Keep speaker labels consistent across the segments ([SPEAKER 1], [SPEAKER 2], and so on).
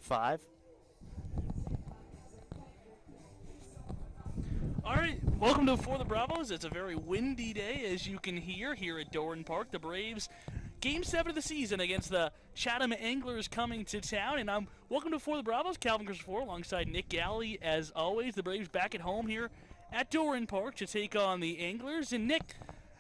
[SPEAKER 1] 5.
[SPEAKER 2] All right, welcome to For the Bravos. It's a very windy day, as you can hear here at Bourne Park. The Braves, Game 7 of the season against the Chatham Anglers coming to town. And I'm welcome to For the Bravos, Calvin Christopher, alongside Nick Galley. As always, the Braves back at home here at Bourne Park to take on the Anglers. And Nick,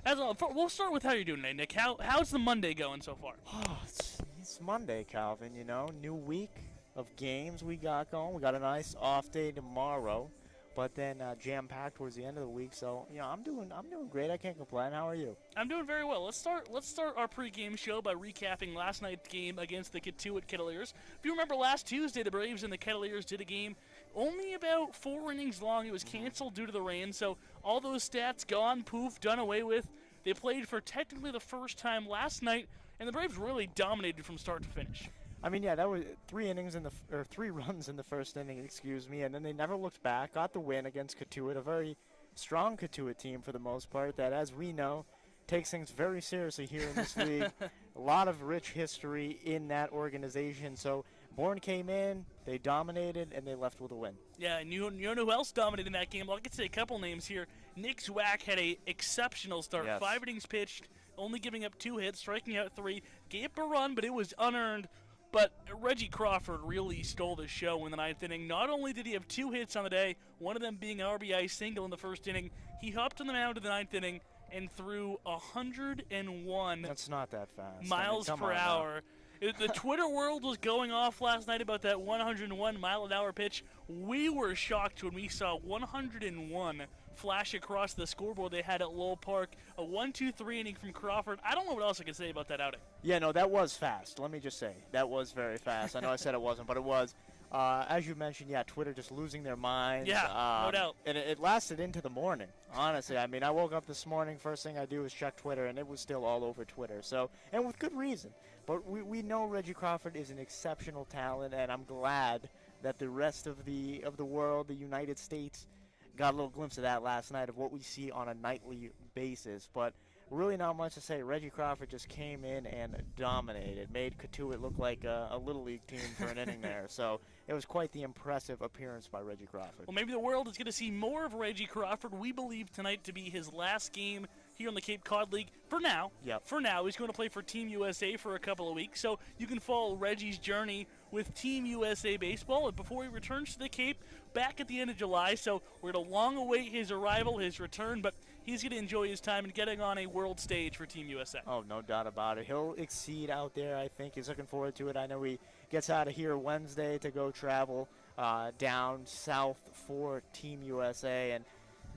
[SPEAKER 2] we'll start with how you're doing today, Nick. How's the Monday going so far?
[SPEAKER 1] Oh, it's Monday, Calvin, you know. New week of games we got going. We got a nice off day tomorrow. But then jam-packed towards the end of the week, so I'm doing great. I can't complain. How are you?
[SPEAKER 2] I'm doing very well. Let's start our pregame show by recapping last night's game against the Catuit-Kettleers. If you remember last Tuesday, the Braves and the Kettleers did a game only about 4 innings long. It was canceled due to the rain, so all those stats gone, poof, done away with. They played for technically the first time last night, and the Braves really dominated from start to finish.
[SPEAKER 1] I mean, yeah, that was 3 runs in the first inning, and then they never looked back. Got the win against Catuit, a very strong Catuit team for the most part that, as we know, takes things very seriously here in this league. A lot of rich history in that organization. So Bourne came in, they dominated, and they left with a win.
[SPEAKER 2] Yeah, and you know who else dominated in that game? Well, I could say a couple names here. Nick Zwack had an exceptional start.
[SPEAKER 1] Yes.
[SPEAKER 2] 5 innings pitched, only giving up 2 hits, striking out 3. Gave up a run, but it was unearned. But Reggie Crawford really stole the show in the 9th inning. Not only did he have 2 hits on the day, one of them being an RBI single in the first inning, he hopped on the mound in the 9th inning and threw 101
[SPEAKER 1] That's not that fast.
[SPEAKER 2] miles per hour. The Twitter world was going off last night about that 101 mile-an-hour pitch. We were shocked when we saw 101 flash across the scoreboard they had at Lowell Park. A 1-2-3 inning from Crawford. I don't know what else I can say about that outing.
[SPEAKER 1] Yeah, no, that was fast. Let me just say, that was very fast. I know I said it wasn't, but it was. As you mentioned, yeah, Twitter just losing their minds.
[SPEAKER 2] Yeah, no doubt.
[SPEAKER 1] And it lasted into the morning, honestly. I mean, I woke up this morning, first thing I do is check Twitter, and it was still all over Twitter. So, and with good reason. But we know Reggie Crawford is an exceptional talent, and I'm glad that the rest of the world, the United States, got a little glimpse of that last night of what we see on a nightly basis. But really not much to say. Reggie Crawford just came in and dominated, made Catuit look like a Little League team for an inning there. So it was quite the impressive appearance by Reggie Crawford.
[SPEAKER 2] Well, maybe the world is going to see more of Reggie Crawford. We believe tonight to be his last game here on the Cape Cod League. For now,
[SPEAKER 1] Yep.
[SPEAKER 2] For now, he's going to play for Team USA for a couple of weeks. So you can follow Reggie's journey with Team USA Baseball and before he returns to the Cape back at the end of July. So we're going to long await his arrival, his return, but he's going to enjoy his time and getting on a world stage for Team USA.
[SPEAKER 1] Oh, no doubt about it. He'll exceed out there, I think. He's looking forward to it. I know he gets out of here Wednesday to go travel down south for Team USA. And,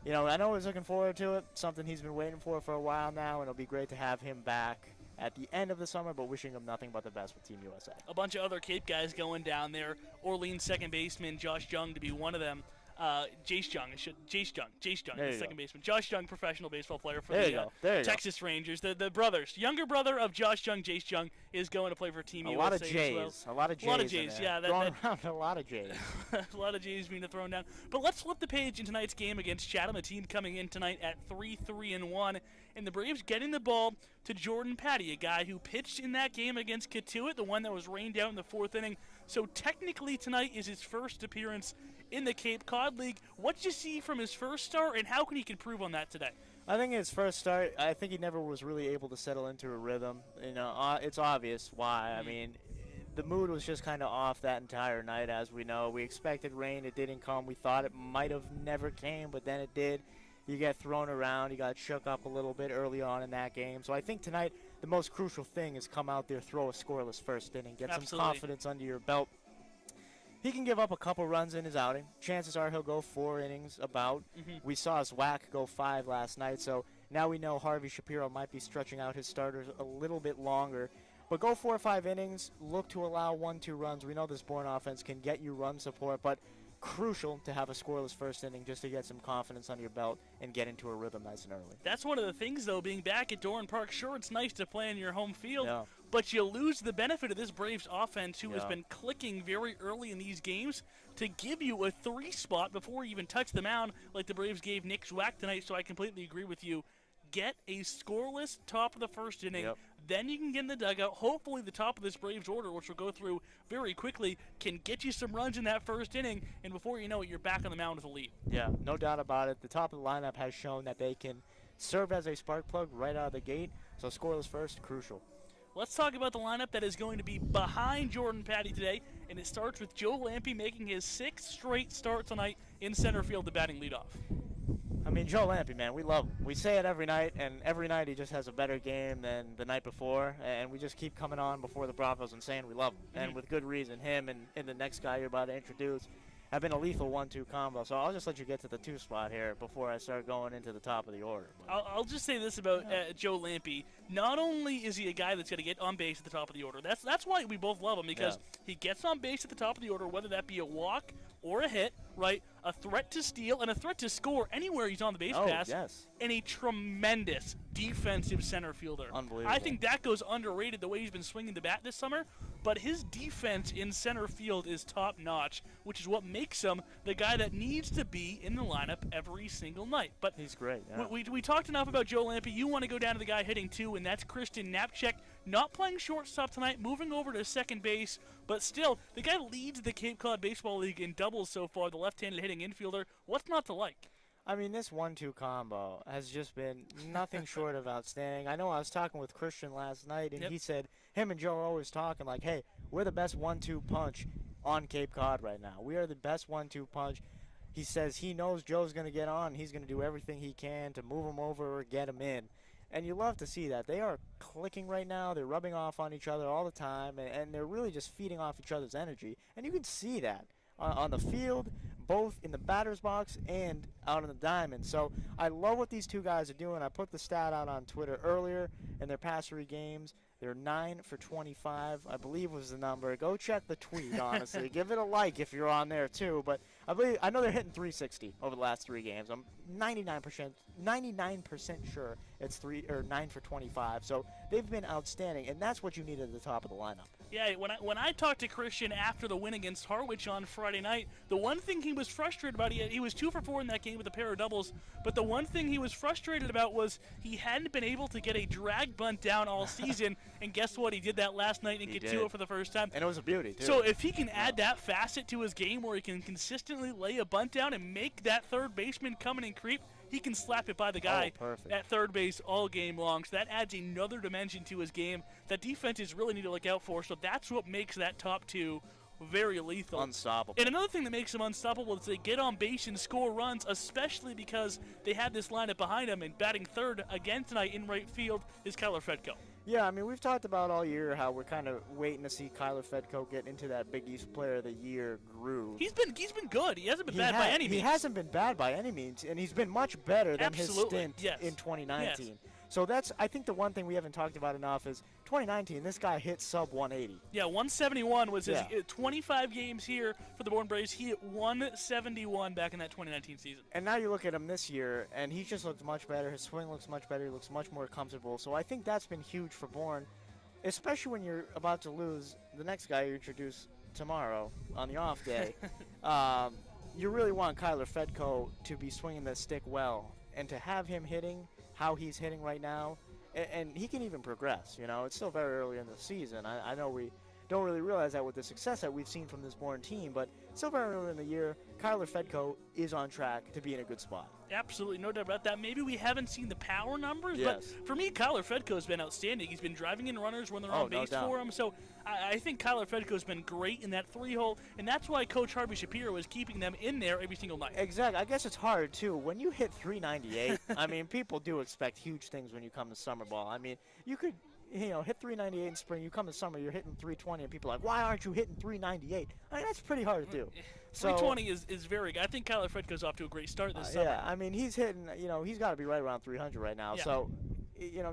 [SPEAKER 1] I know he's looking forward to it, something he's been waiting for a while now, and it'll be great to have him back at the end of the summer, but wishing him nothing but the best with Team USA.
[SPEAKER 2] A bunch of other Cape guys going down there. Orleans second baseman Josh Jung to be one of them. Jace Jung, the second baseman. Josh Jung, professional baseball player for the Texas Rangers. The brothers, younger brother of Josh Jung, Jace Jung, is going to play for Team USA.
[SPEAKER 1] A lot of J's. A lot of J's,
[SPEAKER 2] yeah.
[SPEAKER 1] Throwing around a lot of J's.
[SPEAKER 2] A lot of J's being thrown down. But let's flip the page in tonight's game against Chatham, a team coming in tonight at 3-3-1. And the Braves getting the ball to Jordan Patty, a guy who pitched in that game against Catuit, the one that was rained out in the 4th inning. So technically tonight is his first appearance in the Cape Cod League. What did you see from his first start, and how can he improve on that today?
[SPEAKER 1] I think his first start, I think he never was really able to settle into a rhythm. It's obvious why. I mean, the mood was just kind of off that entire night, as we know. We expected rain. It didn't come. We thought it might have never came, but then it did. You get thrown around. You got shook up a little bit early on in that game. So I think tonight the most crucial thing is come out there, throw a scoreless first inning, get some confidence under your belt. He can give up a couple runs in his outing. Chances are he'll go 4 innings about. We saw Zwack go 5 last night, so now we know Harvey Shapiro might be stretching out his starters a little bit longer. But go 4 or 5 innings, look to allow 1-2 runs. We know this Bourne offense can get you run support, but crucial to have a scoreless first inning just to get some confidence under your belt and get into a rhythm nice and early.
[SPEAKER 2] That's one of the things, though, being back at Bourne Park. Sure, it's nice to play in your home field,
[SPEAKER 1] yeah,
[SPEAKER 2] but you lose the benefit of this Braves offense, who has been clicking very early in these games to give you a 3 spot before you even touch the mound, like the Braves gave Nick Zwack tonight. So I completely agree with you. Get a scoreless top of the first inning. Then you can get in the dugout. Hopefully the top of this Braves order, which we'll go through very quickly, can get you some runs in that first inning, and before you know it, you're back on the mound with a lead.
[SPEAKER 1] Yeah, no doubt about it. The top of the lineup has shown that they can serve as a spark plug right out of the gate, so scoreless first, crucial.
[SPEAKER 2] Let's talk about the lineup that is going to be behind Jordan Patty today, and it starts with Joe Lampe making his 6th straight start tonight in center field, the batting leadoff.
[SPEAKER 1] I mean, Joe Lampe, man, we love him. We say it every night, and every night he just has a better game than the night before, and we just keep coming on before the Bravos and saying we love him, and with good reason. Him and the next guy you're about to introduce have been a lethal 1-2 combo, so I'll just let you get to the 2 spot here before I start going into the top of the order.
[SPEAKER 2] I'll just say this about Joe Lampe. Not only is he a guy that's going to get on base at the top of the order, that's why we both love him, because he gets on base at the top of the order, whether that be a walk or a hit, right? A threat to steal and a threat to score anywhere he's on the base pass.
[SPEAKER 1] Yes.
[SPEAKER 2] And a tremendous defensive center fielder.
[SPEAKER 1] Unbelievable.
[SPEAKER 2] I think that goes underrated the way he's been swinging the bat this summer, but his defense in center field is top-notch, which is what makes him the guy that needs to be in the lineup every single night. But
[SPEAKER 1] he's great. Yeah.
[SPEAKER 2] We talked enough about Joe Lampe. You want to go down to the guy hitting 2, and that's Christian Knapczyk. Not playing shortstop tonight, moving over to second base, but still, the guy leads the Cape Cod Baseball League in doubles so far, the left-handed hitting infielder. What's not to like?
[SPEAKER 1] I mean, this 1-2 combo has just been nothing short of outstanding. I know I was talking with Christian last night, and he said him and Joe are always talking like, hey, we're the best 1-2 punch on Cape Cod right now. We are the best 1-2 punch. He says he knows Joe's going to get on. He's going to do everything he can to move him over or get him in. And you love to see that. They are clicking right now. They're rubbing off on each other all the time, and they're really just feeding off each other's energy. And you can see that on the field, both in the batter's box and out on the diamond. So I love what these two guys are doing. I put the stat out on Twitter earlier in their past 3 games. They're 9 for 25, I believe was the number. Go check the tweet, honestly. Give it a like if you're on there, too. But I know they're hitting 360 over the last 3 games. I'm 99% sure it's 9 for 25. So they've been outstanding, and that's what you need at the top of the lineup.
[SPEAKER 2] Yeah, when I talked to Christian after the win against Harwich on Friday night, the one thing he was frustrated about, he was 2 for 4 in that game with a pair of doubles, but the one thing he was frustrated about was he hadn't been able to get a drag bunt down all season, and guess what? He did that last night and get to it for the first time.
[SPEAKER 1] And it was a beauty, too.
[SPEAKER 2] So if he can add that facet to his game where he can consistently lay a bunt down and make that third baseman come in and creep, he can slap it by the guy at third base all game long. So that adds another dimension to his game that defenses really need to look out for. So that's what makes that top 2 very lethal.
[SPEAKER 1] Unstoppable.
[SPEAKER 2] And another thing that makes them unstoppable is they get on base and score runs, especially because they have this lineup behind them. And batting third again tonight in right field is Keller Fredko.
[SPEAKER 1] Yeah, I mean, we've talked about all year how we're kind of waiting to see Keller Fredko get into that Big East Player of the Year groove.
[SPEAKER 2] He's been good. He hasn't been bad by any means.
[SPEAKER 1] He hasn't been bad by any means, and he's been much better than his stint in 2019.
[SPEAKER 2] Yes.
[SPEAKER 1] So that's, I think, the one thing we haven't talked about enough is 2019, this guy hit sub 180.
[SPEAKER 2] Yeah, 171 was his 25 games here for the Bourne Braves. He hit 171 back in that 2019 season.
[SPEAKER 1] And now you look at him this year, and he just looks much better. His swing looks much better. He looks much more comfortable. So I think that's been huge for Bourne, especially when you're about to lose the next guy you introduce tomorrow on the off day. You really want Keller Fredko to be swinging the stick well, and to have him hitting how he's hitting right now, and he can even progress. You know, it's still very early in the season. I know we don't really realize that with the success that we've seen from this Bourne team, but still very early in the year, Keller Fredko is on track to be in a good spot.
[SPEAKER 2] Absolutely, no doubt about that. Maybe we haven't seen the power numbers, but for me, Keller Fredko has been outstanding. He's been driving in runners when they're on base for him, so I think Keller Fredko has been great in that 3-hole, and that's why Coach Harvey Shapiro is keeping them in there every single night.
[SPEAKER 1] Exactly. I guess it's hard, too. When you hit 398, I mean, people do expect huge things when you come to summer ball. I mean, you could, hit 398 in spring. You come to summer, you're hitting 320, and people are like, why aren't you hitting 398? I mean, that's pretty hard to do.
[SPEAKER 2] 320 is very good. I think Keller Fredko's off to a great start this summer.
[SPEAKER 1] Yeah, I mean, he's hitting, he's got to be right around 300 right now. Yeah. So,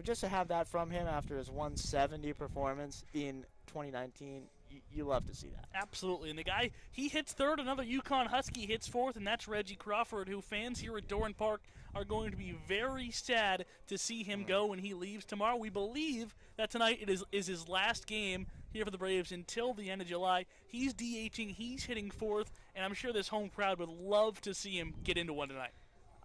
[SPEAKER 1] just to have that from him after his 170 performance in 2019, you love to see that.
[SPEAKER 2] Absolutely. And the guy, he hits third. Another Yukon Husky hits fourth, and that's Reggie Crawford, who fans here at Doran Park are going to be very sad to see him go when he leaves tomorrow. We believe that tonight is his last game here for the Braves until the end of July. He's DHing, he's hitting fourth, and I'm sure this home crowd would love to see him get into one tonight.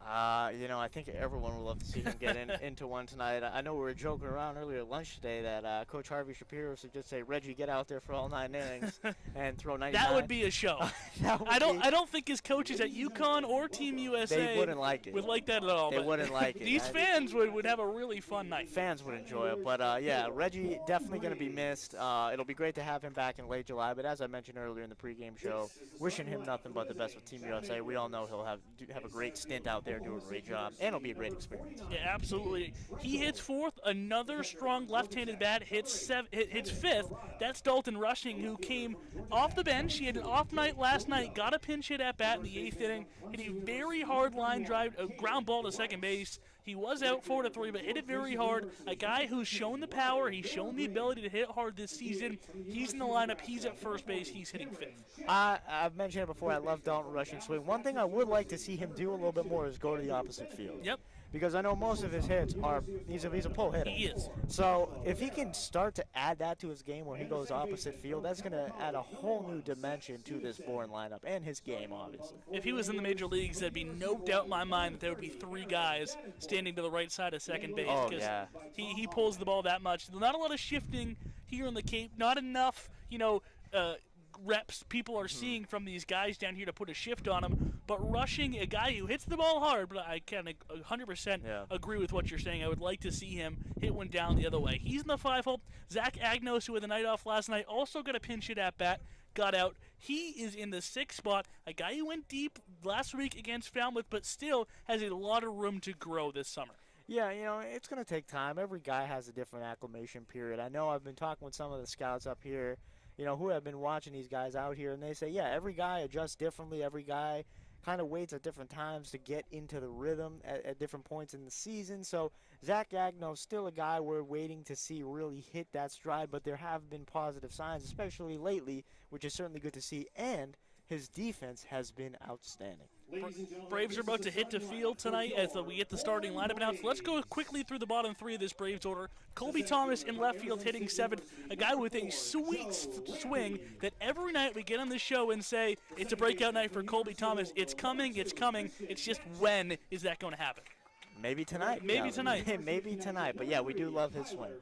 [SPEAKER 1] I think everyone would love to see him get into one tonight. I know we were joking around earlier at lunch today that Coach Harvey Shapiro should just say, Reggie, get out there for all 9 innings and throw 99.
[SPEAKER 2] That would be a show. I don't think his coaches at UConn or Team USA
[SPEAKER 1] they wouldn't like it.
[SPEAKER 2] Would like that at all.
[SPEAKER 1] They wouldn't like it.
[SPEAKER 2] These fans would have a really fun night.
[SPEAKER 1] Fans would enjoy it. But, yeah, Reggie definitely going to be missed. It'll be great to have him back in late July. But as I mentioned earlier in the pregame show, wishing him nothing but the best with Team USA. We all know he'll have a great stint out there, do a great job, and it'll be a great experience.
[SPEAKER 2] Yeah, absolutely. He hits fourth. Another strong left-handed bat hits fifth. That's Dalton Rushing, who came off the bench. He had an off night last night, got a pinch hit at bat in the 8th inning, hit a very hard line drive, a ground ball to second base. He was out 4-3, but hit it very hard. A guy who's shown the power, he's shown the ability to hit hard this season. He's in the lineup. He's at first base. He's hitting fifth.
[SPEAKER 1] I've mentioned it before. I love Dalton Rushing swing. One thing I would like to see him do a little bit more is go to the opposite field.
[SPEAKER 2] Yep.
[SPEAKER 1] Because I know most of his hits are he's a pull hitter.
[SPEAKER 2] He is.
[SPEAKER 1] So if he can start to add that to his game where he goes opposite field, that's going to add a whole new dimension to this Bourne lineup and his game, obviously.
[SPEAKER 2] If he was in the major leagues, there'd be no doubt in my mind that there would be 3 guys standing to the right side of second base.
[SPEAKER 1] Oh, yeah.
[SPEAKER 2] He pulls the ball that much. Not a lot of shifting here in the Cape. Not enough, reps people are seeing from these guys down here to put a shift on them. But Rushing, a guy who hits the ball hard, but I can 100% agree with what you're saying. I would like to see him hit one down the other way. He's in the 5-hole. Zach Agnost, who had the night off last night, also got a pinch hit at bat, got out. He is in the 6th spot, a guy who went deep last week against Falmouth, but still has a lot of room to grow this summer.
[SPEAKER 1] Yeah, it's going to take time. Every guy has a different acclimation period. I know I've been talking with some of the scouts up here, who have been watching these guys out here, and they say, yeah, every guy adjusts differently. Every guy kind of waits at different times to get into the rhythm at different points in the season. So Zach Agnost, still a guy we're waiting to see really hit that stride, but there have been positive signs, especially lately, which is certainly good to see, and his defense has been outstanding.
[SPEAKER 2] Braves are about to hit the field tonight as we get the starting lineup announced. Let's go quickly through the bottom 3 of this Braves order. Colby Thomas in left field hitting 7th, a guy with a sweet swing that every night we get on this show and say, it's a breakout night for Colby Thomas. It's coming, it's coming. It's just when is that going to happen?
[SPEAKER 1] Maybe tonight.
[SPEAKER 2] Maybe tonight.
[SPEAKER 1] Maybe tonight. But, yeah, we do love his swing.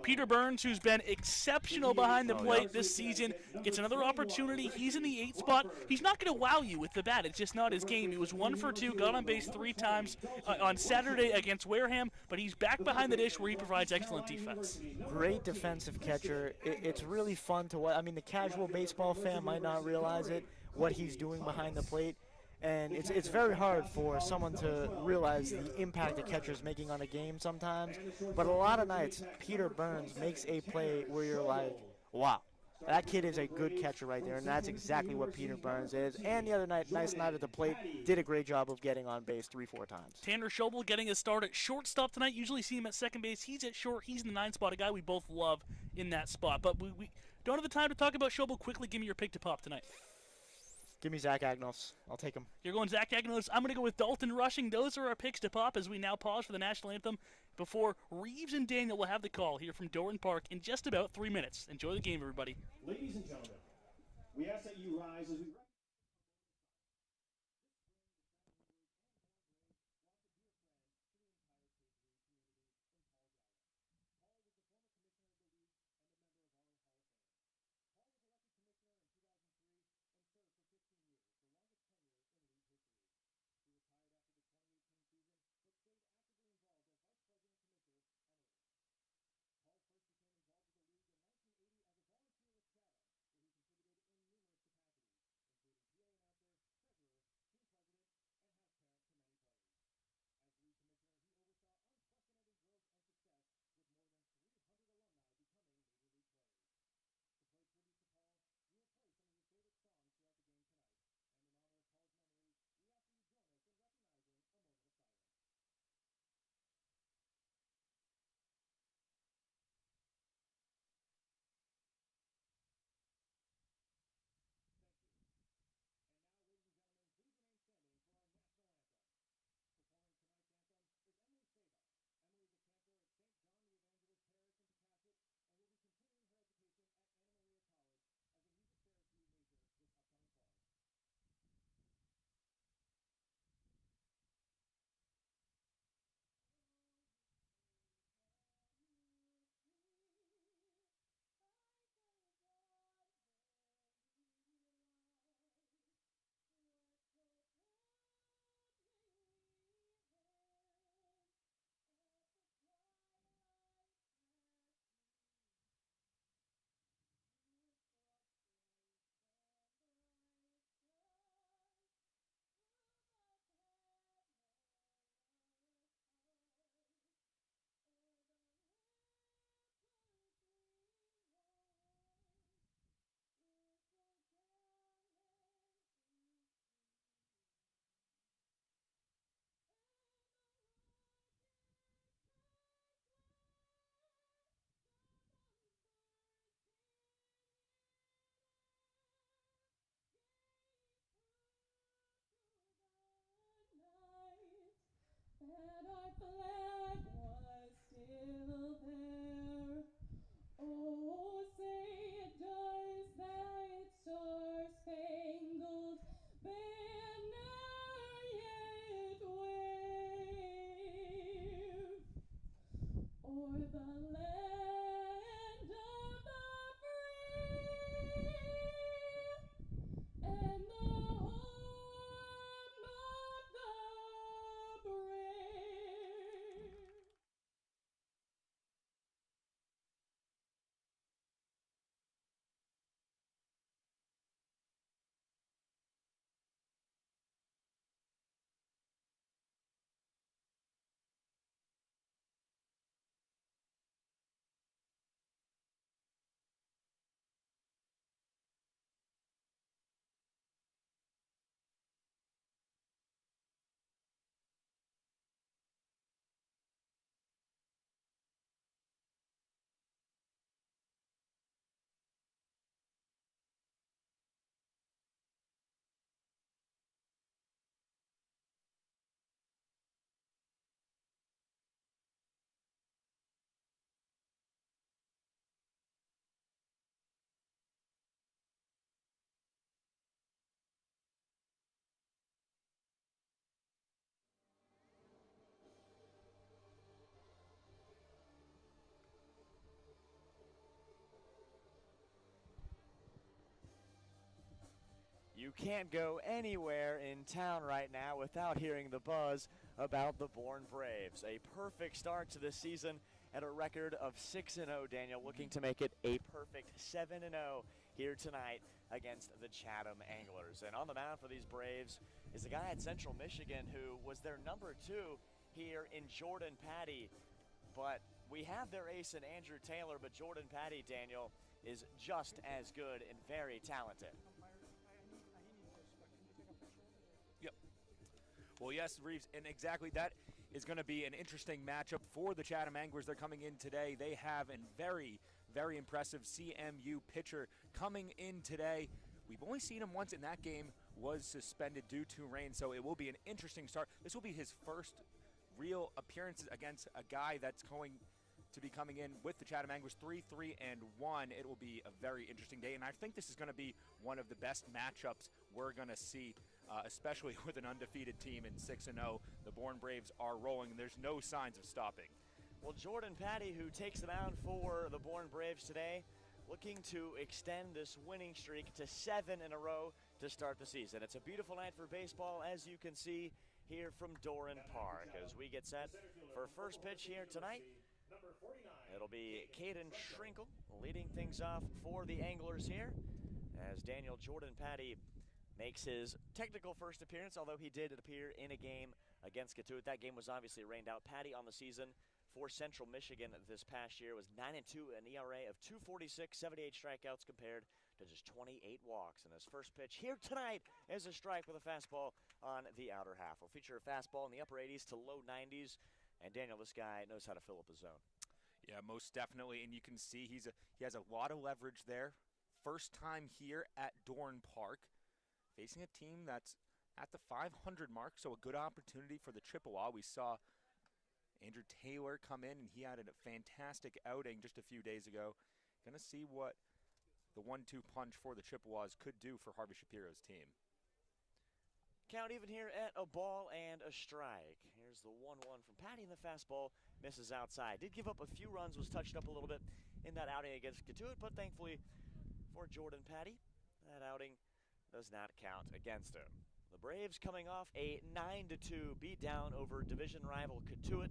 [SPEAKER 2] Peter Burns, who's been exceptional behind the plate this season, gets another opportunity. He's in the 8th spot. He's not going to wow you with the bat. It's just not his game. He was 1 for 2, got on base 3 times on Saturday against Wareham, but he's back behind the dish where he provides excellent defense.
[SPEAKER 1] Great defensive catcher. It's really fun to watch. I mean, the casual baseball fan might not realize it, what he's doing behind the plate. And it's very hard for someone to realize the impact a catcher is making on a game sometimes. But a lot of nights, Peter Burns makes a play where you're like, wow, that kid is a good catcher right there. And that's exactly what Peter Burns is. And the other night, nice night at the plate, did a great job of getting on base 3-4 times.
[SPEAKER 2] Tanner Schobel getting a start at shortstop tonight. Usually see him at second base. He's at short. He's in the 9th spot, a guy we both love in that spot. But we don't have the time to talk about Schobel. Quickly, give me your pick to pop tonight.
[SPEAKER 1] Give me Zach Agnost. I'll take him.
[SPEAKER 2] You're going Zach Agnost. I'm going to go with Dalton Rushing. Those are our picks to pop as we now pause for the national anthem before Reeves and Daniel will have the call here from Doran Park in just about 3 minutes. Enjoy the game, everybody.
[SPEAKER 3] Ladies and gentlemen, we ask that you rise as we...
[SPEAKER 4] You can't go anywhere in town right now without hearing the buzz about the Bourne Braves. A perfect start to the season at a record of 6-0, Daniel, looking to make it a perfect 7-0 here tonight against the Chatham Anglers. And on the mound for these Braves is a guy at Central Michigan who was their number 2 here in Jordan Patty. But we have their ace in Andrew Taylor, but Jordan Patty, Daniel, is just as good and very talented.
[SPEAKER 5] Well, yes, Reeves, and exactly that is going to be an interesting matchup for the Chatham Anglers. They're coming in today. They have a very, very impressive CMU pitcher coming in today. We've only seen him once, and that game was suspended due to rain, so it will be an interesting start. This will be his first real appearance against a guy that's going to be coming in with the Chatham Anglers 3-3-1. It will be a very interesting day, and I think this is going to be one of the best matchups we're going to see, especially with an undefeated team in 6-0. The Bourne Braves are rolling, and there's no signs of stopping.
[SPEAKER 4] Well, Jordan Patty, who takes the mound for the Bourne Braves today, looking to extend this winning streak to 7 in a row to start the season. It's a beautiful night for baseball, as you can see here from Doran Park, as we get set for first pitch here tonight. It'll be Caden Schrinkel leading things off for the Anglers here, as Daniel Jordan Patty makes his technical first appearance, although he did appear in a game against Katuitt. That game was obviously rained out. Patty on the season for Central Michigan this past year was 9-2, an ERA of 2.46, 78 strikeouts compared to just 28 walks. And his first pitch here tonight is a strike with a fastball on the outer half. We'll feature a fastball in the upper 80s to low 90s. And Daniel, this guy knows how to fill up the zone.
[SPEAKER 5] Yeah, most definitely, and you can see he has a lot of leverage there. First time here at Doran Park, facing a team that's at the 500 mark, so a good opportunity for the Chippewa. We saw Andrew Taylor come in, and he had a fantastic outing just a few days ago. Going to see what the 1-2 punch for the Chippewas could do for Harvey Shapiro's team.
[SPEAKER 4] Count even here at a ball and a strike. Here's the 1-1 from Patty, and the fastball misses outside. Did give up a few runs, was touched up a little bit in that outing against Katuitt, but thankfully for Jordan Patty, that outing does not count against him. The Braves coming off a 9-2 beatdown over division rival Katuitt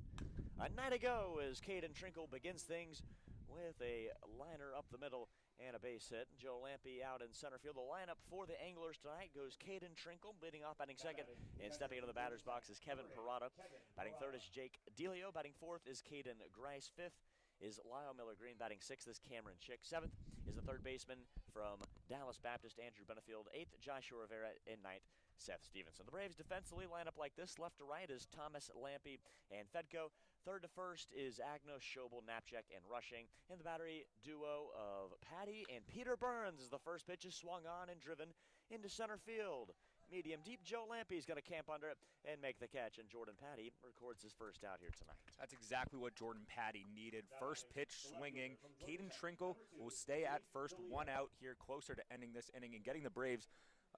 [SPEAKER 4] a night ago, as Caden Schrinkel begins things with a liner up the middle and a base hit. Joe Lampe out in center field. The lineup for the Anglers tonight goes Caden Schrinkel, leading off, batting second, and stepping into the batter's box is Kevin Parada. Batting third is Jake Delio. Batting fourth is Caden Grice. Fifth is Lyle Miller-Green. Batting sixth is Cameron Chick. Seventh is the third baseman from Dallas Baptist, Andrew Benefield. Eighth, Joshua Rivera. And ninth, Seth Stevenson. The Braves defensively line up like this. Left to right is Thomas, Lampe, and Fredko. Third to first is Agnost, Schobel, Knapczyk, and rushing. And the battery duo of Patty and Peter Burns as the first pitch is swung on and driven into center field. Medium deep, Joe Lampe is going to camp under it and make the catch, and Jordan Patty records his first out here tonight.
[SPEAKER 5] That's exactly what Jordan Patty needed. First pitch swinging. Caden Schrinkel will stay at first, 1 out here, closer to ending this inning and getting the Braves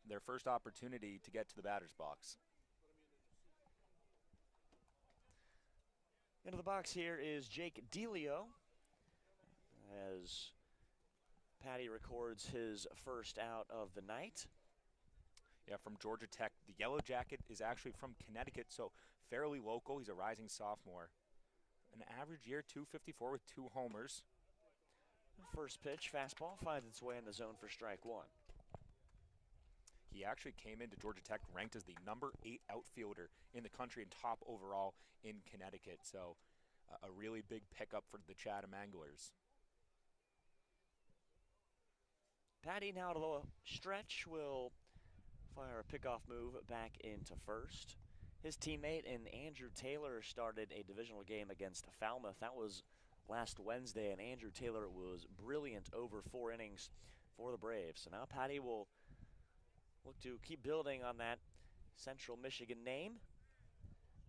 [SPEAKER 5] their first opportunity to get to the batter's box.
[SPEAKER 4] Into the box here is Jake Delio, as Patty records his first out of the night.
[SPEAKER 5] Yeah, from Georgia Tech. The Yellow Jacket is actually from Connecticut, so fairly local. He's a rising sophomore. An average year, 254 with 2 homers.
[SPEAKER 4] First pitch, fastball, finds its way in the zone for strike 1.
[SPEAKER 5] He actually came into Georgia Tech ranked as the number 8 outfielder in the country and top overall in Connecticut. So a really big pickup for the Chatham Anglers.
[SPEAKER 4] Patty now to the stretch will fire a pickoff move back into first. His teammate and Andrew Taylor started a divisional game against Falmouth. That was last Wednesday, and Andrew Taylor was brilliant over 4 innings for the Braves. So now Patty will look to keep building on that Central Michigan name.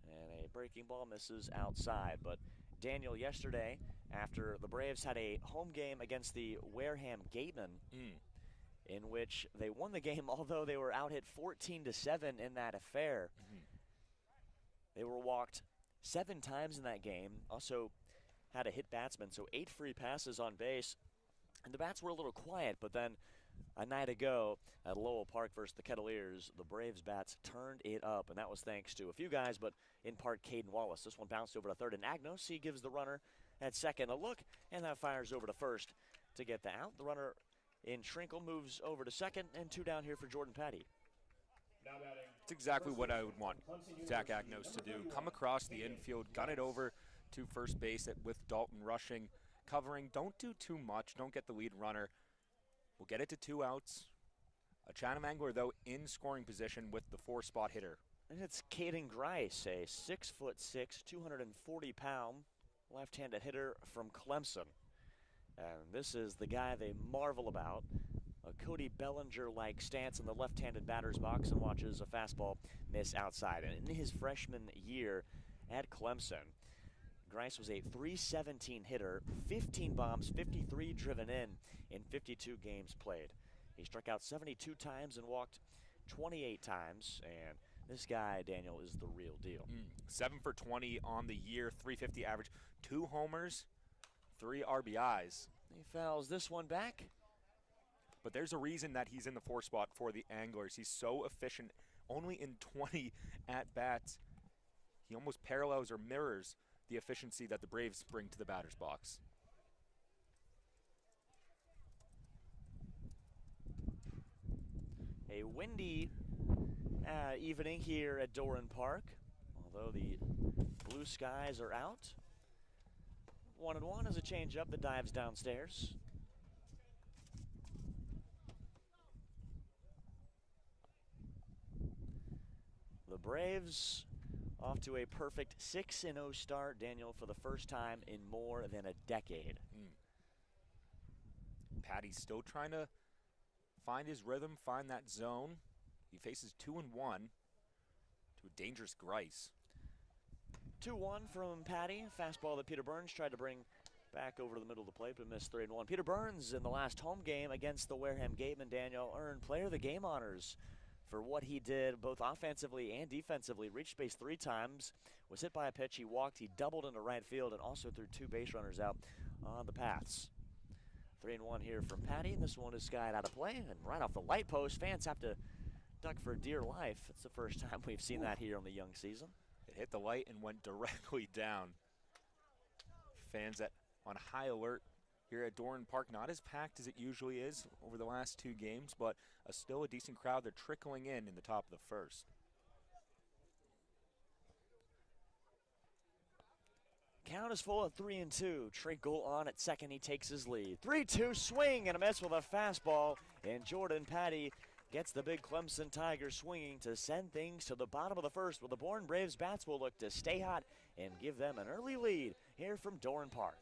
[SPEAKER 4] And a breaking ball misses outside. But Daniel, yesterday, after the Braves had a home game against the Wareham Gatemen, in which they won the game, although they were out hit 14-7 in that affair. They were walked 7 times in that game. Also had a hit batsman, so 8 free passes on base. And the bats were a little quiet, but then a night ago at Lowell Park versus the Kettleers, the Braves bats turned it up, and that was thanks to a few guys, but in part Caden Wallace. This one bounced over to third, and Agnost, he gives the runner at second a look, and that fires over to first to get the out. The runner in Trinkle moves over to second, and 2 down here for Jordan Petty.
[SPEAKER 5] It's exactly what I would want Zach Agnost to do. Come across the infield, gun it over to first base with Dalton rushing, covering. Don't do too much. Don't get the lead runner. We'll get it to 2 outs. A Chatham Angler, though, in scoring position with the 4-spot hitter.
[SPEAKER 4] And it's Caden Grice, a 6'6", 240-pound left-handed hitter from Clemson. And this is the guy they marvel about. A Cody Bellinger-like stance in the left-handed batter's box and watches a fastball miss outside. And in his freshman year at Clemson, Grice was a .317 hitter, 15 bombs, 53 driven in 52 games played. He struck out 72 times and walked 28 times, and this guy, Daniel, is the real deal.
[SPEAKER 5] 7 for 20 on the year, .350 average, 2 homers, 3 RBIs.
[SPEAKER 4] He fouls this one back.
[SPEAKER 5] But there's a reason that he's in the 4 spot for the Anglers. He's so efficient, only in 20 at-bats. He almost parallels or mirrors the efficiency that the Braves bring to the batter's box.
[SPEAKER 4] A windy evening here at Doran Park, although the blue skies are out. 1-1 is a changeup that dives downstairs. The Braves off to a perfect 6-0 start, Daniel, for the first time in more than a decade.
[SPEAKER 5] Patty's still trying to find his rhythm, find that zone. He faces 2-1 to a dangerous Grice.
[SPEAKER 4] 2-1 from Patty. Fastball that Peter Burns tried to bring back over to the middle of the plate, but missed 3-1. Peter Burns in the last home game against the Wareham Gatemen, Daniel, earned Player of the Game honors for what he did both offensively and defensively. Reached base 3 times, was hit by a pitch, he walked, he doubled into right field, and also threw 2 base runners out on the paths. 3-1 here from Patty, and this one is skied out of play, and right off the light post, fans have to duck for dear life. It's the first time we've seen that here on the young season.
[SPEAKER 5] It hit the light and went directly down. Fans on high alert here at Doran Park, not as packed as it usually is over the last 2 games, but still a decent crowd. They're trickling in the top of the first.
[SPEAKER 4] Count is full of 3-2. Trinkle on at second, he takes his lead. 3-2 swing and a miss with a fastball, and Jordan Patty gets the big Clemson Tigers swinging to send things to the bottom of the first, where the Bourne Braves bats will look to stay hot and give them an early lead here from Doran Park.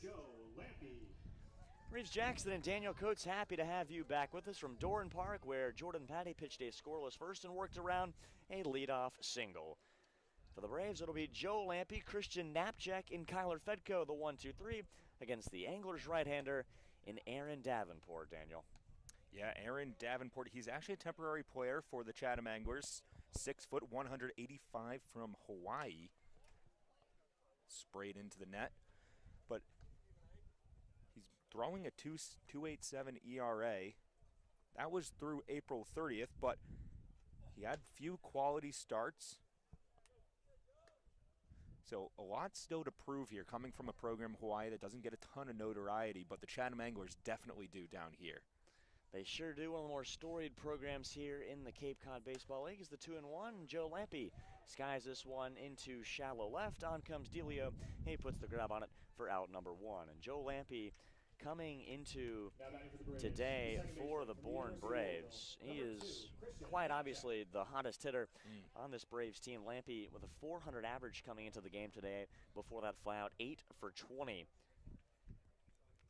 [SPEAKER 3] Joe Lampe.
[SPEAKER 4] Reeves Jackson and Daniel Coates, happy to have you back with us from Doran Park, where Jordan Patty pitched a scoreless first and worked around a leadoff single. For the Braves, it'll be Joe Lampe, Christian Knapczyk, and Keller Fredko, the 1-2-3, against the Anglers right-hander in Aaron Davenport, Daniel.
[SPEAKER 5] Yeah, Aaron Davenport, he's actually a temporary player for the Chatham Anglers. 6 foot, 185 from Hawaii. Sprayed into the net. But he's throwing a 2.87 ERA. That was through April 30th, but he had few quality starts. So a lot still to prove here, coming from a program, Hawaii, that doesn't get a ton of notoriety, but the Chatham Anglers definitely do down here.
[SPEAKER 4] They sure do. One of the more storied programs here in the Cape Cod Baseball League is the 2-1. Joe Lampe skies this one into shallow left. On comes Delio. He puts the grab on it for out number 1. And Joe Lampe coming into today for the Bourne Braves. He is quite obviously the hottest hitter on this Braves team. Lampe with a 400 average coming into the game today. Before that flyout, 8 for 20.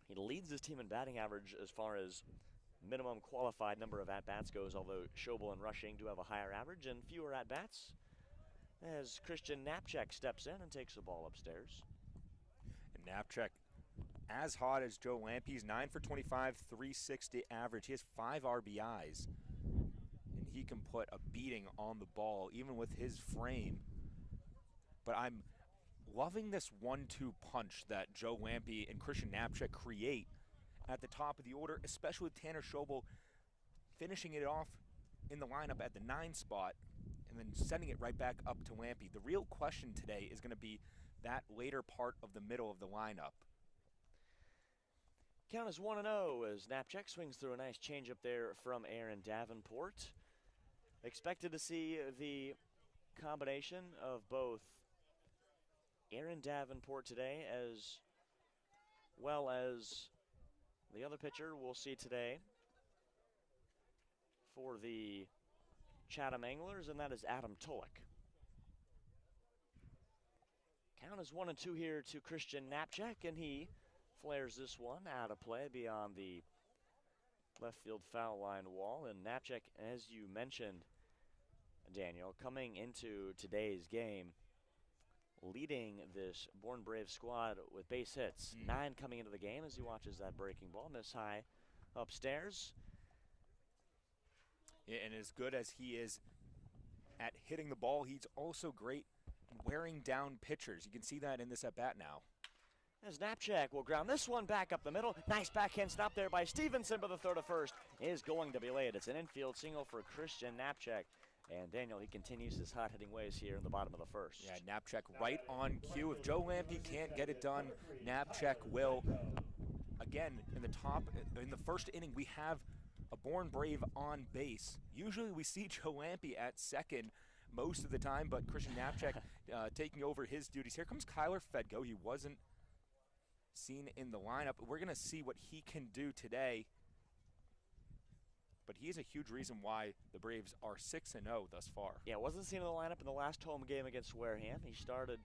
[SPEAKER 4] He leads his team in batting average as far as minimum qualified number of at-bats goes, although Schobel and Rushing do have a higher average and fewer at-bats, as Christian Knapczyk steps in and takes the ball upstairs.
[SPEAKER 5] And Knapczyk, as hot as Joe Lampe, he's 9 for 25, 360 average. He has 5 RBIs, and he can put a beating on the ball, even with his frame. But I'm loving this 1-2 punch that Joe Lampe and Christian Knapczyk create at the top of the order, especially with Tanner Schobel finishing it off in the lineup at the 9 spot and then sending it right back up to Lampe. The real question today is going to be that later part of the middle of the lineup.
[SPEAKER 4] Count is 1-0 as Knapczyk swings through a nice changeup there from Aaron Davenport. Expected to see the combination of both Aaron Davenport today as well as the other pitcher we'll see today for the Chatham Anglers, and that is Adam Tulik. Count is 1-2 here to Christian Knapczyk, and he flares this one out of play beyond the left field foul line wall. And Knapczyk, as you mentioned, Daniel, coming into today's game, leading this Bourne Braves squad with base hits. 9 coming into the game as he watches that breaking ball miss high upstairs.
[SPEAKER 5] Yeah, and as good as he is at hitting the ball, he's also great wearing down pitchers. You can see that in this at-bat now.
[SPEAKER 4] As Knapczyk will ground this one back up the middle. Nice backhand stop there by Stevenson, but the throw to first is going to be late. It's an infield single for Christian Knapczyk. And Daniel, he continues his hot-hitting ways here in the bottom of the first.
[SPEAKER 5] Yeah, Knapczyk right on cue. If Joe Lampe can't get it done, Knapczyk will. Again, in the first inning, we have a Bourne Brave on base. Usually we see Joe Lampe at second most of the time, but Christian Knapczyk taking over his duties. Here comes Keller Fredko. He wasn't seen in the lineup. We're going to see what he can do today. But he is a huge reason why the Braves are 6-0 thus far.
[SPEAKER 4] Yeah, wasn't seen in the lineup in the last home game against Wareham. He started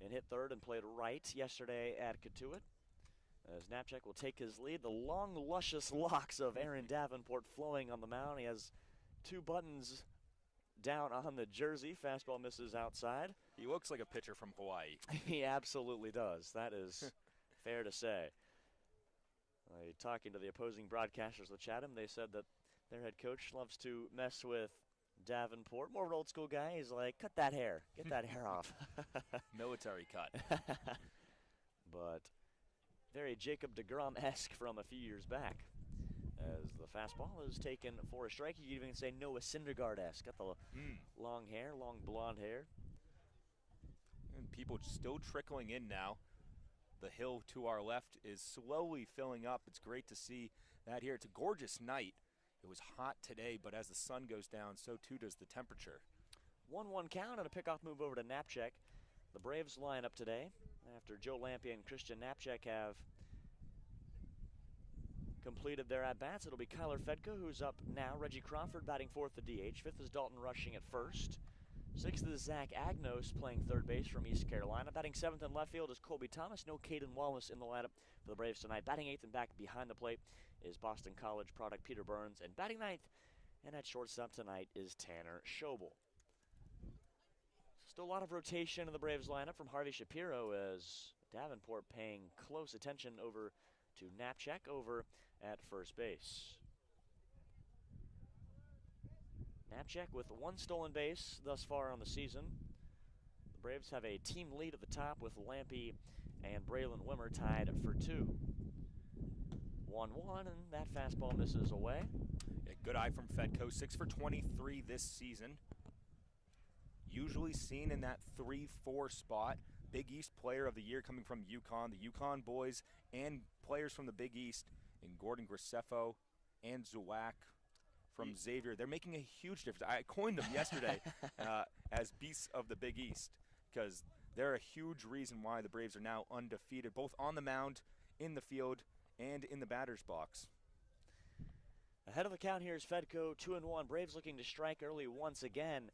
[SPEAKER 4] and hit third and played right yesterday at Katuitt. As Knapczyk will take his lead, the long, luscious locks of Aaron Davenport flowing on the mound. He has 2 buttons down on the jersey. Fastball misses outside.
[SPEAKER 5] He looks like a pitcher from Hawaii.
[SPEAKER 4] He absolutely does. That is fair to say. Talking to the opposing broadcasters with Chatham, they said that their head coach loves to mess with Davenport. More of an old school guy. He's like, cut that hair. Get that hair off.
[SPEAKER 5] Military cut.
[SPEAKER 4] But very Jacob deGrom-esque from a few years back. As the fastball is taken for a strike. You could even say Noah Syndergaard-esque. Got the long hair, long blonde hair.
[SPEAKER 5] And people still trickling in now. The hill to our left is slowly filling up. It's great to see that here. It's a gorgeous night. It was hot today, but as the sun goes down, so too does the temperature.
[SPEAKER 4] 1-1 count and a pickoff move over to Knapczyk. The Braves line up today after Joe Lampe and Christian Knapczyk have completed their at-bats. It'll be Keller Fredko who's up now. Reggie Crawford batting fourth, the DH. Fifth is Dalton Rushing at first. Sixth is Zach Agnost playing third base from East Carolina. Batting seventh in left field is Colby Thomas. No Caden Wallace in the lineup for the Braves tonight. Batting eighth and back behind the plate is Boston College product Peter Burns. And batting ninth and at shortstop tonight is Tanner Schobel. Still a lot of rotation in the Braves lineup from Harvey Shapiro as Davenport paying close attention over to Knapczyk over at first base. Knapczyk with one stolen base thus far on the season. The Braves have a team lead at the top with Lampe and Braylon Wimmer tied for 2. 1-1, and that fastball misses away.
[SPEAKER 5] Yeah, good eye from Fredko, 6 for 23 this season. Usually seen in that 3-4 spot. Big East Player of the Year coming from UConn. The UConn boys and players from the Big East in Gordon Graceffo and Zawak from Xavier. They're making a huge difference. I coined them yesterday as Beasts of the Big East because they're a huge reason why the Braves are now undefeated, both on the mound, in the field, and in the batter's box.
[SPEAKER 4] Ahead of the count here is Fredko, 2-1. Braves looking to strike early once again.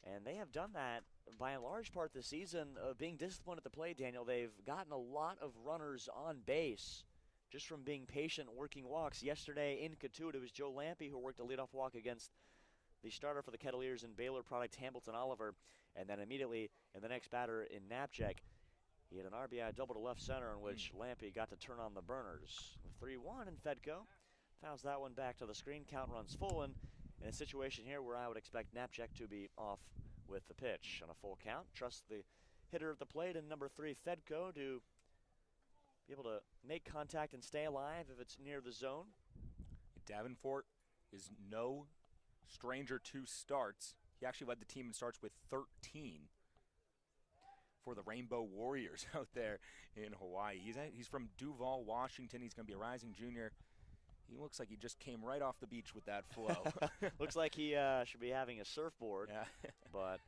[SPEAKER 4] And they have done that by a large part this season of being disciplined at the plate, Daniel. They've gotten a lot of runners on base just from being patient, working walks. Yesterday in Cotuit, it was Joe Lampe who worked a leadoff walk against the starter for the Kettleers and Baylor product Hamilton Oliver. And then immediately in the next batter in Knapczyk, he had an RBI double to left center in which Lampe got to turn on the burners. 3-1, and Fredko fouls that one back to the screen. Count runs full, and in a situation here where I would expect Knapczyk to be off with the pitch on a full count. Trust the hitter at the plate and number 3, Fredko, to be able to make contact and stay alive if it's near the zone.
[SPEAKER 5] Davenport is no stranger to starts. He actually led the team in starts with 13 for the Rainbow Warriors out there in Hawaii. He's from Duval, Washington. He's going to be a rising junior. He looks like he just came right off the beach with that flow.
[SPEAKER 4] Looks like he should be having a surfboard,
[SPEAKER 5] yeah.
[SPEAKER 4] But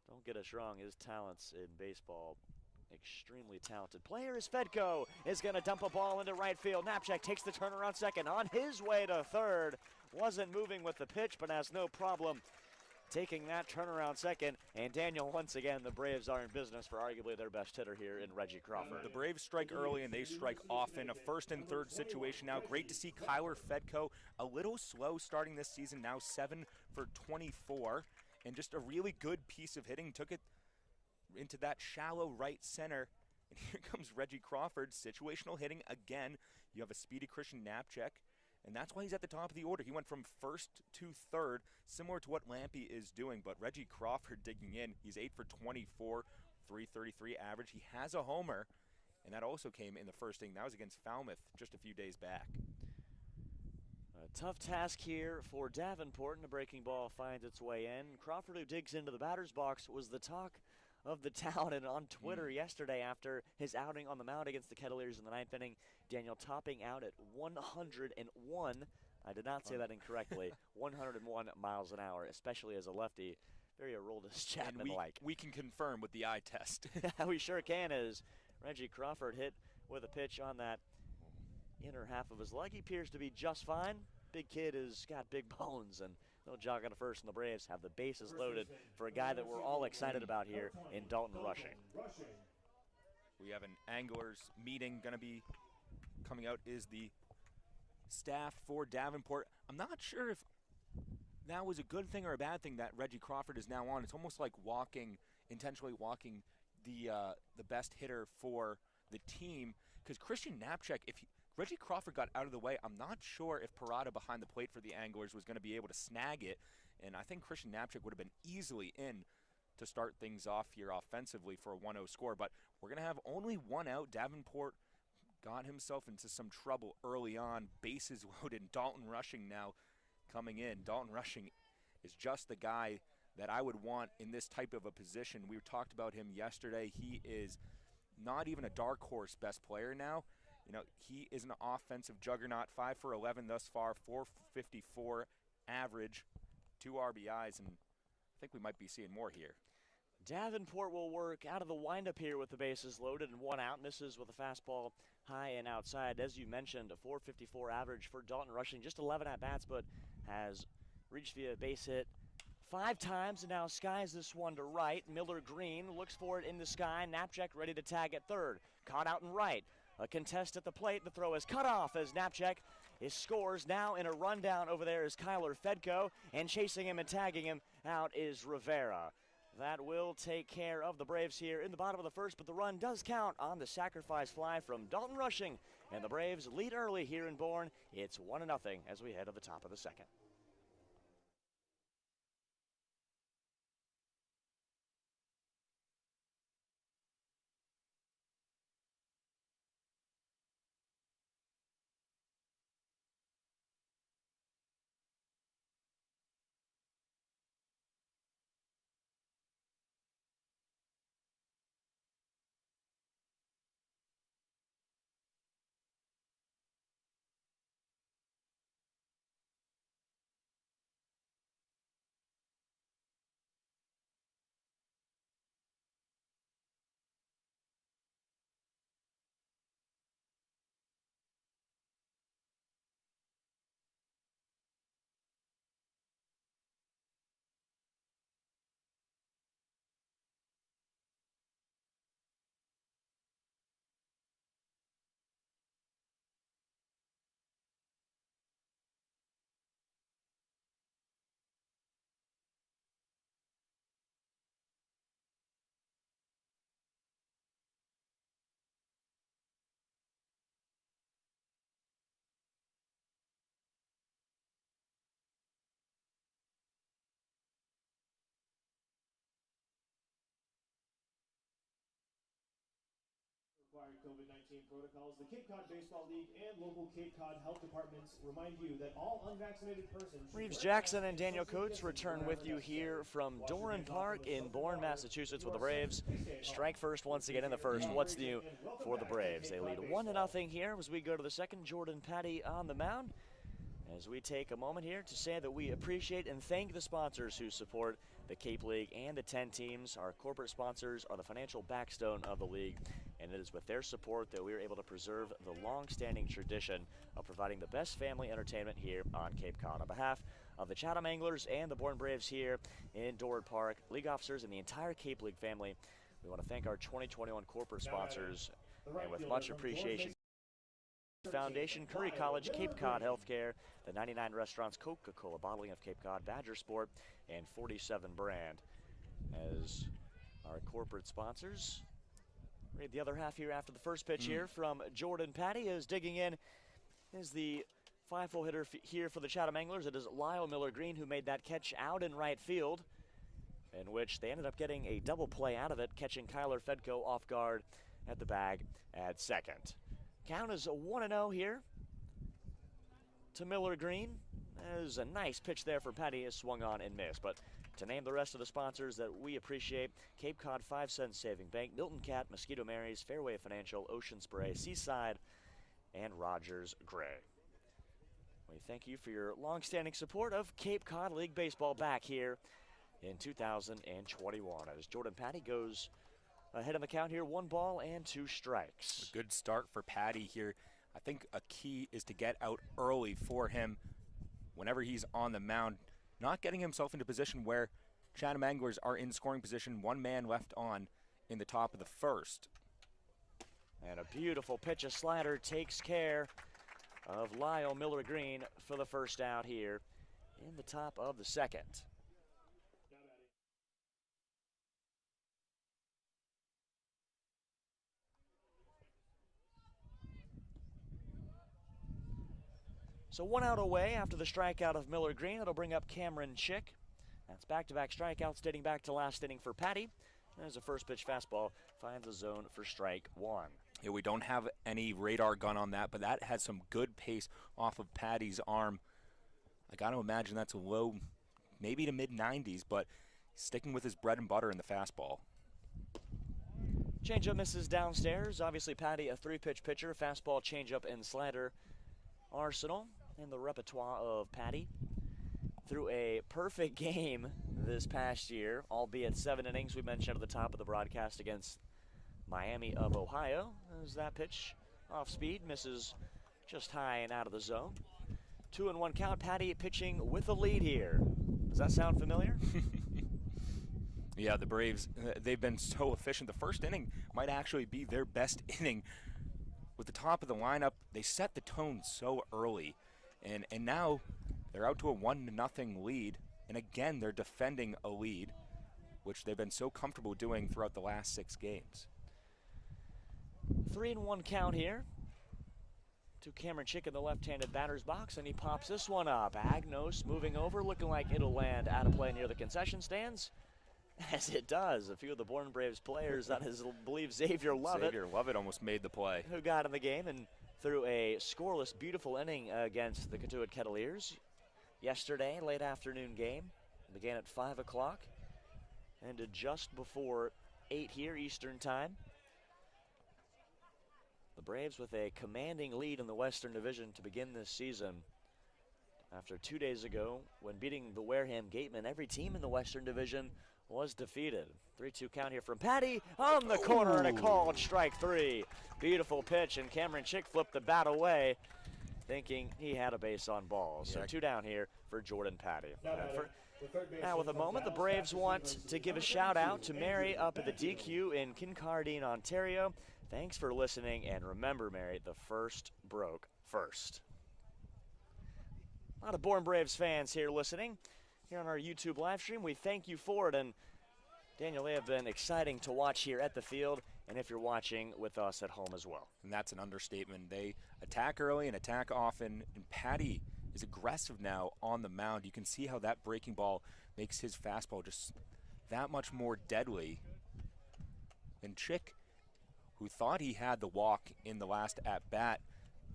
[SPEAKER 4] don't get us wrong, his talents in baseball, extremely talented. Player is Fredko, is going to dump a ball into right field. Knapczyk takes the turnaround second, on his way to third. Wasn't moving with the pitch, but has no problem taking that turnaround second. And Daniel, once again, the Braves are in business for arguably their best hitter here in Reggie Crawford.
[SPEAKER 5] The Braves strike early and they strike often. A first and third situation now. Great to see Keller Fredko a little slow starting this season, now 7 for 24. And just a really good piece of hitting. Took it into that shallow right center. And here comes Reggie Crawford, situational hitting again. You have a speedy Christian Knapczyk. And that's why he's at the top of the order. He went from first to third, similar to what Lampe is doing. But Reggie Crawford digging in. He's 8 for 24, 333 average. He has a homer, and that also came in the first inning. That was against Falmouth just a few days back.
[SPEAKER 4] A tough task here for Davenport, and the breaking ball finds its way in. Crawford, who digs into the batter's box, was the talk of the town and on Twitter yesterday after his outing on the mound against the Kettleers in the ninth inning. Daniel topping out at 101. I did not say that incorrectly. 101 miles an hour, especially as a lefty. Very Aroldis Chapman-like.
[SPEAKER 5] We can confirm with the eye test.
[SPEAKER 4] We sure can, as Reggie Crawford hit with a pitch on that inner half of his leg. He appears to be just fine. Big kid has got big bones, and no jog on the first, and the Braves have the bases loaded for a guy that we're all excited about here in Dalton Rushing.
[SPEAKER 5] We have an anglers meeting going to be coming out is the staff for Davenport. I'm not sure if that was a good thing or a bad thing that Reggie Crawford is now on. It's almost like intentionally walking the best hitter for the team, because Christian Knapczyk, Reggie Crawford got out of the way, I'm not sure if Parada behind the plate for the Anglers was going to be able to snag it, and I think Christian Knapczyk would have been easily in to start things off here offensively for a 1-0 score, but we're going to have only one out. Davenport got himself into some trouble early on. Bases loaded. Dalton Rushing now coming in. Dalton Rushing is just the guy that I would want in this type of a position. We talked about him yesterday. He is not even a dark horse best player now. You know, he is an offensive juggernaut, 5 for 11 thus far, 454 average, 2 RBIs, and I think we might be seeing more here.
[SPEAKER 4] Davenport will work out of the windup here with the bases loaded and 1 out. Misses with a fastball high and outside. As you mentioned, a 454 average for Dalton Rushing. Just 11 at-bats, but has reached via base hit 5 times and now skies this one to right. Miller Green looks for it in the sky. Knapcheck ready to tag at third. Caught out and right. A contest at the plate. The throw is cut off as Knapcheck scores. Now in a rundown over there is Keller Fredko, and chasing him and tagging him out is Rivera. That will take care of the Braves here in the bottom of the first, but the run does count on the sacrifice fly from Dalton Rushing, and the Braves lead early here in Bourne. It's 1-0 as we head to the top of the second.
[SPEAKER 3] Required COVID-19 protocols, the Cape Cod Baseball League and local Cape Cod health departments remind you that all unvaccinated persons...
[SPEAKER 4] Reeves Jackson and Daniel Coates return with you here from Doran Park in Bourne, Massachusetts with the Braves. Strike first once again in the first. What's new for the Braves? They lead 1-0 here as we go to the second. Jordan Patty on the mound. As we take a moment here to say that we appreciate and thank the sponsors who support the Cape League and the 10 teams. Our corporate sponsors are the financial backbone of the league, and it is with their support that we are able to preserve the long-standing tradition of providing the best family entertainment here on Cape Cod. On behalf of the Chatham Anglers and the Bourne Braves here in Doran Park, league officers and the entire Cape League family, we want to thank our 2021 corporate sponsors, and with much appreciation, Foundation, Curry College, Cape Cod Healthcare, the 99 Restaurants, Coca-Cola Bottling of Cape Cod, Badger Sport, and 47 Brand as our corporate sponsors. Read the other half here after the first pitch here from Jordan Patty is digging in. Is the 5-hole hitter here for the Chatham Anglers. It is Lyle Miller Green who made that catch out in right field, in which they ended up getting a double play out of it, catching Keller Fredko off guard at the bag at second. Count is 1-0 here to Miller Green. There's a nice pitch there for Patty, is swung on and missed. But to name the rest of the sponsors that we appreciate: Cape Cod 5 Cent Saving Bank, Milton Cat, Mosquito Mary's, Fairway Financial, Ocean Spray, Seaside, and Rogers Gray. We thank you for your long-standing support of Cape Cod League Baseball back here in 2021 as Jordan Patty goes ahead in the count here, 1 ball and 2 strikes.
[SPEAKER 5] A good start for Patty here. I think a key is to get out early for him whenever he's on the mound, not getting himself into position where Chatham Anglers are in scoring position, 1 man left on in the top of the first.
[SPEAKER 4] And a beautiful pitch, a slider, takes care of Lyle Miller Green for the first out here in the top of the second. So 1 out away after the strikeout of Miller Green. It'll bring up Cameron Chick. That's back-to-back strikeouts dating back to last inning for Patty. There's a first pitch fastball, finds the zone for strike 1.
[SPEAKER 5] Yeah, we don't have any radar gun on that, but that has some good pace off of Patty's arm. I got to imagine that's a low, maybe to mid-90s, but sticking with his bread and butter in the fastball.
[SPEAKER 4] Changeup misses downstairs. Obviously, Patty, a 3-pitch pitcher, fastball, changeup, and slider arsenal in the repertoire of Patty. Through a perfect game this past year, albeit 7 innings, we mentioned at the top of the broadcast, against Miami of Ohio. As that pitch off speed misses just high and out of the zone. 2-1 count. Patty pitching with the lead here. Does that sound familiar?
[SPEAKER 5] Yeah, the Braves, they've been so efficient. The first inning might actually be their best inning. With the top of the lineup, they set the tone so early. And now they're out to a 1-0 lead. And again, they're defending a lead, which they've been so comfortable doing throughout the last 6 games.
[SPEAKER 4] 3-1 count here to Cameron Chick in the left-handed batter's box, and he pops this one up. Agnost moving over, looking like it'll land out of play near the concession stands. As it does. A few of the Bourne Braves players, that is, I believe, Xavier Lovett
[SPEAKER 5] almost made the play.
[SPEAKER 4] Who got in the game and threw a scoreless, beautiful inning against the Cotuit Kettleers yesterday, late afternoon game. Began at 5 o'clock, ended just before 8 here Eastern time. The Braves with a commanding lead in the Western Division to begin this season. After 2 days ago, when beating the Wareham Gatemen, every team in the Western Division was defeated. 3-2 count here from Patty on the corner, and a called strike 3. Beautiful pitch, and Cameron Chick flipped the bat away, thinking he had a base on balls. So 2 down here for Jordan Patty. Now with a moment, the Braves want to give a shout out to Mary up at the DQ in Kincardine, Ontario. Thanks for listening, and remember, Mary, the first broke first. A lot of Bourne Braves fans here listening here on our YouTube live stream. We thank you for it, and Daniel, they have been exciting to watch here at the field, and if you're watching with us at home as well.
[SPEAKER 5] And that's an understatement. They attack early and attack often, and Patty is aggressive now on the mound. You can see how that breaking ball makes his fastball just that much more deadly. And Chick, who thought he had the walk in the last at-bat,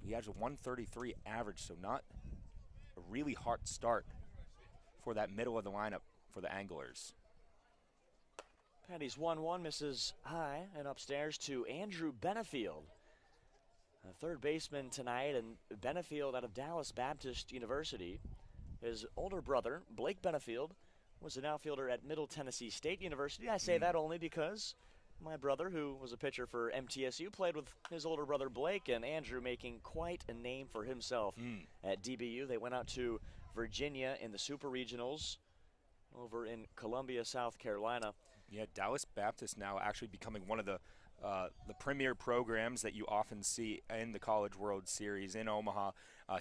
[SPEAKER 5] he has a 133 average, so not a really hard start for that middle of the lineup for the Anglers.
[SPEAKER 4] Patty's 1-1, misses high, and upstairs to Andrew Benefield, a third baseman tonight, and Benefield out of Dallas Baptist University. His older brother, Blake Benefield, was an outfielder at Middle Tennessee State University. I say that only because my brother, who was a pitcher for MTSU, played with his older brother Blake, and Andrew making quite a name for himself at DBU. They went out to Virginia in the Super Regionals over in Columbia, South Carolina.
[SPEAKER 5] Yeah, Dallas Baptist now actually becoming one of the premier programs that you often see in the College World Series in Omaha.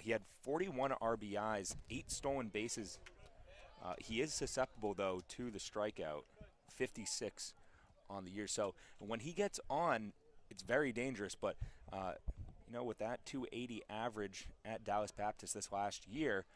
[SPEAKER 5] He had 41 RBIs, 8 stolen bases. He is susceptible, though, to the strikeout, 56 on the year. So when he gets on, it's very dangerous. But, you know, with that 280 average at Dallas Baptist this last year,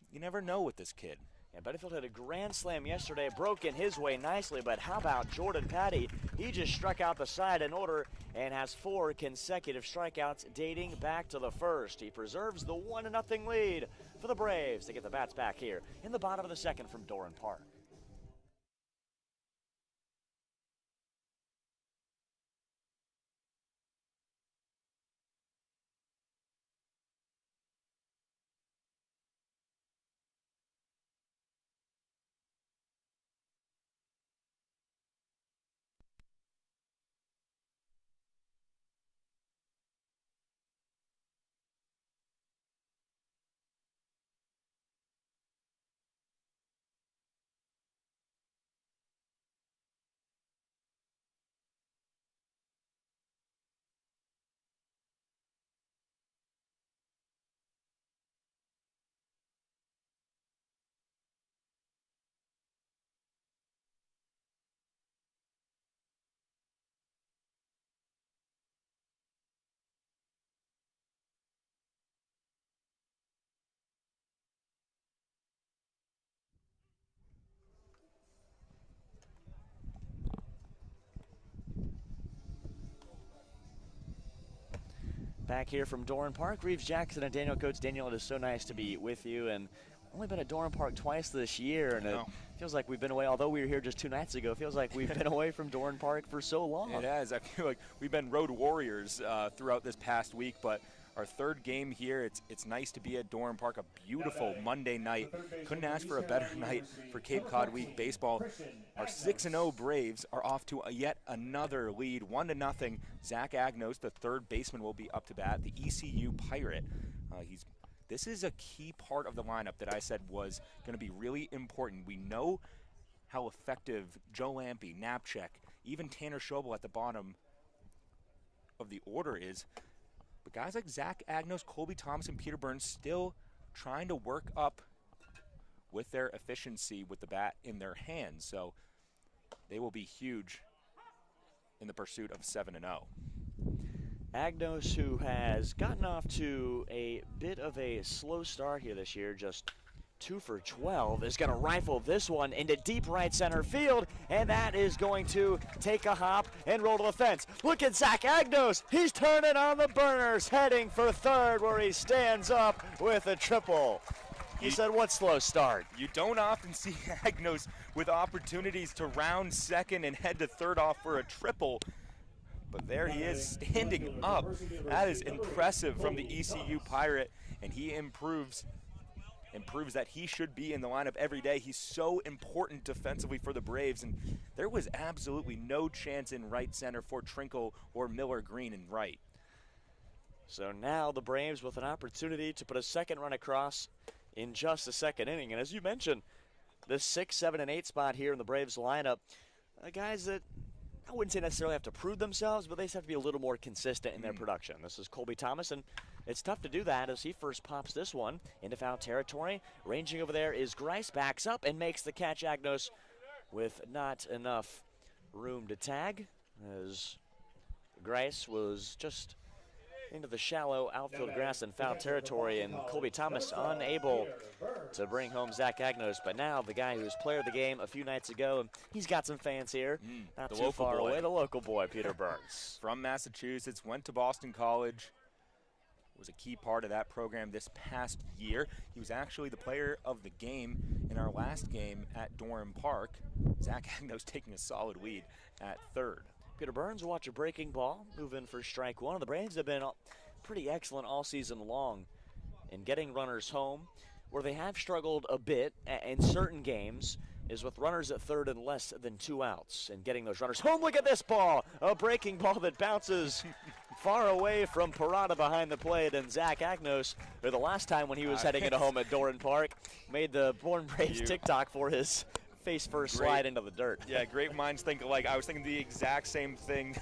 [SPEAKER 5] you never know with this kid.
[SPEAKER 4] And Benefield had a grand slam yesterday, broke in his way nicely, but how about Jordan Patty? He just struck out the side in order and has 4 consecutive strikeouts dating back to the first. He preserves the 1-0 lead for the Braves to get the bats back here in the bottom of the second from Doran Park. Back here from Doran Park, Reeves Jackson and Daniel Coates. Daniel, it is so nice to be with you, and only been at Doran Park twice this year, and it feels like we've been away, although we were here just 2 nights ago, it feels like we've been away from Doran Park for so long.
[SPEAKER 5] It has. I feel like we've been road warriors throughout this past week, but our third game here, it's nice to be at Doran Park, a beautiful Monday night. Couldn't ask for a better night for Cape Cod Week baseball. Our 6-0 Braves are off to yet another lead, 1-0. Zach Agnost, the third baseman, will be up to bat. The ECU Pirate, he's this is a key part of the lineup that I said was going to be really important. We know how effective Joe Lampe, Knapczyk, even Tanner Schobel at the bottom of the order is. But guys like Zach Agnost, Colby Thomas, and Peter Burns still trying to work up with their efficiency with the bat in their hands. So they will be huge in the pursuit of 7-0.
[SPEAKER 4] Agnost, who has gotten off to a bit of a slow start here this year, just 2 for 12, is going to rifle this one into deep right center field, and that is going to take a hop and roll to the fence. Look at Zach Agnost. He's turning on the burners, heading for third, where he stands up with a triple. He said, what slow start?
[SPEAKER 5] You don't often see Agnost with opportunities to round second and head to third off for a triple. But there he is standing up. That is impressive from the ECU Pirate, and he improves that he should be in the lineup every day. He's so important defensively for the Braves, and there was absolutely no chance in right center for Trinkle or Miller Green in right.
[SPEAKER 4] So now the Braves with an opportunity to put a second run across in just the second inning. And as you mentioned, the 6, 7, and 8 spot here in the Braves lineup, guys that I wouldn't say necessarily have to prove themselves, but they just have to be a little more consistent in their production. This is Colby Thomas, and it's tough to do that as he first pops this one into foul territory. Ranging over there is Grice, backs up and makes the catch. Agnost with not enough room to tag, as Grice was just into the shallow outfield grass in foul territory, and Colby Thomas unable to bring home Zach Agnost. But now the guy who was player of the game a few nights ago, and he's got some fans here, not too far away, the local boy, Peter Burns.
[SPEAKER 5] From Massachusetts, went to Boston College, was a key part of that program this past year. He was actually the player of the game in our last game at Durham Park. Zach Agnost taking a solid lead at third.
[SPEAKER 4] Peter Burns will watch a breaking ball, move in for strike one. The Braves have been pretty excellent all season long in getting runners home. Where they have struggled a bit in certain games is with runners at third and less than 2 outs and getting those runners home. Look at this ball, a breaking ball that bounces far away from Parada behind the plate, and Zach Agnost, or the last time when he was heading into home at Doran Park, made the Bourne Braves TikTok for his face-first slide into the dirt.
[SPEAKER 5] Yeah, great minds think alike. I was thinking the exact same thing.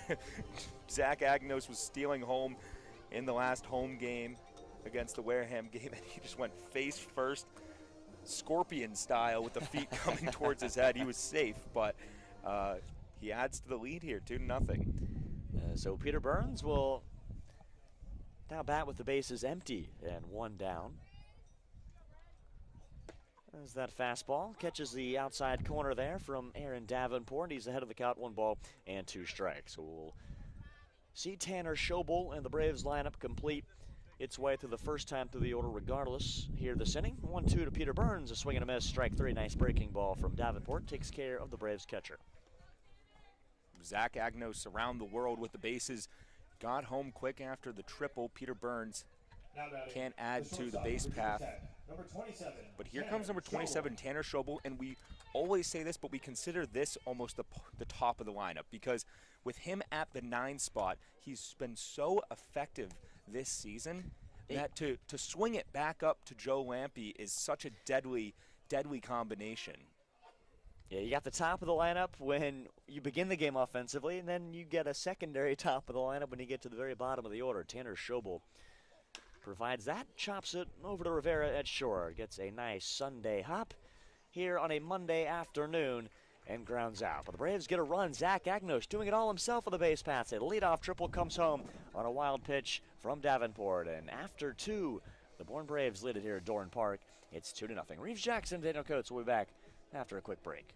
[SPEAKER 5] Zach Agnost was stealing home in the last home game against the Wareham game, and he just went face first, scorpion style, with the feet coming towards his head. He was safe, but he adds to the lead here, 2-0.
[SPEAKER 4] So Peter Burns will now bat with the bases empty and 1 down. As that fastball catches the outside corner there from Aaron Davenport. He's ahead of the count, 1 ball and 2 strikes. So we'll see Tanner Schobel and the Braves lineup complete its way through the first time through the order regardless here this inning. 1-2 to Peter Burns, a swing and a miss, strike 3. Nice breaking ball from Davenport, takes care of the Braves catcher.
[SPEAKER 5] Zach Agnost around the world with the bases. Got home quick after the triple. Peter Burns can't add to the base path. But here comes number 27, Tanner Schobel, and we always say this, but we consider this almost the top of the lineup, because with him at the 9 spot, he's been so effective this season that to swing it back up to Joe Lampe is such a deadly combination.
[SPEAKER 4] Yeah, you got the top of the lineup when you begin the game offensively, and then you get a secondary top of the lineup when you get to the very bottom of the order. Tanner Schobel provides that, chops it over to Rivera at short. Gets a nice Sunday hop here on a Monday afternoon and grounds out. But the Braves get a run. Zach Agnost doing it all himself on the base paths. A leadoff triple comes home on a wild pitch from Davenport. And after 2, the Bourne Braves lead it here at Doran Park. It's 2-0. Reeves Jackson, Daniel Coates will be back after a quick break.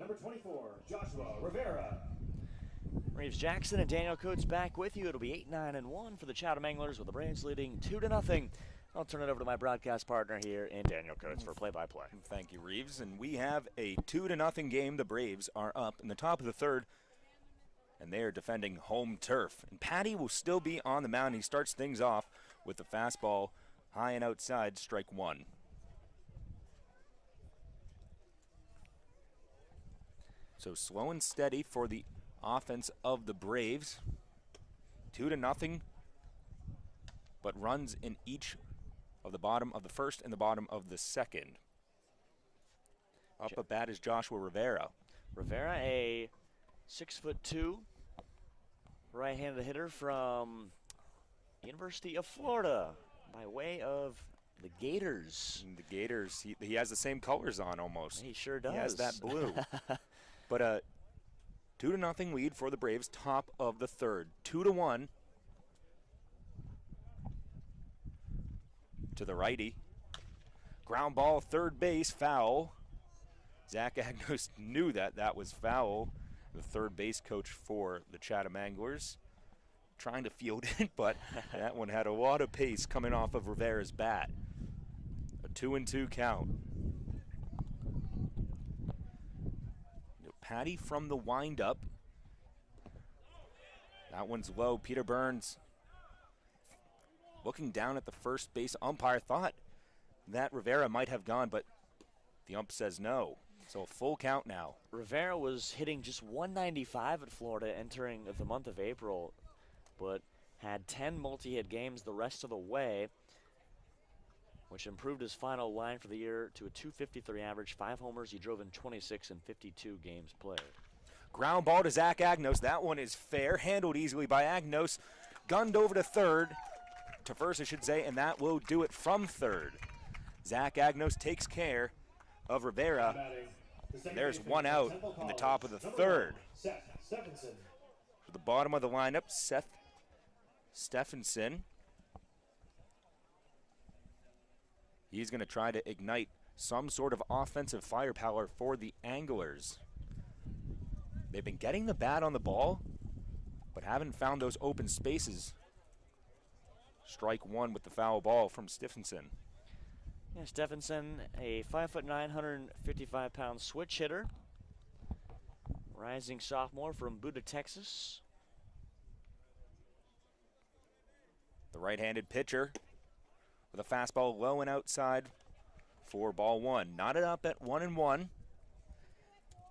[SPEAKER 3] Number 24, Joshua Rivera.
[SPEAKER 4] Reeves Jackson and Daniel Coates back with you. It'll be 8-9-1 for the Chatham Anglers with the Braves leading 2-0. I'll turn it over to my broadcast partner here in Daniel Coates for play-by-play.
[SPEAKER 5] Thank you, Reeves. And we have a 2-0 game. The Braves are up in the top of the third, and they are defending home turf. And Patty will still be on the mound. He starts things off with the fastball high and outside, strike one. So slow and steady for the offense of the Braves. 2-0, but runs in each of the bottom of the first and the bottom of the second. Up at bat is Joshua Rivera.
[SPEAKER 4] Rivera, a 6'2" right-handed hitter from University of Florida by way of the Gators.
[SPEAKER 5] And the Gators, he has the same colors on almost.
[SPEAKER 4] He sure does.
[SPEAKER 5] He has that blue. But a 2-0 lead for the Braves, top of the third. 2-1 to the righty. Ground ball, third base, foul. Zach Agnost knew that was foul. The third base coach for the Chatham Anglers trying to field it, but that one had a lot of pace coming off of Rivera's bat. A 2-2 count. Patty from the windup. That one's low. Peter Burns looking down at the first base umpire. Thought that Rivera might have gone, but the ump says no. So a full count now.
[SPEAKER 4] Rivera was hitting just 195 at Florida entering the month of April, but had 10 multi-hit games the rest of the way, which improved his final line for the year to a .253 average, 5 homers. He drove in 26 and 52 games played.
[SPEAKER 5] Ground ball to Zach Agnost. That one is fair, handled easily by Agnost. Gunned over to third, to first I should say, and that will do it from third. Zach Agnost takes care of Rivera. There's one out in the top of the third.
[SPEAKER 3] Seth Stevenson.
[SPEAKER 5] To the bottom of the lineup, Seth Stevenson. He's going to try to ignite some sort of offensive firepower for the Anglers. They've been getting the bat on the ball, but haven't found those open spaces. Strike one with the foul ball from Stevenson.
[SPEAKER 4] Yeah, Stevenson, a 5'9", 155-pound switch hitter. Rising sophomore from Buda, Texas.
[SPEAKER 5] The right-handed pitcher with a fastball low and outside for ball one. Knotted up at 1-1.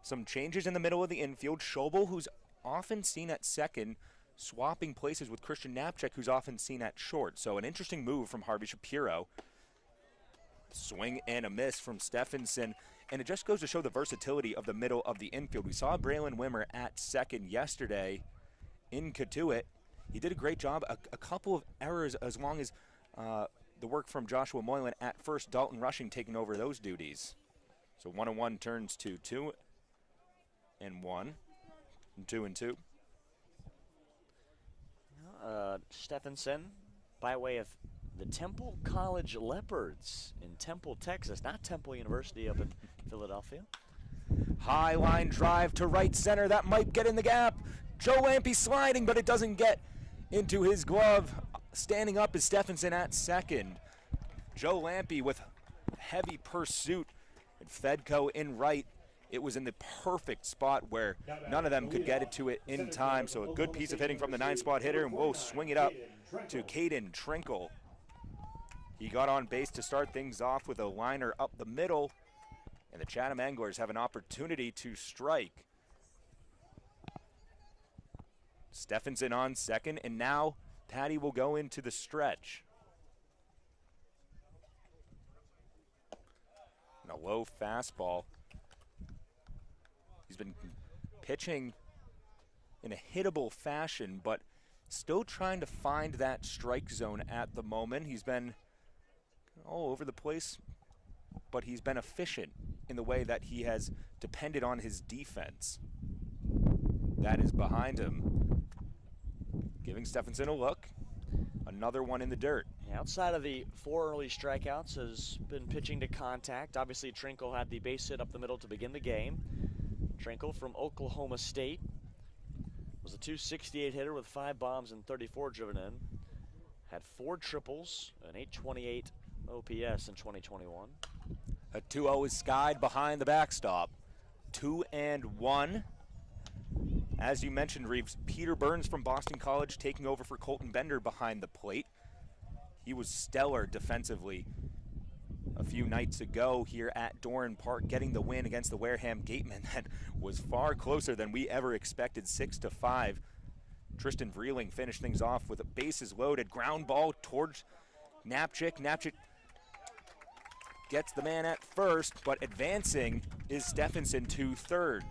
[SPEAKER 5] Some changes in the middle of the infield. Schobel, who's often seen at second, swapping places with Christian Knapczyk, who's often seen at short. So an interesting move from Harvey Shapiro. Swing and a miss from Stevenson. And it just goes to show the versatility of the middle of the infield. We saw Braylon Wimmer at second yesterday in Katuitt. He did a great job. A couple of errors as long as the work from Joshua Moylan at first. Dalton Rushing taking over those duties. So 1-1 turns to 2-1 and 2-2.
[SPEAKER 4] Stevenson, by way of the Temple College Leopards in Temple, Texas, not Temple University up in Philadelphia.
[SPEAKER 5] High line drive to right center. That might get in the gap. Joe Lampe sliding, but it doesn't get into his glove. Standing up is Stevenson at second. Joe Lampe with heavy pursuit, and Fredko in right. It was in the perfect spot where none of them could get it to it in time. So a good piece of hitting from the 9-spot hitter, and we'll swing it up to Caden Trinkle. He got on base to start things off with a liner up the middle, and the Chatham Anglers have an opportunity to strike. Stevenson on second, and now Patty will go into the stretch. And a low fastball. He's been pitching in a hittable fashion, but still trying to find that strike zone at the moment. He's been all over the place, but he's been efficient in the way that he has depended on his defense. That is behind him. Giving Stevenson a look. Another one in the dirt.
[SPEAKER 4] Yeah, outside of the 4 early strikeouts, has been pitching to contact. Obviously, Trinkle had the base hit up the middle to begin the game. Trinkle from Oklahoma State was a .268 hitter with 5 bombs and 34 driven in. Had 4 triples, an .828 OPS in 2021.
[SPEAKER 5] A 2-0 is skied behind the backstop. 2-1. As you mentioned, Reeves, Peter Burns from Boston College taking over for Colton Bender behind the plate. He was stellar defensively a few nights ago here at Doran Park, getting the win against the Wareham Gatemen that was far closer than we ever expected, 6-5. Tristan Vreeling finished things off with a bases loaded ground ball towards Knapczyk. Knapczyk gets the man at first, but advancing is Stevenson to third.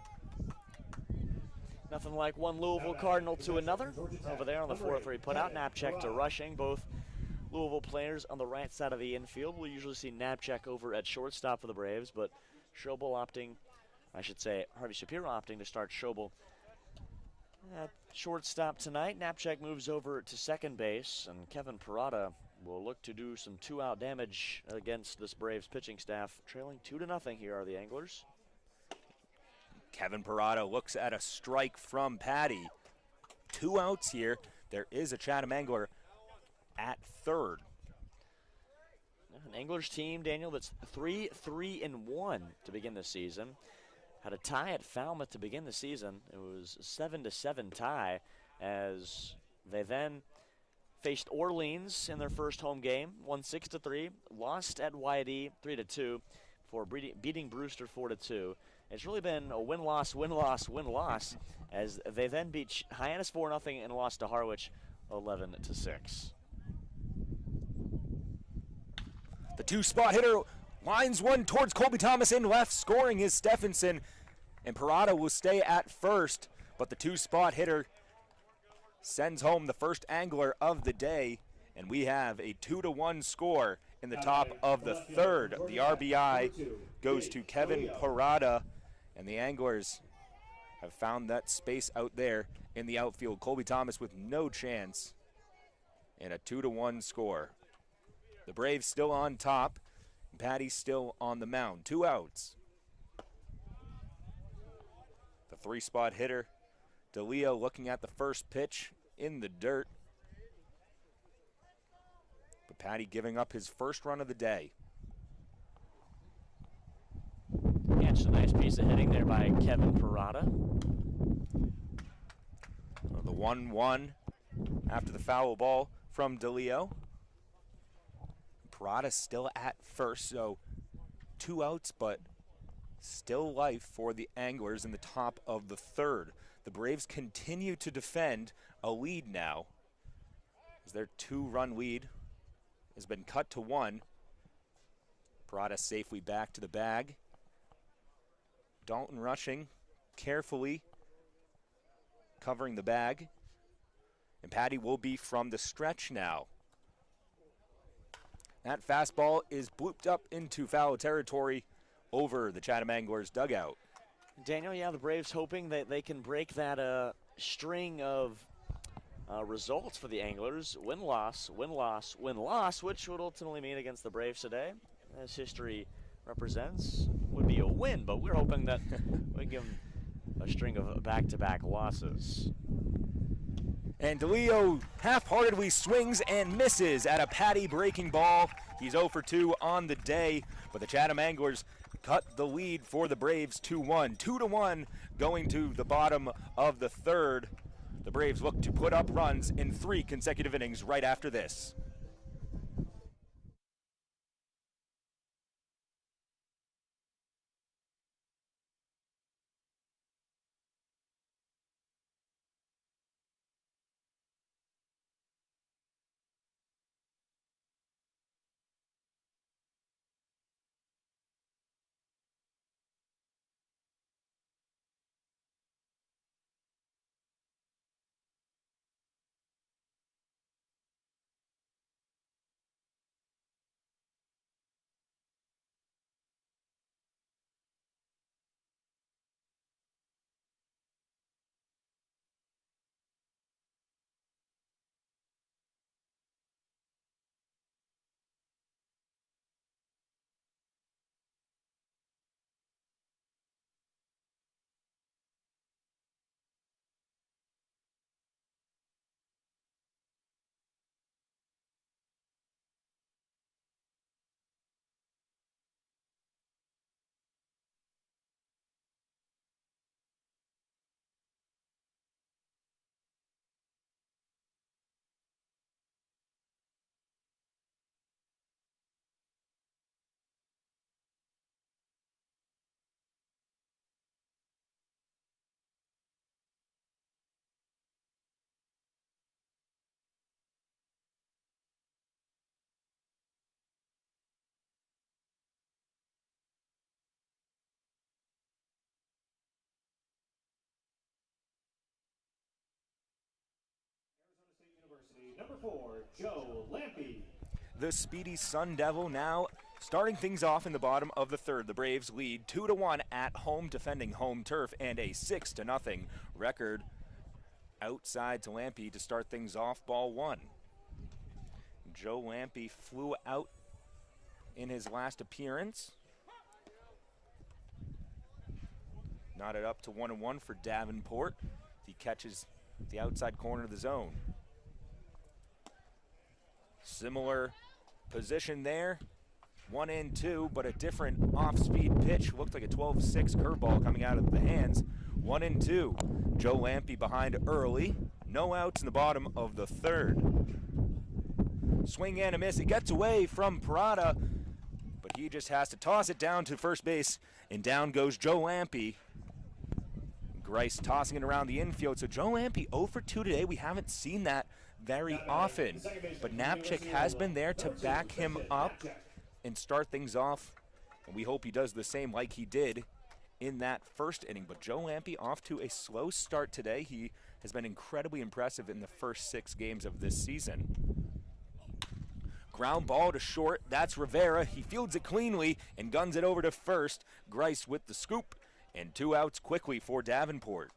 [SPEAKER 4] Nothing like one Louisville Cardinal to another. Over there on the 4-3 putout, Knapczyk to Rushing. Both Louisville players on the right side of the infield. We'll usually see Knapczyk over at shortstop for the Braves, but Schobel opting, I should say Harvey Shapiro opting to start Schobel at shortstop tonight. Knapczyk moves over to second base, and Kevin Parada will look to do some 2-out damage against this Braves pitching staff. Trailing 2-0 here are the Anglers.
[SPEAKER 5] Kevin Parada looks at a strike from Patty. 2 outs here. There is a Chatham Angler at third.
[SPEAKER 4] An Anglers team, Daniel, that's 3-3-1 to begin the season. Had a tie at Falmouth to begin the season. It was a 7-7 tie as they then faced Orleans in their first home game, won 6-3, lost at YD 3-2 for beating Brewster 4-2. It's really been a win-loss, win-loss, win-loss as they then beat Hyannis 4-0 and lost to Harwich 11-6.
[SPEAKER 5] The 2-spot hitter lines one towards Colby Thomas in left. Scoring is Stevenson, and Parada will stay at first, but the 2-spot hitter sends home the first angler of the day, and we have a 2-1 score in the top of the third. The RBI goes to Kevin Parada, and the Anglers have found that space out there in the outfield. Colby Thomas with no chance, and a 2-1 score. The Braves still on top, and Patty's still on the mound. 2 outs. The 3-spot hitter, DeLeo, looking at the first pitch in the dirt. But Patty giving up his first run of the day.
[SPEAKER 4] Yeah, just a nice piece of hitting there by Kevin Parada.
[SPEAKER 5] The 1-1 after the foul ball from DeLeo. Parada still at first, so 2 outs, but still life for the Anglers in the top of the third. The Braves continue to defend a lead now, as their 2-run lead has been cut to 1. Parada safely back to the bag. Dalton Rushing carefully covering the bag, and Patty will be from the stretch now. That fastball is blooped up into foul territory over the Chatham Anglers dugout.
[SPEAKER 4] Daniel, yeah, the Braves hoping that they can break that string of results for the Anglers. Win-loss, win-loss, win-loss, which would ultimately mean against the Braves today, as history represents, would be a win, but we're hoping that we give them a string of back-to-back losses.
[SPEAKER 5] And DeLeo half-heartedly swings and misses at a Patty breaking ball. He's 0 for 2 on the day, but the Chatham Anglers cut the lead for the Braves 2-1. 2-1 going to the bottom of the third. The Braves look to put up runs in 3 consecutive innings right after this.
[SPEAKER 3] number 4, Joe Lampe.
[SPEAKER 5] The speedy Sun Devil now starting things off in the bottom of the third. The Braves lead 2-1 at home, defending home turf, and a 6-0 record outside to Lampe to start things off, ball one. Joe Lampe flew out in his last appearance. Knotted up to 1-1 for Davenport. He catches the outside corner of the zone. Similar position there, 1-2, but a different off-speed pitch. Looked like a 12-6 curveball coming out of the hands. 1-2. Joe Lampe behind early. No outs in the bottom of the third. Swing and a miss. It gets away from Parada, but he just has to toss it down to first base, and down goes Joe Lampe. Grice tossing it around the infield. So Joe Lampe 0 for 2 today. We haven't seen that very often, but Napchik has been there to back him up and start things off, and we hope he does the same like he did in that first inning. But Joe Lampe off to a slow start today. He has been incredibly impressive in the first 6 games of this season. Ground ball to short. That's Rivera. He fields it cleanly and guns it over to first. Grice with the scoop, and 2 outs quickly for Davenport.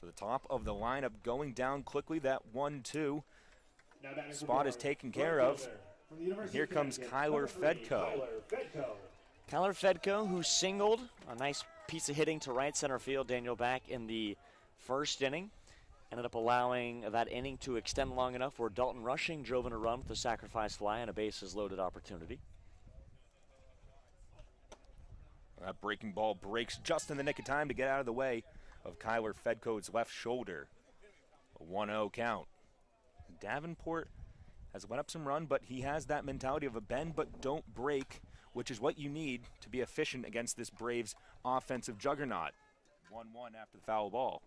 [SPEAKER 5] So the top of the lineup going down quickly. That 1-2 spot is taken care of. And here comes Keller Fredko.
[SPEAKER 4] Keller Fredko, who singled a nice piece of hitting to right center field. Daniel back in the first inning. Ended up allowing that inning to extend long enough where Dalton Rushing drove in a run with a sacrifice fly and a bases loaded opportunity.
[SPEAKER 5] That breaking ball breaks just in the nick of time to get out of the way of Keller Fedko's left shoulder. A 1-0 count. Davenport has let up some run, but he has that mentality of a bend but don't break, which is what you need to be efficient against this Braves offensive juggernaut. 1-1 after the foul ball.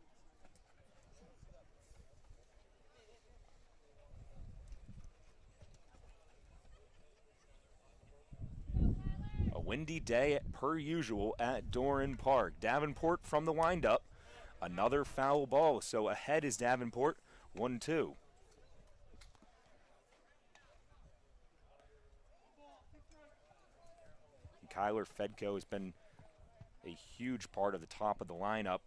[SPEAKER 5] A windy day per usual at Doran Park. Davenport from the windup. Another foul ball, so ahead is Davenport, 1-2. Keller Fedko has been a huge part of the top of the lineup.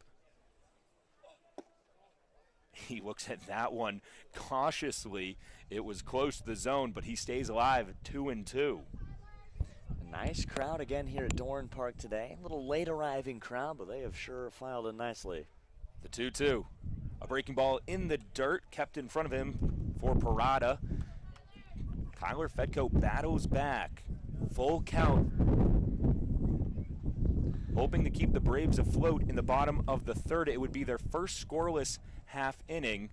[SPEAKER 5] He looks at that one cautiously. It was close to the zone, but he stays alive at 2-2.
[SPEAKER 4] Nice crowd again here at Doran Park today. A little late arriving crowd, but they have sure filed in nicely.
[SPEAKER 5] The 2-2. A breaking ball in the dirt, kept in front of him for Parada. Keller Fedko battles back. Full count. Hoping to keep the Braves afloat in the bottom of the third. It would be their first scoreless half inning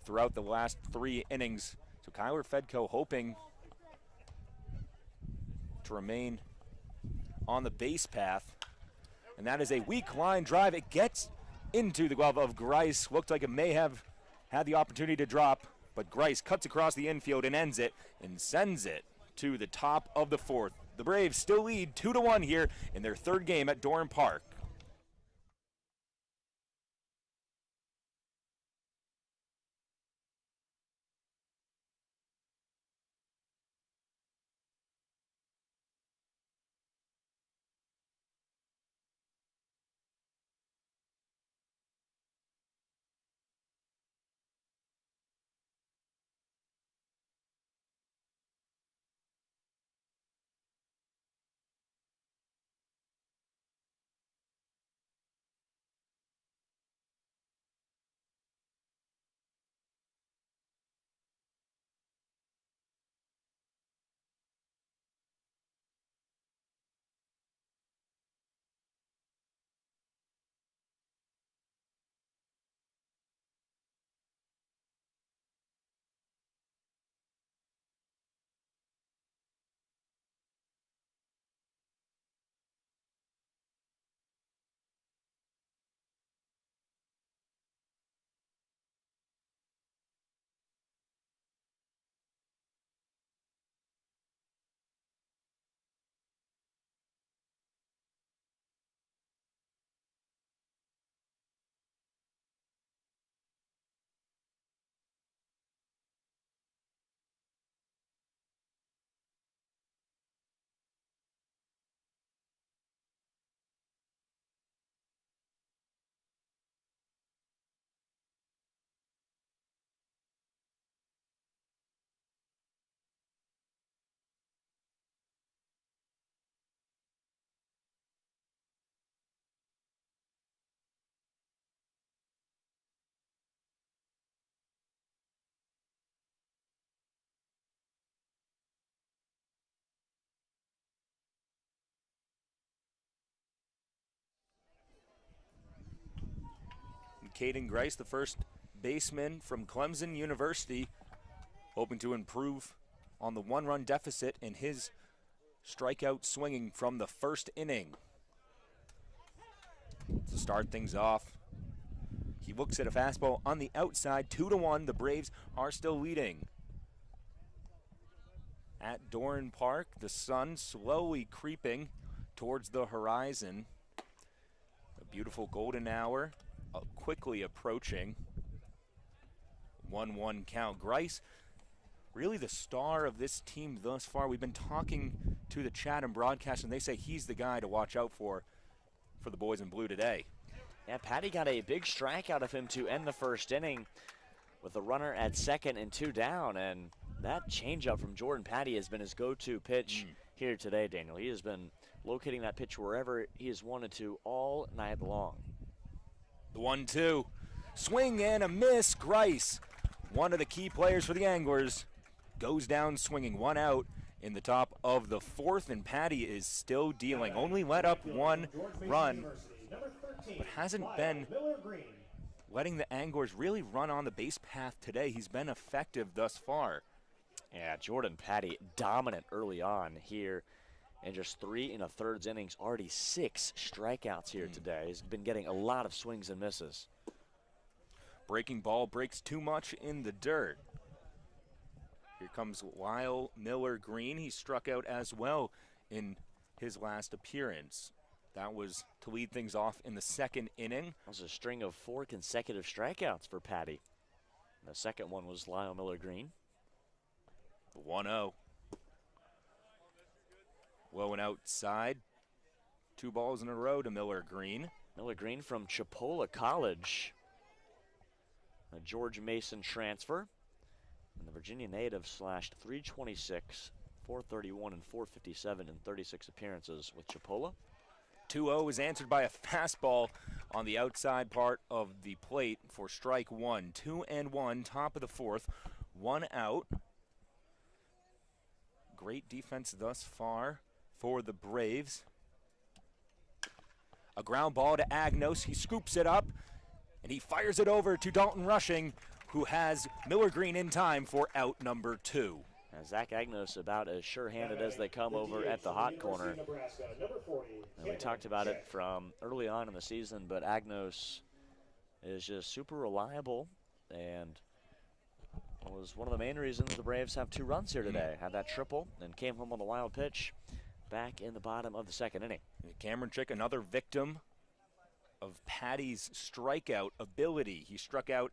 [SPEAKER 5] throughout the last 3 innings. So Keller Fedko hoping to remain on the base path. And that is a weak line drive. It gets into the glove of Grice. Looked like it may have had the opportunity to drop, but Grice cuts across the infield and ends it and sends it to the top of the fourth. The Braves still lead 2-1 here in their third game at Doran Park. Caden Grice, the first baseman from Clemson University, hoping to improve on the one-run deficit in his strikeout swinging from the first inning. To start things off, he looks at a fastball on the outside, 2-1. The Braves are still leading. At Bourne Park, the sun slowly creeping towards the horizon. A beautiful golden hour quickly approaching. 1-1 count. Grice, really the star of this team thus far. We've been talking to the Chatham broadcast, and they say he's the guy to watch out for the boys in blue today.
[SPEAKER 4] Yeah, Patty got a big strike out of him to end the first inning with a runner at second and 2 down, and that changeup from Jordan Patty has been his go-to pitch here today, Daniel. He has been locating that pitch wherever he has wanted to all night long.
[SPEAKER 5] The 1-2. Swing and a miss. Grice, one of the key players for the Anglers, goes down swinging. 1 out in the top of the 4th, and Patty is still dealing. Only let up 1 run, but hasn't been letting the Anglers really run on the base path today. He's been effective thus far.
[SPEAKER 4] Yeah, Jordan Patty dominant early on here in just 3 1/3 innings. Already 6 strikeouts here today. He's been getting a lot of swings and misses.
[SPEAKER 5] Breaking ball breaks too much in the dirt. Here comes Lyle Miller Green. He struck out as well in his last appearance. That was to lead things off in the 2nd inning.
[SPEAKER 4] That was a string of 4 consecutive strikeouts for Patty. The second one was Lyle Miller Green.
[SPEAKER 5] 1-0. Low and outside. 2 balls in a row to Miller Green.
[SPEAKER 4] Miller Green from Chipola College. A George Mason transfer. And the Virginia native slashed .326, .431, and .457 in 36 appearances with Chipola.
[SPEAKER 5] 2-0 is answered by a fastball on the outside part of the plate for strike 1. 2-1, top of the 4th. 1 out. Great defense thus far for the Braves. A ground ball to Agnost. He scoops it up, and he fires it over to Dalton Rushing, who has Miller Green in time for out number 2.
[SPEAKER 4] Zach Agnost about as sure-handed as they come over at the hot corner. And we talked about it from early on in the season, but Agnost is just super reliable, and was one of the main reasons the Braves have 2 runs here today. Had that triple and came home on the wild pitch back in the bottom of the 2nd inning.
[SPEAKER 5] Cameron Chick, another victim of Patty's strikeout ability. He struck out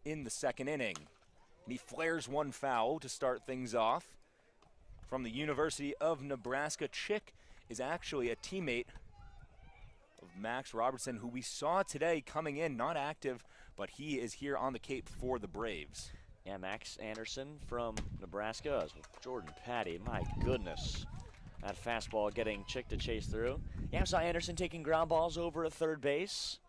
[SPEAKER 5] in the 2nd inning. And he flares 1 foul to start things off. From the University of Nebraska, Chick is actually a teammate of Max Robertson, who we saw today coming in, not active, but he is here on the Cape for the Braves.
[SPEAKER 4] Yeah, Max Anderson from Nebraska as with Jordan Patty. My goodness. That fastball getting Chick to chase through. Yeah, I saw Anderson taking ground balls over at third base.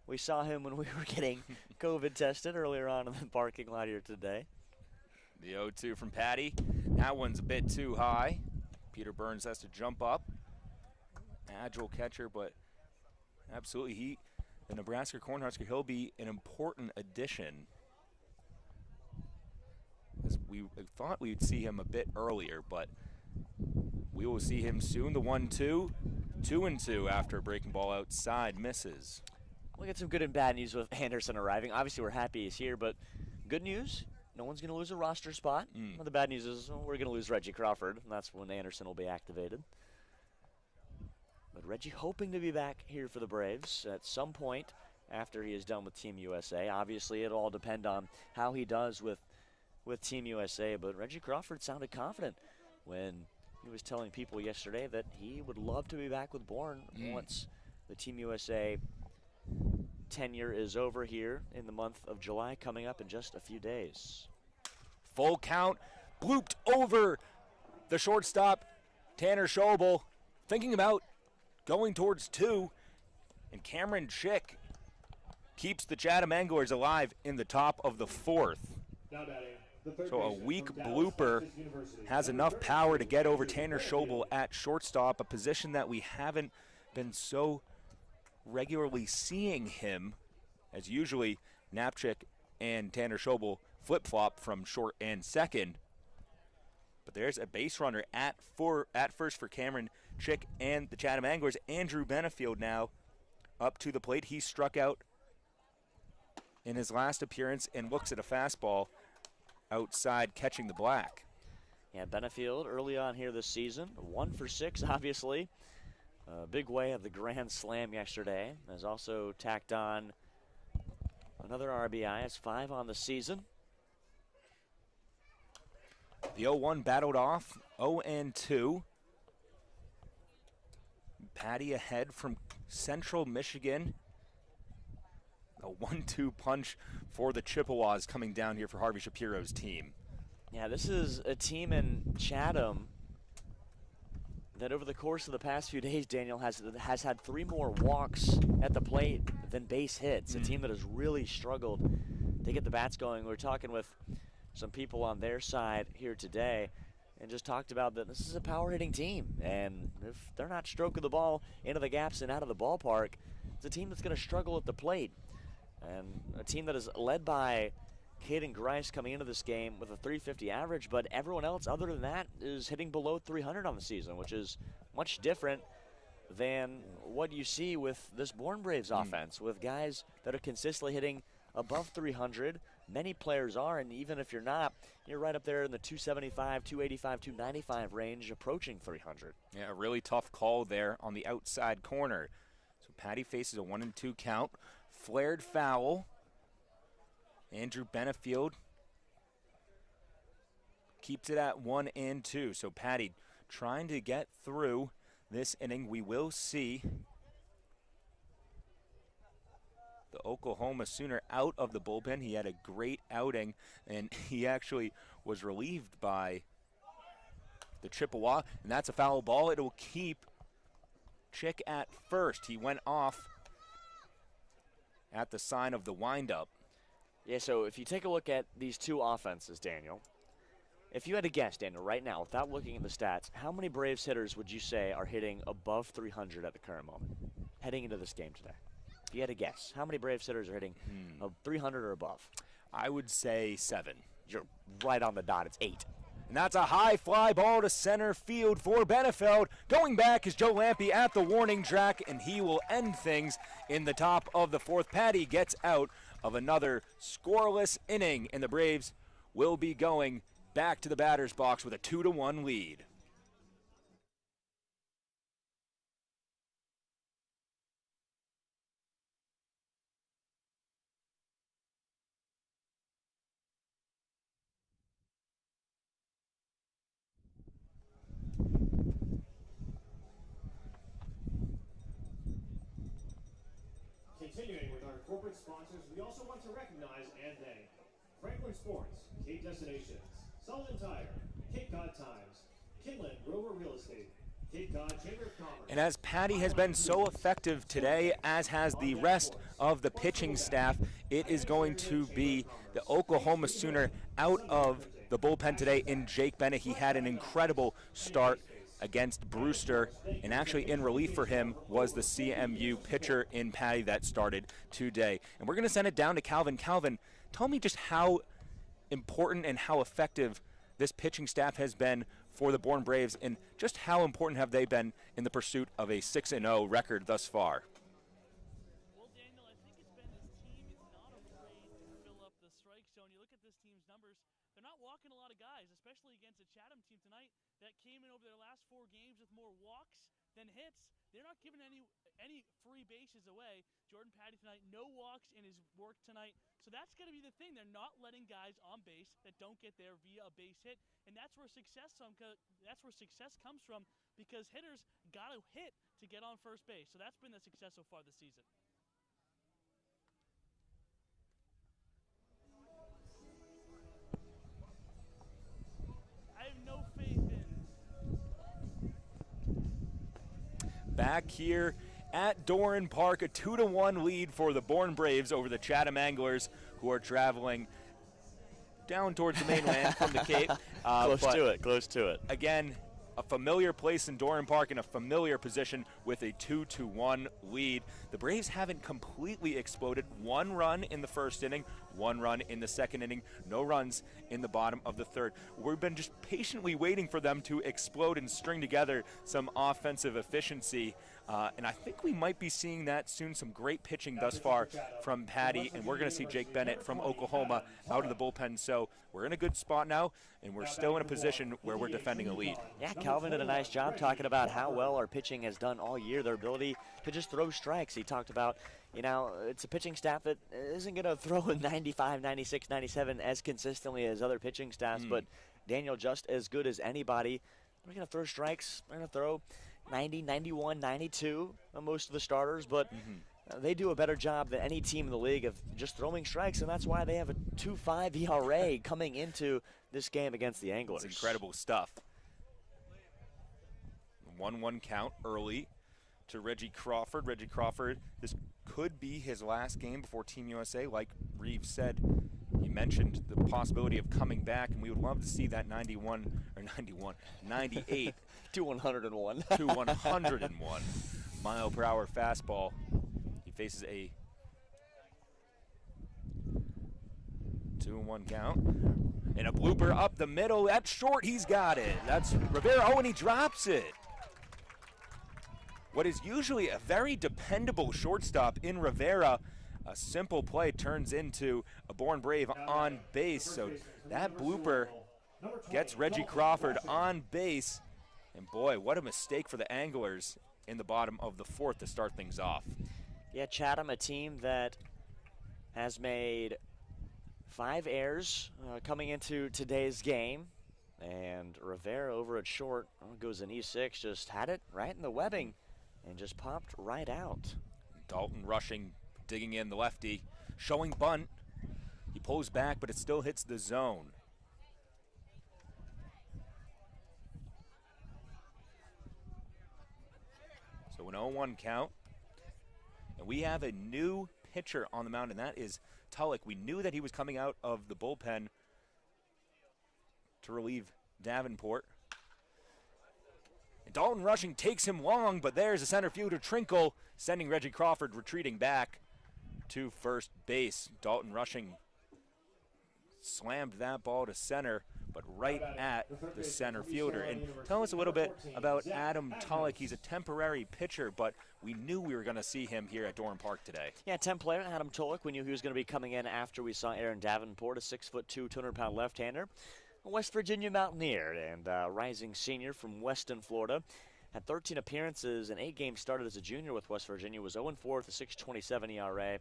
[SPEAKER 4] We saw him when we were getting COVID tested earlier on in the parking lot here today.
[SPEAKER 5] The 0-2 from Patty. That one's a bit too high. Peter Burns has to jump up. Agile catcher, but absolutely the Nebraska Cornhusker, he'll be an important addition. As we thought we'd see him a bit earlier, but we will see him soon. The 1-2, 2-2 after a breaking ball outside, misses.
[SPEAKER 4] We'll get some good and bad news with Anderson arriving. Obviously, we're happy he's here, but good news, no one's going to lose a roster spot. Well, the bad news is we're going to lose Reggie Crawford, and that's when Anderson will be activated. But Reggie hoping to be back here for the Braves at some point after he is done with Team USA. Obviously, it'll all depend on how he does with Team USA, but Reggie Crawford sounded confident when he was telling people yesterday that he would love to be back with Bourne once the Team USA tenure is over here in the month of July, coming up in just a few days.
[SPEAKER 5] Full count, blooped over the shortstop, Tanner Schobel, thinking about going towards 2, and Cameron Chick keeps the Chatham Anglers alive in the top of the 4th. So a weak blooper has enough power to get over Tanner Schobel at shortstop, a position that we haven't been so regularly seeing him as usually Knapchick and Tanner Schobel flip-flop from short and second. But there's a base runner at first for Cameron Chick and the Chatham Anglers. Andrew Benefield now up to the plate. He struck out in his last appearance and looks at a fastball outside catching the black.
[SPEAKER 4] Yeah, Benefield early on here this season, 1 for 6, obviously. Big way of the grand slam yesterday. Has also tacked on another RBI. Has 5 on the season.
[SPEAKER 5] The 0-1 battled off, 0-2. Patty ahead from Central Michigan. A 1-2 punch for the Chippewas coming down here for Harvey Shapiro's team.
[SPEAKER 4] Yeah, this is a team in Chatham that over the course of the past few days, Daniel, has had 3 more walks at the plate than base hits. A team that has really struggled to get the bats going. We were talking with some people on their side here today and just talked about that this is a power hitting team. And if they're not stroking the ball into the gaps and out of the ballpark, it's a team that's going to struggle at the plate. And a team that is led by Caden Grice coming into this game with a 350 average, but everyone else other than that is hitting below 300 on the season, which is much different than what you see with this Bourne Braves offense, with guys that are consistently hitting above 300. Many players are, and even if you're not, you're right up there in the 275, 285, 295 range, approaching 300.
[SPEAKER 5] Yeah, a really tough call there on the outside corner. So Patty faces a 1-2 count. Flared foul. Andrew Benefield keeps it at 1-2. So Patty trying to get through this inning. We will see the Oklahoma Sooner out of the bullpen. He had a great outing, and he actually was relieved by the Chippewa, and that's a foul ball. It'll keep Chick at first. He went off at the sign of the windup.
[SPEAKER 4] Yeah, so if you take a look at these two offenses, Daniel, if you had to guess, Daniel, right now, without looking at the stats, how many Braves hitters would you say are hitting above 300 at the current moment, heading into this game today? If you had to guess, how many Braves hitters are hitting 300 or above?
[SPEAKER 5] I would say 7.
[SPEAKER 4] You're right on the dot. It's 8.
[SPEAKER 5] And that's a high fly ball to center field for Benefield. Going back is Joe Lampe at the warning track, and he will end things in the top of the 4th. Patty gets out of another scoreless inning, and the Braves will be going back to the batter's box with a 2-1 lead.
[SPEAKER 3] Continuing with our corporate sponsors, we also want to recognize and thank Franklin Sports, Cape Destinations, Sullivan Tire, Cape Cod Times, Kinlan Grover Real Estate, Cape Cod Chamber of Commerce.
[SPEAKER 5] And as Patty has been so effective today, as has the rest of the pitching staff, it is going to be the Oklahoma Sooner out of the bullpen today in Jake Bennett. He had an incredible start against Brewster, and actually in relief for him was the CMU pitcher in Patty that started today. And we're going to send it down to Calvin. Calvin, tell me just how important and how effective this pitching staff has been for the Bourne Braves, and just how important have they been in the pursuit of a 6-0 record thus far?
[SPEAKER 2] Well, Daniel, I think it's been this team is not afraid to fill up the strike zone. You look at this team's numbers, they're not walking a lot of guys, especially against a Chatham team tonight that came in over their last 4 games with more walks than hits. They're not giving any free bases away. Jordan Patty tonight, no walks in his work tonight. So that's going to be the thing. They're not letting guys on base that don't get there via a base hit, and that's where success comes from, because hitters got to hit to get on first base. So that's been the success so far this season. I have no faith in.
[SPEAKER 5] Back here at Doran Park, a 2-1 lead for the Bourne Braves over the Chatham Anglers, who are traveling down towards the mainland from the Cape.
[SPEAKER 4] Close to it.
[SPEAKER 5] Again, a familiar place in Doran Park in a familiar position with a 2-1 lead. The Braves haven't completely exploded. 1 run in the first inning, 1 run in the second inning, no runs in the bottom of the third. We've been just patiently waiting for them to explode and string together some offensive efficiency. And I think we might be seeing that soon. Some great pitching thus far from Patty, and we're going to see Jake Bennett from Oklahoma out of the bullpen. So we're in a good spot now, and we're still in a position where we're defending a lead.
[SPEAKER 4] Yeah, Calvin did a nice job talking about how well our pitching has done all year, their ability to just throw strikes. He talked about, you know, it's a pitching staff that isn't going to throw 95, 96, 97 as consistently as other pitching staffs, but Daniel, just as good as anybody. We're going to throw strikes. We're going to throw 90, 91, 92 on most of the starters, but they do a better job than any team in the league of just throwing strikes, and that's why they have a 2.5 ERA coming into this game against the Anglers.
[SPEAKER 5] It's incredible stuff. 1-1 count early to Reggie Crawford. Reggie Crawford, this could be his last game before Team USA. Like Reeves said, he mentioned the possibility of coming back, and we would love to see that 98
[SPEAKER 4] to 101.
[SPEAKER 5] to 101 mile per hour fastball. He faces a 2-1 count. And a blooper up the middle. That's short. He's got it. That's Rivera. Oh, and he drops it. What is usually a very dependable shortstop in Rivera, a simple play turns into a Bourne Brave on base. So that blooper gets Reggie Crawford on base. And boy, what a mistake for the Anglers in the bottom of the fourth to start things off.
[SPEAKER 4] Yeah, Chatham, a team that has made 5 errors coming into today's game. And Rivera over at short goes an E6, just had it right in the webbing and just popped right out.
[SPEAKER 5] Dalton rushing, digging in the lefty, showing bunt. He pulls back, but it still hits the zone. So an 0-1 count. And we have a new pitcher on the mound, and that is Tulik. We knew that he was coming out of the bullpen to relieve Davenport. And Dalton rushing takes him long, but there's a center fielder, Trinkle, sending Reggie Crawford retreating back to first base. Dalton rushing slammed that ball to center, but right at the center fielder. And tell us a little bit about Adam Tulik. He's a temporary pitcher, but we knew we were going to see him here at Doran Park today.
[SPEAKER 4] Yeah, 10 player Adam Tulik. We knew he was going to be coming in after we saw Aaron Davenport, a 6'2", 200-pound left-hander, a West Virginia Mountaineer and rising senior from Weston, Florida. Had 13 appearances and 8 games started as a junior with West Virginia. Was 0-4 with a 6.27 ERA.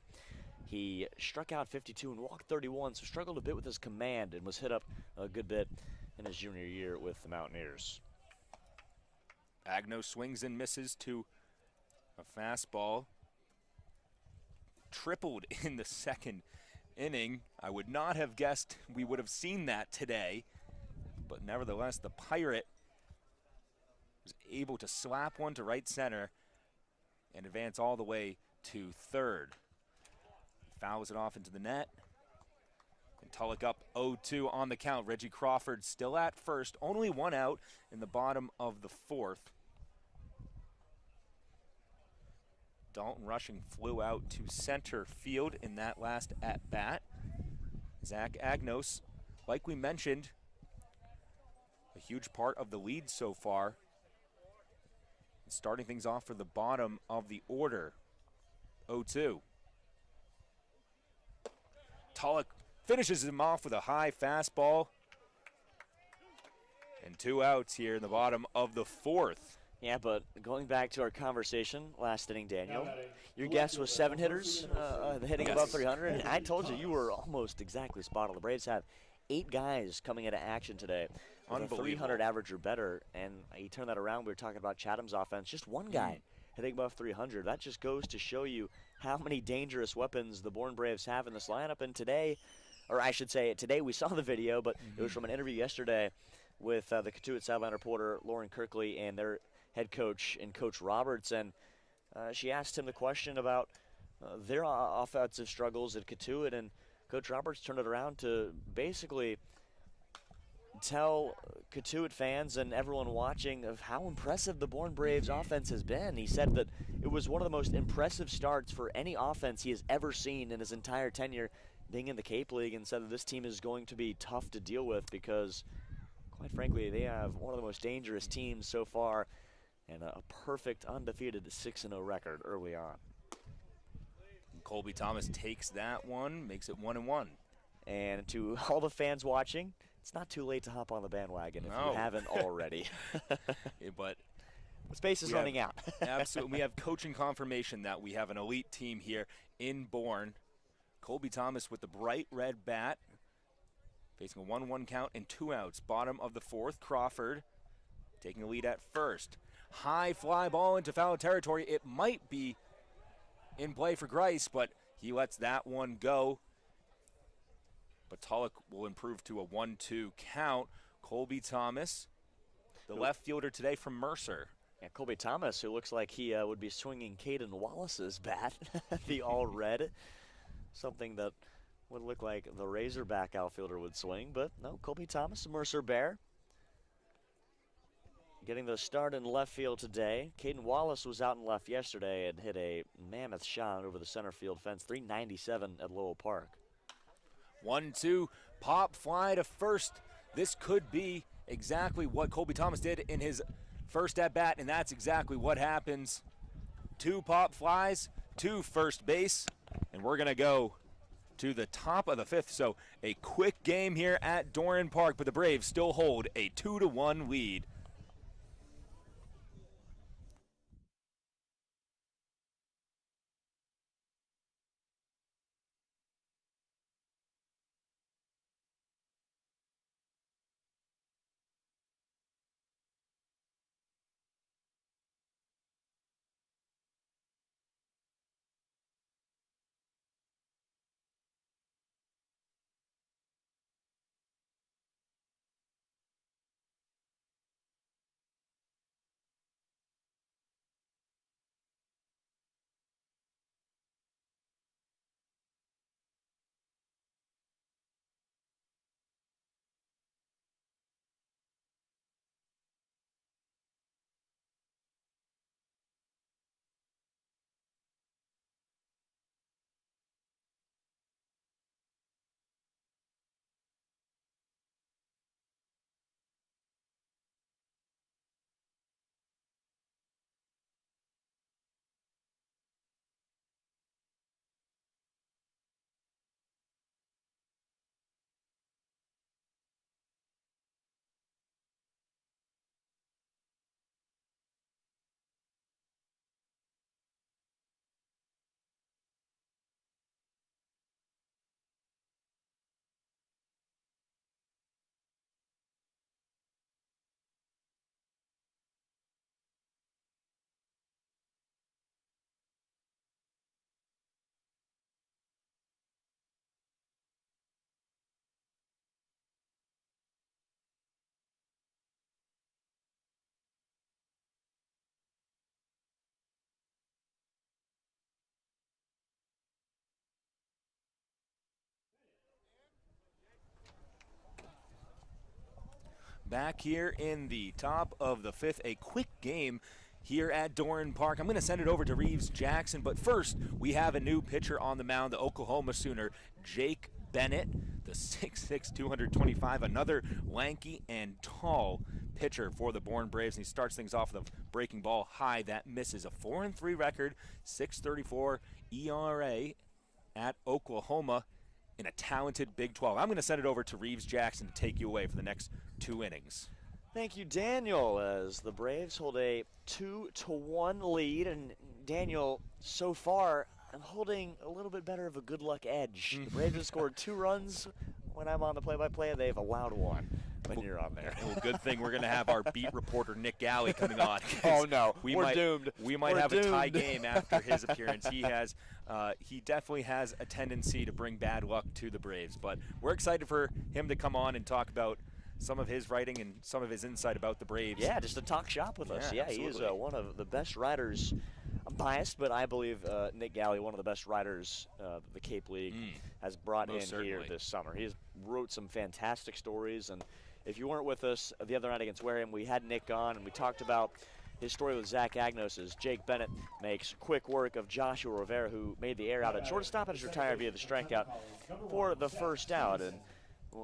[SPEAKER 4] He struck out 52 and walked 31, so struggled a bit with his command and was hit up a good bit in his junior year with the Mountaineers.
[SPEAKER 5] Agnost swings and misses to a fastball. Tripled in the second inning. I would not have guessed we would have seen that today, but nevertheless, the Pirate was able to slap one to right center and advance all the way to third. Fouls it off into the net. And Tulik up 0-2 on the count. Reggie Crawford still at first. Only 1 out in the bottom of the fourth. Dalton rushing flew out to center field in that last at-bat. Zach Agnost, like we mentioned, a huge part of the lead so far. Starting things off for the bottom of the order. 0-2. Tulik finishes him off with a high fastball. And 2 outs here in the bottom of the fourth.
[SPEAKER 4] Yeah, but going back to our conversation last inning, Daniel, your guess was 7 hitters hitting above 300, and I told you were almost exactly spot on. The Braves have 8 guys coming into action today with a 300 average or better, and you turn that around, we were talking about Chatham's offense, just 1 guy hitting above 300. That just goes to show you how many dangerous weapons the Bourne Braves have in this lineup, and today, or I should say today we saw the video, but it was from an interview yesterday with the Cotuit sideline reporter Lauren Kirkley and their head coach and Coach Roberts, and she asked him the question about their offensive struggles at Cotuit, and Coach Roberts turned it around to basically tell Cotuit fans and everyone watching of how impressive the Bourne Braves offense has been. He said that it was one of the most impressive starts for any offense he has ever seen in his entire tenure being in the Cape League, and said that this team is going to be tough to deal with because, quite frankly, they have one of the most dangerous teams so far and a perfect undefeated 6-0 record early on.
[SPEAKER 5] Colby Thomas takes that one, makes it 1-1.
[SPEAKER 4] And to all the fans watching, it's not too late to hop on the bandwagon if you haven't already.
[SPEAKER 5] Yeah, but
[SPEAKER 4] the space is running out.
[SPEAKER 5] Absolutely. We have coaching confirmation that we have an elite team here in Bourne. Colby Thomas with the bright red bat, facing a 1-1 count and 2 outs. Bottom of the 4th, Crawford taking the lead at first. High fly ball into foul territory. It might be in play for Grice, but he lets that one go. But Tulik will improve to a 1-2 count. Colby Thomas, the left fielder today from Mercer.
[SPEAKER 4] Yeah, Colby Thomas, who looks like he would be swinging Caden Wallace's bat, the all red. Something that would look like the Razorback outfielder would swing, but no, Colby Thomas, a Mercer Bear. Getting the start in left field today. Caden Wallace was out in left yesterday and hit a mammoth shot over the center field fence, 397 at Lowell Park.
[SPEAKER 5] 1-2, pop fly to first. This could be exactly what Colby Thomas did in his first at bat, and that's exactly what happens. 2 pop flies to first base, and we're going to go to the top of the 5th. So a quick game here at Doran Park, but the Braves still hold a 2-1 lead. Back here in the top of the 5th, a quick game here at Doran Park. I'm going to send it over to Reeves Jackson, but first we have a new pitcher on the mound, the Oklahoma Sooner, Jake Bennett, the 6'6", 225, another lanky and tall pitcher for the Bourne Braves, and he starts things off with a breaking ball high that misses. A 4-3 record, 6.34 ERA at Oklahoma in a talented Big 12. I'm going to send it over to Reeves Jackson to take you away for the next 2 innings.
[SPEAKER 4] Thank you, Daniel, as the Braves hold a 2-1 lead. And Daniel, so far, I'm holding a little bit better of a good luck edge. The Braves have scored 2 runs when I'm on the play-by-play, and they've allowed 1 when you're on there.
[SPEAKER 5] Well, good thing we're going to have our beat reporter, Nick Galley, coming on.
[SPEAKER 4] Oh, no. We're doomed.
[SPEAKER 5] We might have a tie game after his appearance. He definitely has a tendency to bring bad luck to the Braves. But we're excited for him to come on and talk about some of his writing and some of his insight about the Braves.
[SPEAKER 4] Yeah, just to talk shop with us. Yeah, he is one of the best writers. I'm biased, but I believe Nick Galley, one of the best writers the Cape League has brought in here this summer. He has wrote some fantastic stories, and if you weren't with us the other night against Wareham, we had Nick on, and we talked about his story with Zach Agnost as Jake Bennett makes quick work of Joshua Rivera, who made the air out at shortstop and is retired via the strikeout for the first out. And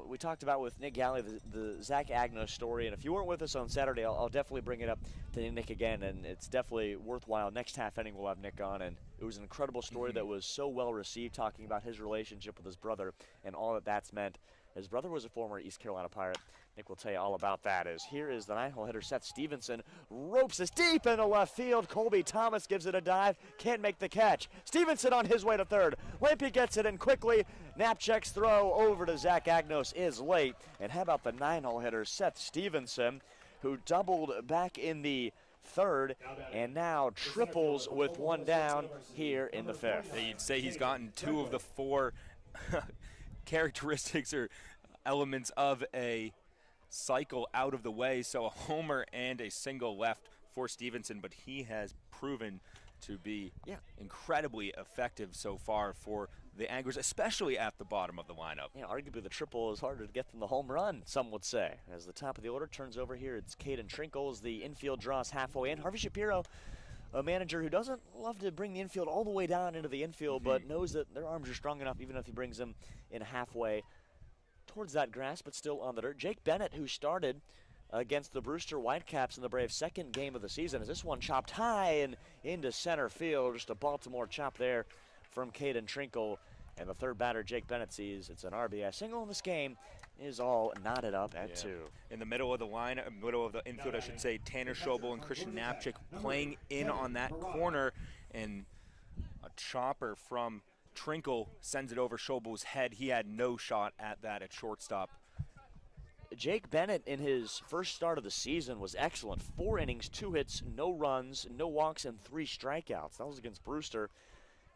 [SPEAKER 4] we talked about with Nick Galley the Zach Agnost story, and if you weren't with us on Saturday, I'll definitely bring it up to Nick again, and it's definitely worthwhile. Next half inning we'll have Nick on, and it was an incredible story that was so well received, talking about his relationship with his brother and all that that's meant. His brother was a former East Carolina Pirate. Nick will tell you all about that. As here is the 9-hole hitter Seth Stevenson, ropes this deep into left field. Colby Thomas gives it a dive, can't make the catch. Stevenson on his way to third. Lampe gets it in quickly. Knapcheck's throw over to Zach Agnost is late. And how about the 9-hole hitter Seth Stevenson, who doubled back in the third and now triples with one down here in the fifth.
[SPEAKER 5] You'd say he's gotten 2 of the 4 characteristics or elements of a cycle out of the way, so a homer and a single left for Stevenson, but he has proven to be incredibly effective so far for the Anglers, especially at the bottom of the lineup.
[SPEAKER 4] Yeah, arguably the triple is harder to get than the home run, some would say. As the top of the order turns over here, it's Caden Trinkles. The infield draws halfway in. Harvey Shapiro, a manager who doesn't love to bring the infield all the way down into the infield, but knows that their arms are strong enough even if he brings them in halfway towards that grass, but still on the dirt. Jake Bennett, who started against the Brewster Whitecaps in the Braves' second game of the season, as this one chopped high and into center field. Just a Baltimore chop there from Caden Trinkle. And the third batter, Jake Bennett, sees it's an RBI single in this game, is all knotted up at 2.
[SPEAKER 5] In the middle of the line, middle of the infield, I should say, Tanner Schobel and Christian Knapczyk playing in on that corner, and a chopper from Trinkle sends it over Schobel's head. He had no shot at that at shortstop.
[SPEAKER 4] Jake Bennett in his first start of the season was excellent. 4 innings, 2 hits, no runs, no walks, and 3 strikeouts. That was against Brewster.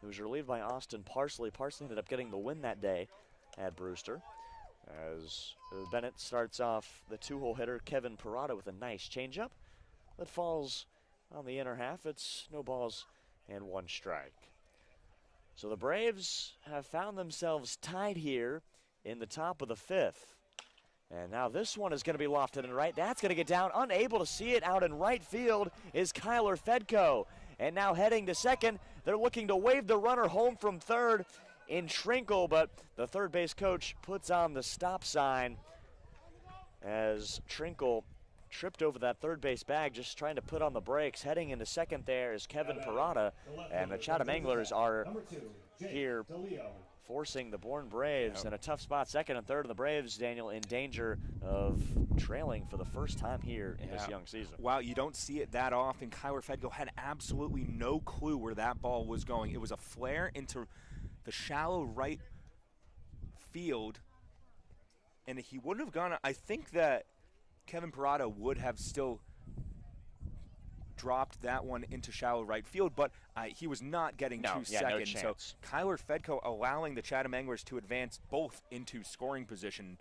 [SPEAKER 4] It was relieved by Austin Parsley. Parsley ended up getting the win that day at Brewster. As Bennett starts off the 2-hole hitter, Kevin Parada, with a nice changeup that falls on the inner half. It's no balls and 1 strike. So the Braves have found themselves tied here in the top of the 5th. And now this one is going to be lofted in right. That's going to get down. Unable to see it out in right field is Keller Fredko. And now heading to second, they're looking to wave the runner home from third in Trinkle, but the third base coach puts on the stop sign as Trinkle tripped over that third base bag, just trying to put on the brakes. Heading into second there is Kevin Parada, and the Chatham Anglers are here forcing the Bourne Braves in a tough spot. Second and third, and the Braves, Daniel, in danger of trailing for the first time here in this young season.
[SPEAKER 5] Wow, you don't see it that often. Keller Fredko had absolutely no clue where that ball was going. It was a flare into the shallow right field, and he wouldn't have gone. I think that Kevin Parada would have still dropped that one into shallow right field, but he was not getting to second.
[SPEAKER 4] No
[SPEAKER 5] so Keller Fredko allowing the Chatham Anglers to advance both into scoring position,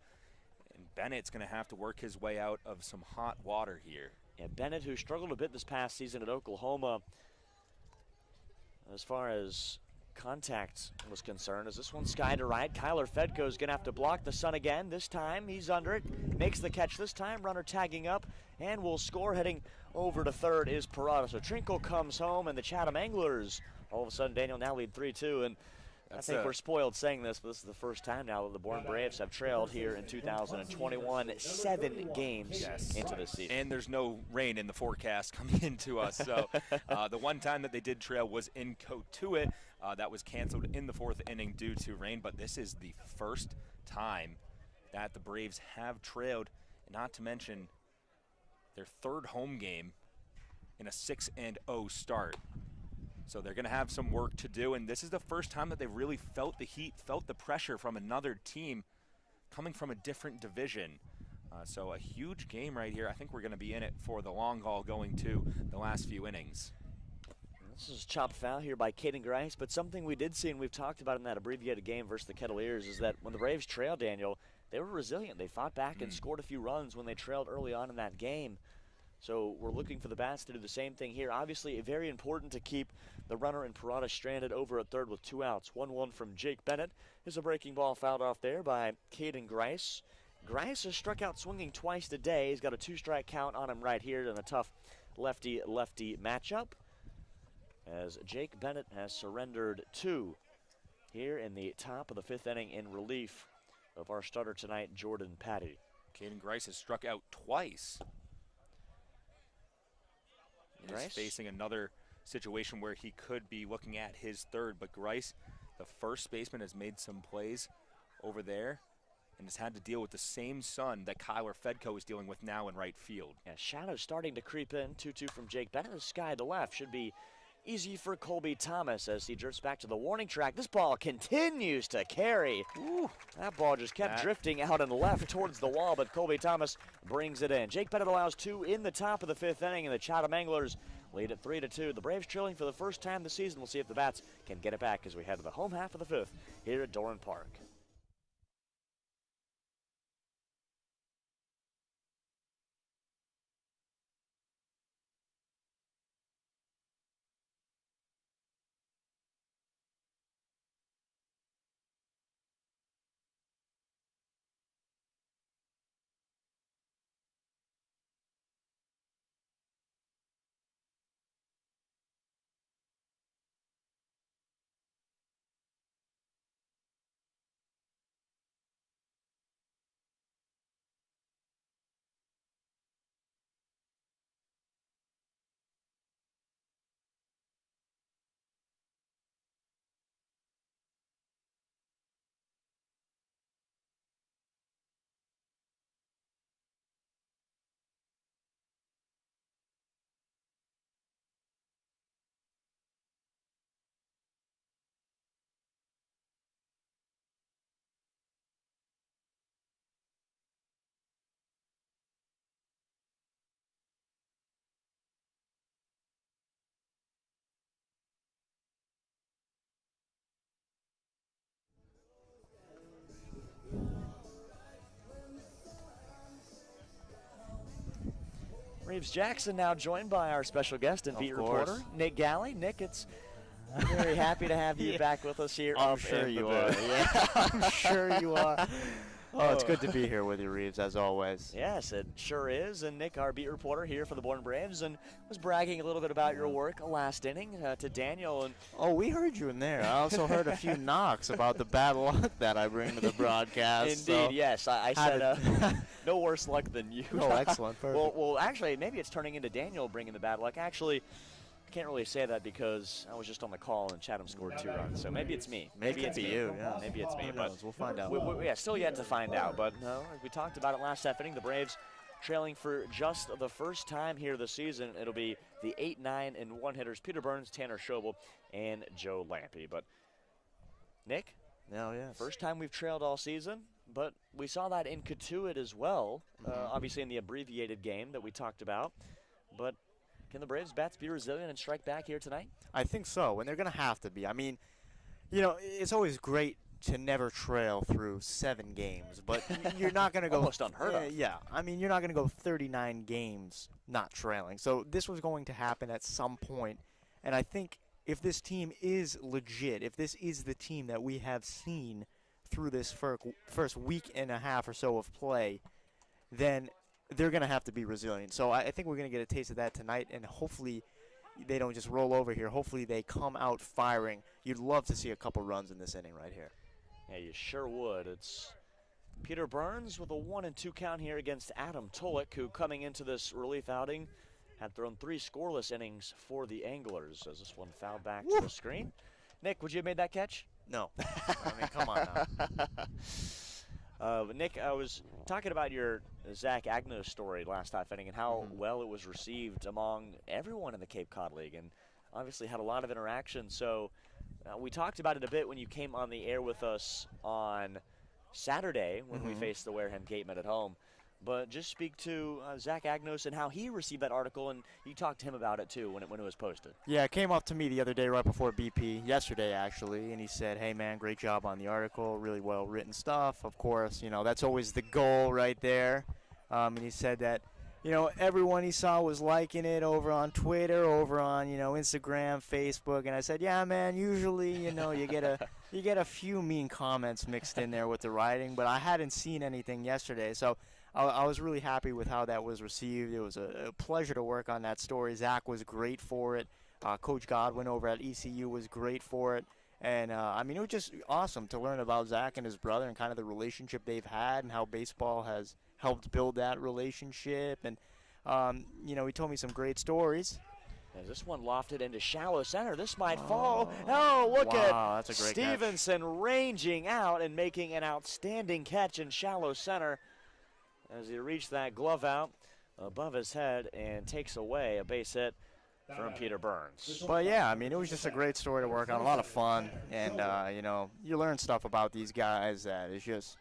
[SPEAKER 5] and Bennett's going to have to work his way out of some hot water here.
[SPEAKER 4] Yeah, Bennett, who struggled a bit this past season at Oklahoma as far as contact was concerned, as this one sky to right. Keller Fredko is going to have to block the sun again. This time he's under it, makes the catch this time, runner tagging up, and will score. Heading over to third is Parada. So Trinkle comes home, and the Chatham Anglers all of a sudden, Daniel, now lead 3-2. And I think we're spoiled saying this, but this is the first time now that the Bourne Braves have trailed here in 2021, 7 games into the season.
[SPEAKER 5] And there's no rain in the forecast coming into us. So the one time that they did trail was in Cotuit. That was canceled in the 4th inning due to rain, but this is the first time that the Braves have trailed, not to mention their 3rd home game in a 6-0 start. So they're going to have some work to do, and this is the first time that they really felt the heat, felt the pressure from another team coming from a different division. So a huge game right here. I think we're going to be in it for the long haul going to the last few innings.
[SPEAKER 4] This is chopped foul here by Caden Grice, but something we did see, and we've talked about in that abbreviated game versus the Kettleers, is that when the Braves trailed, Daniel, they were resilient. They fought back and scored a few runs when they trailed early on in that game. So we're looking for the Bats to do the same thing here. Obviously, very important to keep the runner and Parada stranded over at third with 2 outs. 1-1 from Jake Bennett. Is a breaking ball fouled off there by Caden Grice. Grice has struck out swinging twice today. He's got a 2-strike count on him right here in a tough lefty-lefty matchup, as Jake Bennett has surrendered 2 here in the top of the 5th inning in relief of our starter tonight, Jordan Patty.
[SPEAKER 5] Caden Grice has struck out twice. He's facing another situation where he could be looking at his 3rd, but Grice, the first baseman, has made some plays over there and has had to deal with the same sun that Keller Fredko is dealing with now in right field.
[SPEAKER 4] Yeah, shadows starting to creep in. 2-2 from Jake Bennett. The sky to left should be easy for Colby Thomas as he drifts back to the warning track. This ball continues to carry. Ooh, that ball just kept drifting out and left towards the wall, but Colby Thomas brings it in. Jake Bennett allows 2 in the top of the 5th inning, and the Chatham Anglers lead at 3-2. The Braves trailing for the first time this season. We'll see if the Bats can get it back as we head to the home half of the 5th here at Doran Park. Reeves Jackson now joined by our special guest and beat reporter, Nick Galley. Nick, it's very happy to have you back with us here.
[SPEAKER 1] I'm sure you are. Yeah, I'm sure you are. Oh, it's good to be here with you, Reeves, as always.
[SPEAKER 4] Yes, it sure is. And Nick, our beat reporter here for the Bourne Braves, and was bragging a little bit about your work last inning to Daniel. And
[SPEAKER 1] oh, we heard you in there. I also heard a few knocks about the bad luck that I bring to the broadcast.
[SPEAKER 4] Indeed,
[SPEAKER 1] so
[SPEAKER 4] yes. I said no worse luck than you.
[SPEAKER 1] Oh, excellent. Perfect.
[SPEAKER 4] Well, actually, maybe it's turning into Daniel bringing the bad luck. Actually, I can't really say that because I was just on the call and Chatham scored 2 runs. So maybe it's me.
[SPEAKER 1] Maybe it's you. Yeah.
[SPEAKER 4] Maybe it's me. But
[SPEAKER 1] we'll find out.
[SPEAKER 4] Yeah, still yet to find out. But no, we talked about it last half inning. The Braves trailing for just the first time here this season. It'll be the 8, 9, and 1 hitters: Peter Burns, Tanner Schobel, and Joe Lampe. But Nick, first time we've trailed all season. But we saw that in Katuitt as well. Obviously in the abbreviated game that we talked about. But can the Braves bats be resilient and strike back here tonight?
[SPEAKER 1] I think so, and they're going to have to be. I mean, you know, it's always great to never trail through 7 games, but you're not going to go
[SPEAKER 4] almost unheard of.
[SPEAKER 1] Yeah, I mean, you're not going to go 39 games not trailing. So this was going to happen at some point, and I think if this team is legit, if this is the team that we have seen through this first week and a half or so of play, then they're going to have to be resilient. So I think we're going to get a taste of that tonight, and hopefully they don't just roll over here. Hopefully they come out firing. You'd love to see a couple runs in this inning right here.
[SPEAKER 4] Yeah, you sure would. It's Peter Burns with a 1-2 count here against Adam Tulik, who coming into this relief outing had thrown 3 scoreless innings for the Anglers. As this one fouled back to the screen. Nick, would you have made that catch?
[SPEAKER 1] No. I mean, come on now.
[SPEAKER 4] Nick, I was talking about your Zach Agnost story last half inning and how well it was received among everyone in the Cape Cod League, and obviously had a lot of interaction. So we talked about it a bit when you came on the air with us on Saturday when we faced the Wareham Gatemen at home. But just speak to Zach Agnost and how he received that article, and you talked to him about it too when it was posted.
[SPEAKER 1] Yeah, it came up to me the other day right before BP, yesterday actually, and he said, hey man, great job on the article, really well written stuff. Of course, you know, that's always the goal right there. And he said that, you know, everyone he saw was liking it over on Twitter, over on, you know, Instagram, Facebook, and I said, yeah, man, usually, you know, you get a few mean comments mixed in there with the writing, but I hadn't seen anything yesterday, so I was really happy with how that was received. It was a pleasure to work on that story. Zach was great for it. Coach Godwin over at ECU was great for it. And, I mean, it was just awesome to learn about Zach and his brother and kind of the relationship they've had and how baseball has helped build that relationship. And, you know, he told me some great stories.
[SPEAKER 4] As this one lofted into shallow center. This might fall. Oh, look
[SPEAKER 1] wow,
[SPEAKER 4] at
[SPEAKER 1] that's a great
[SPEAKER 4] Stevenson ranging out and making an outstanding catch in shallow center as he reached that glove out above his head and takes away a base hit from Peter Burns.
[SPEAKER 1] But, yeah, I mean, it was just a great story to work on, a lot of fun. And, you know, you learn stuff about these guys that is just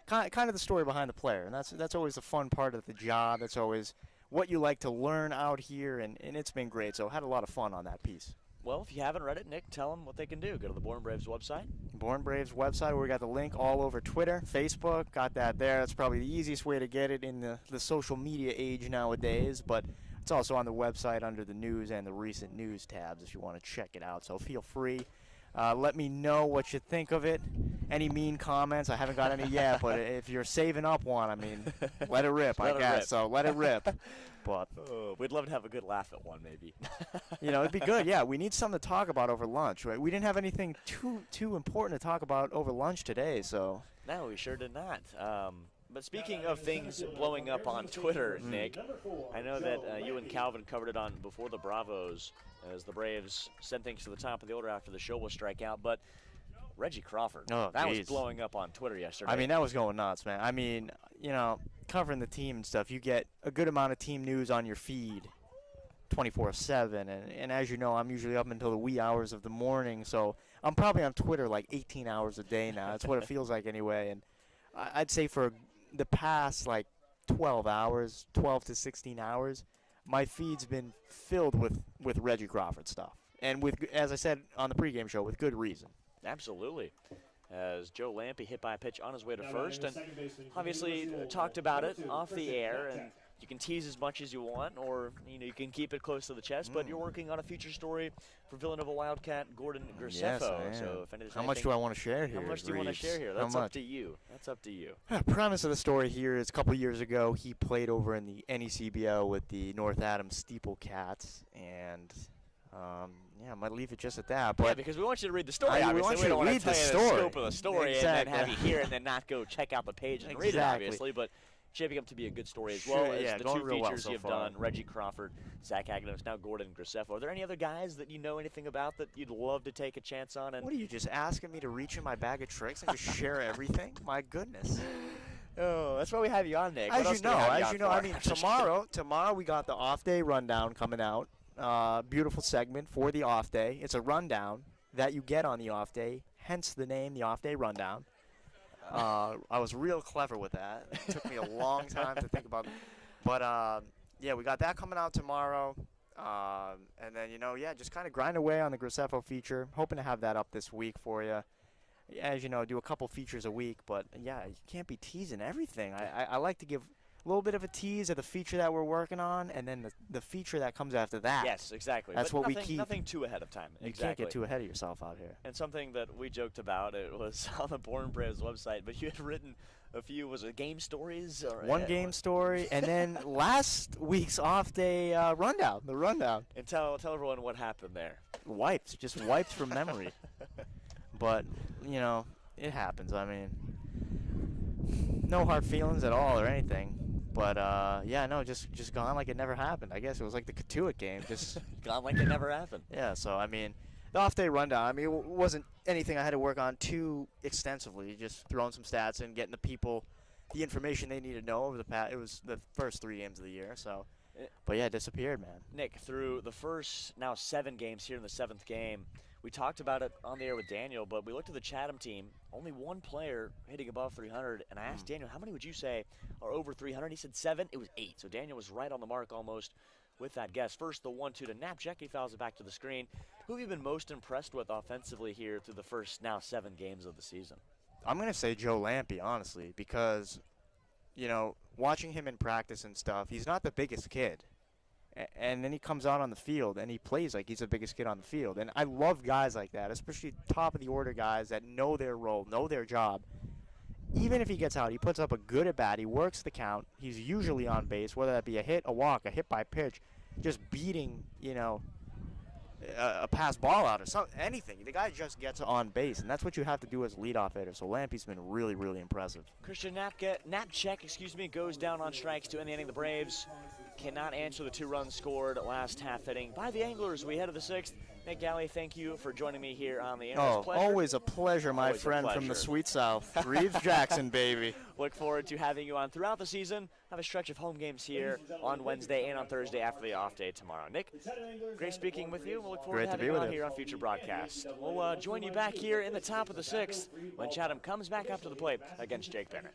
[SPEAKER 1] kind of the story behind the player. And that's always the fun part of the job. That's always what you like to learn out here, and it's been great. So I had a lot of fun on that piece.
[SPEAKER 4] Well, if you haven't read it, Nick, tell them what they can do. Go to the Bourne Braves website.
[SPEAKER 1] Bourne Braves website, where we got the link all over Twitter, Facebook, got that there. That's probably the easiest way to get it in the social media age nowadays, but it's also on the website under the news and the recent news tabs if you want to check it out. So feel free. Let me know what you think of it. Any mean comments? I haven't got any yet, but if you're saving up one, I mean, let it rip, I guess. So let it rip. But
[SPEAKER 4] we'd love to have a good laugh at one, maybe.
[SPEAKER 1] You know, it'd be good. Yeah, we need something to talk about over lunch, right? We didn't have anything too important to talk about over lunch today, so.
[SPEAKER 4] No, we sure did not. But speaking of things blowing up on Twitter, Nick, I know that you and Calvin covered it on Before the Bravos as the Braves sent things to the top of the order after the show will strike out. But Reggie Crawford, that was blowing up on Twitter yesterday.
[SPEAKER 1] I mean, that was going nuts, man. I mean, you know, covering the team and stuff, you get a good amount of team news on your feed 24/7. And as you know, I'm usually up until the wee hours of the morning. So I'm probably on Twitter like 18 hours a day now. That's what it feels like anyway. And I'd say for the past like 12 to 16 hours, my feed's been filled with Reggie Crawford stuff. And with, as I said on the pregame show, with good reason.
[SPEAKER 4] Absolutely. As Joe Lampe hit by a pitch on his way to first, and obviously talked about it off the air, and you can tease as much as you want, or you can keep it close to the chest, but you're working on a feature story for Villanova Wildcat Gordon Graceffo.
[SPEAKER 1] Yes, I am.
[SPEAKER 4] So if anything,
[SPEAKER 1] how much do I want to share here?
[SPEAKER 4] How much do you want to share here? That's up to you. That's up to you.
[SPEAKER 1] Premise of the story here is a couple years ago, he played over in the NECBL with the North Adams Steeple Cats, and yeah, I might leave it just at that. But
[SPEAKER 4] yeah, because we want you to read the story.
[SPEAKER 1] We want you to read the
[SPEAKER 4] scope of the story
[SPEAKER 1] exactly.
[SPEAKER 4] and then have you hear it and then not go check out the page and read it, obviously. But shaping up to be a good story as well as the two features you've done, Reggie Crawford, Zach Agnost, now Gordon Graceffo. Are there any other guys that you know anything about that you'd love to take a chance on? And
[SPEAKER 1] what are you, just asking me to reach in my bag of tricks and just share everything? My goodness.
[SPEAKER 4] Oh, that's why we have you on, Nick.
[SPEAKER 1] As you know, I mean, tomorrow we got the off-day rundown coming out. Beautiful segment for the off day. It's a rundown that you get on the off day, hence the name, the off day rundown. I was real clever with that. It took me a long time to think about it. But, yeah, we got that coming out tomorrow. And then, just kind of grind away on the Graceffo feature. Hoping to have that up this week for you. As you know, do a couple features a week. But, yeah, you can't be teasing everything. I like to give a little bit of a tease of the feature that we're working on, and then the feature that comes after that.
[SPEAKER 4] Yes, exactly.
[SPEAKER 1] That's
[SPEAKER 4] but
[SPEAKER 1] what we keep.
[SPEAKER 4] Nothing too ahead of time.
[SPEAKER 1] You can't get too ahead of yourself out here.
[SPEAKER 4] And something that we joked about, it was on the Bourne Braves website, but you had written a few, was it game stories? Or
[SPEAKER 1] one game story, and then last week's off-day rundown, the rundown.
[SPEAKER 4] And tell everyone what happened there.
[SPEAKER 1] Just wiped from memory. But, it happens. I mean, no hard feelings at all or anything. But, just gone like it never happened. I guess it was like the Tulik game. Just
[SPEAKER 4] gone like it never happened.
[SPEAKER 1] Yeah, so, I mean, the off-day rundown, it wasn't anything I had to work on too extensively. Just throwing some stats and getting the people the information they need to know over the past. It was the first 3 games of the year, so. But, yeah, it disappeared, man.
[SPEAKER 4] Nick, through the first, now 7 games here in the 7th game, we talked about it on the air with Daniel, but we looked at the Chatham team, only one player hitting above 300, and I asked Daniel, how many would you say are over 300? He said 7. It was 8, so Daniel was right on the mark almost with that guess. First, the 1-2 to Knapczyk. He fouls it back to the screen. Who have you been most impressed with offensively here through the first now 7 games of the season?
[SPEAKER 1] I'm going to say Joe Lampe, honestly, because watching him in practice and stuff, he's not the biggest kid. And then he comes out on the field and he plays like he's the biggest kid on the field. And I love guys like that, especially top of the order guys that know their role, know their job. Even if he gets out, he puts up a good at bat. He works the count. He's usually on base, whether that be a hit, a walk, a hit by pitch, just beating, a pass ball out or anything. The guy just gets on base, and that's what you have to do as leadoff hitter. So Lampe's been really, really impressive.
[SPEAKER 4] Christian Knapczyk, goes down on strikes to end the inning. The Braves cannot answer the 2 runs scored last half inning by the Anglers. We head to the 6th. Nick Galley, thank you for joining me here on the air.
[SPEAKER 1] Always a pleasure, my friend from the sweet South. Reeves Jackson, baby.
[SPEAKER 4] Look forward to having you on throughout the season. Have a stretch of home games here on Wednesday and on Thursday after the off day tomorrow. Nick, great speaking with you. We'll look forward to having you on here on future broadcasts. We'll join you back here in the top of the 6th when Chatham comes back up to the plate against Jake Bennett.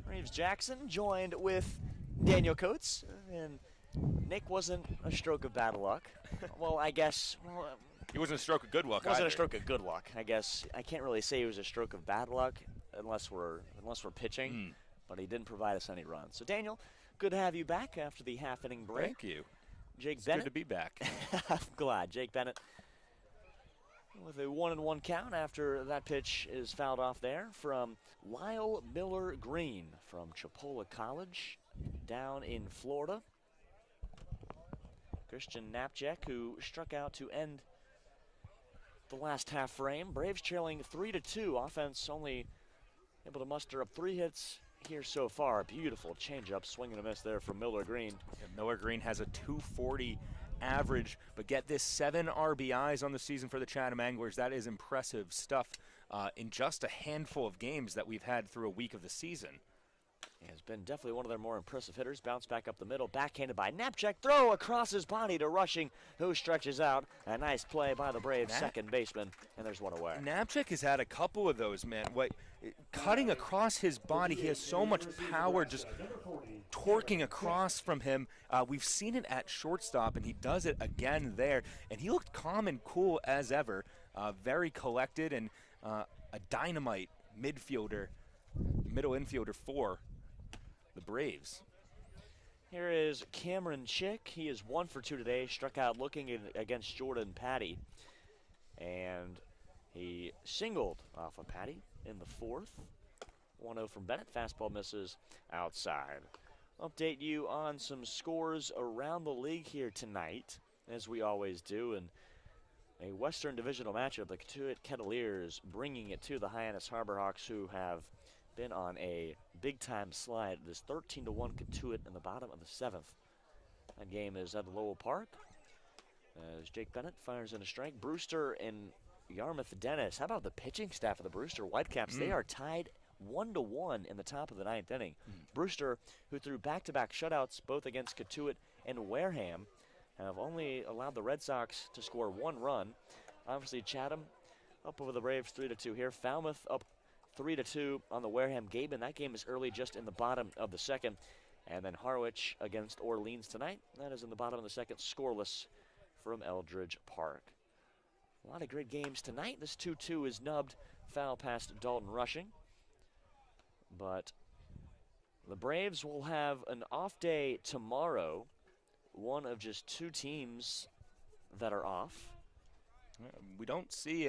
[SPEAKER 4] Reeves Jackson joined with Daniel Coates, and Nick wasn't a stroke of bad luck. Well, I guess.
[SPEAKER 5] He wasn't a stroke of good luck.
[SPEAKER 4] Wasn't a stroke of good luck. I guess I can't really say he was a stroke of bad luck unless we're pitching, but he didn't provide us any runs. So Daniel, good to have you back after the half-inning break.
[SPEAKER 5] Thank you.
[SPEAKER 4] Jake Bennett.
[SPEAKER 5] Good to be back.
[SPEAKER 4] I'm glad. Jake Bennett with a 1-1 count after that pitch is fouled off there from Lyle Miller Green from Chipola College down in Florida. Christian Knapczyk, who struck out to end the last half frame. Braves trailing 3-2. Offense only able to muster up 3 hits here so far. Beautiful changeup, swing and a miss there from Miller Green.
[SPEAKER 5] And Miller Green has a 240 average, but get this, 7 RBIs on the season for the Chatham Anglers. That is impressive stuff in just a handful of games that we've had through a week of the season.
[SPEAKER 4] He has been definitely one of their more impressive hitters. Bounce back up the middle, backhanded by Knapczyk. Throw across his body to Rushing, who stretches out. A nice play by the Braves second baseman, and there's one away.
[SPEAKER 5] Knapczyk has had a couple of those, man. Cutting across his body, he has so much power just torquing across from him. We've seen it at shortstop, and he does it again there. And he looked calm and cool as ever, very collected, and a dynamite middle infielder for the Braves.
[SPEAKER 4] Here is Cameron Chick. He is 1 for 2 today. Struck out looking against Jordan Patty. And he singled off of Patty in the 4th. 1-0 from Bennett. Fastball misses outside. Update you on some scores around the league here tonight, as we always do. And a Western Divisional matchup, the Cotuit Kettleers bringing it to the Hyannis Harbor Hawks, who have been on a big-time slide. This 13-1 Cotuit in the bottom of the 7th. That game is at Lowell Park. As Jake Bennett fires in a strike. Brewster and Yarmouth Dennis. How about the pitching staff of the Brewster Whitecaps? They are tied 1-1 in the top of the 9th inning. Brewster, who threw back-to-back shutouts both against Cotuit and Wareham, have only allowed the Red Sox to score 1 run. Obviously, Chatham up over the Braves 3-2 here. Falmouth up 3-2 on the Wareham Gaben. That game is early, just in the bottom of the second. And then Harwich against Orleans tonight. That is in the bottom of the second, scoreless from Eldridge Park. A lot of great games tonight. This 2-2 is nubbed, foul past Dalton Rushing. But the Braves will have an off day tomorrow. One of just 2 teams that are off.
[SPEAKER 5] We don't see,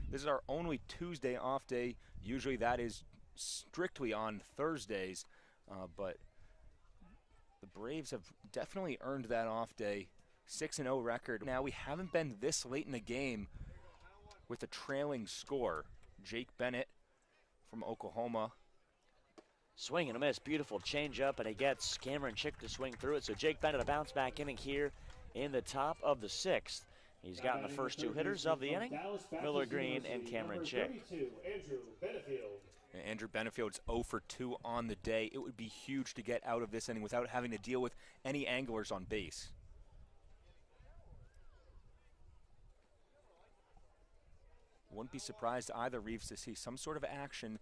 [SPEAKER 5] this is our only Tuesday off day. Usually that is strictly on Thursdays, but the Braves have definitely earned that off day. 6-0 record. Now, we haven't been this late in the game with a trailing score. Jake Bennett from Oklahoma.
[SPEAKER 4] Swing and a miss, beautiful changeup, and he gets Cameron Chick to swing through it. So Jake Bennett, a bounce back inning here in the top of the 6th. He's gotten the first 2 hitters of the inning, Miller Green and Cameron Chick.
[SPEAKER 5] Andrew Benefield's 0 for 2 on the day. It would be huge to get out of this inning without having to deal with any anglers on base. Wouldn't be surprised either, Reeves, to see some sort of action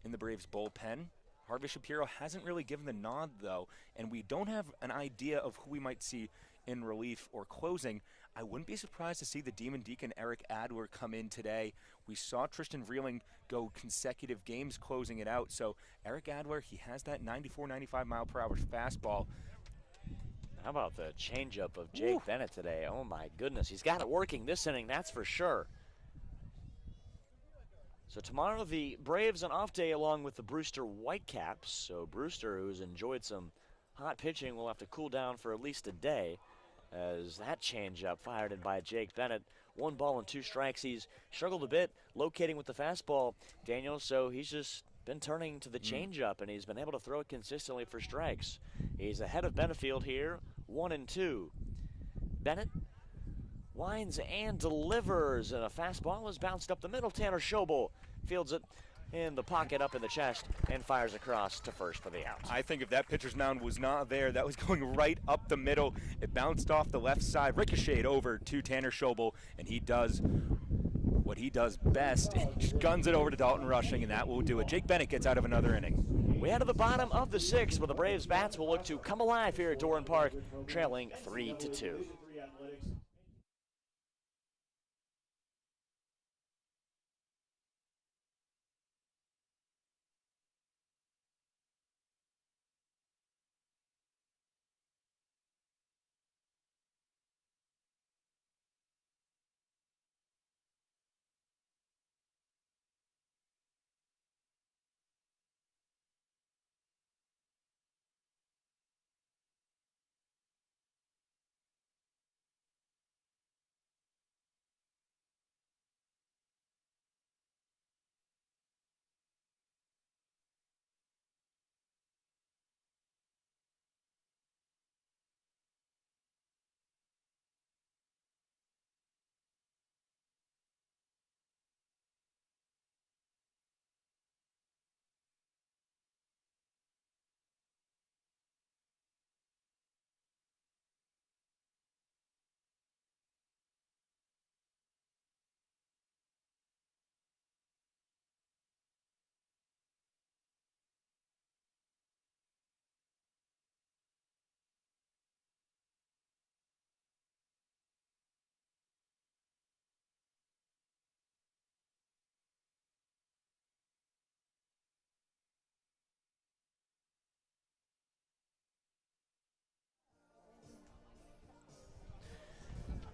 [SPEAKER 5] in the Braves bullpen. Harvey Shapiro hasn't really given the nod, though, and we don't have an idea of who we might see in relief or closing. I wouldn't be surprised to see the Demon Deacon Eric Adler come in today. We saw Tristan Vreeling go consecutive games closing it out, so Eric Adler, he has that 94, 95 mile per hour fastball.
[SPEAKER 4] How about the changeup of Jake Bennett today? Oh my goodness, he's got it working this inning, that's for sure. So tomorrow the Braves an off day along with the Brewster Whitecaps. So Brewster, who's enjoyed some hot pitching, will have to cool down for at least a day, as that changeup fired in by Jake Bennett. 1 ball and 2 strikes. He's struggled a bit locating with the fastball, Daniel, so he's just been turning to the changeup, and he's been able to throw it consistently for strikes. He's ahead of Benefield here, 1-2. Bennett winds and delivers, and a fastball is bounced up the middle. Tanner Schobel fields it in the pocket up in the chest and fires across to first for the out.
[SPEAKER 5] I think if that pitcher's mound was not there, that was going right up the middle. It bounced off the left side, ricocheted over to Tanner Schobel, and he does what he does best and just guns it over to Dalton Rushing, and that will do it. Jake Bennett gets out of another inning.
[SPEAKER 4] We head to the bottom of the 6th, where the Braves bats will look to come alive here at Doran Park, trailing 3-2.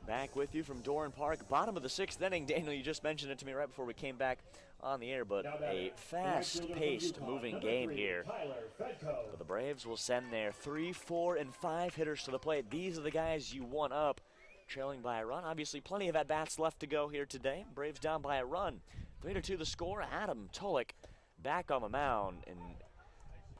[SPEAKER 4] Back with you from Doran Park, bottom of the 6th inning. Daniel, you just mentioned it to me right before we came back on the air, but a fast-paced moving game here. But the Braves will send their 3, 4, and 5 hitters to the plate. These are the guys you want up, trailing by a run. Obviously, plenty of at-bats left to go here today. Braves down by a run. 3-2 the score. Adam Tulik back on the mound. And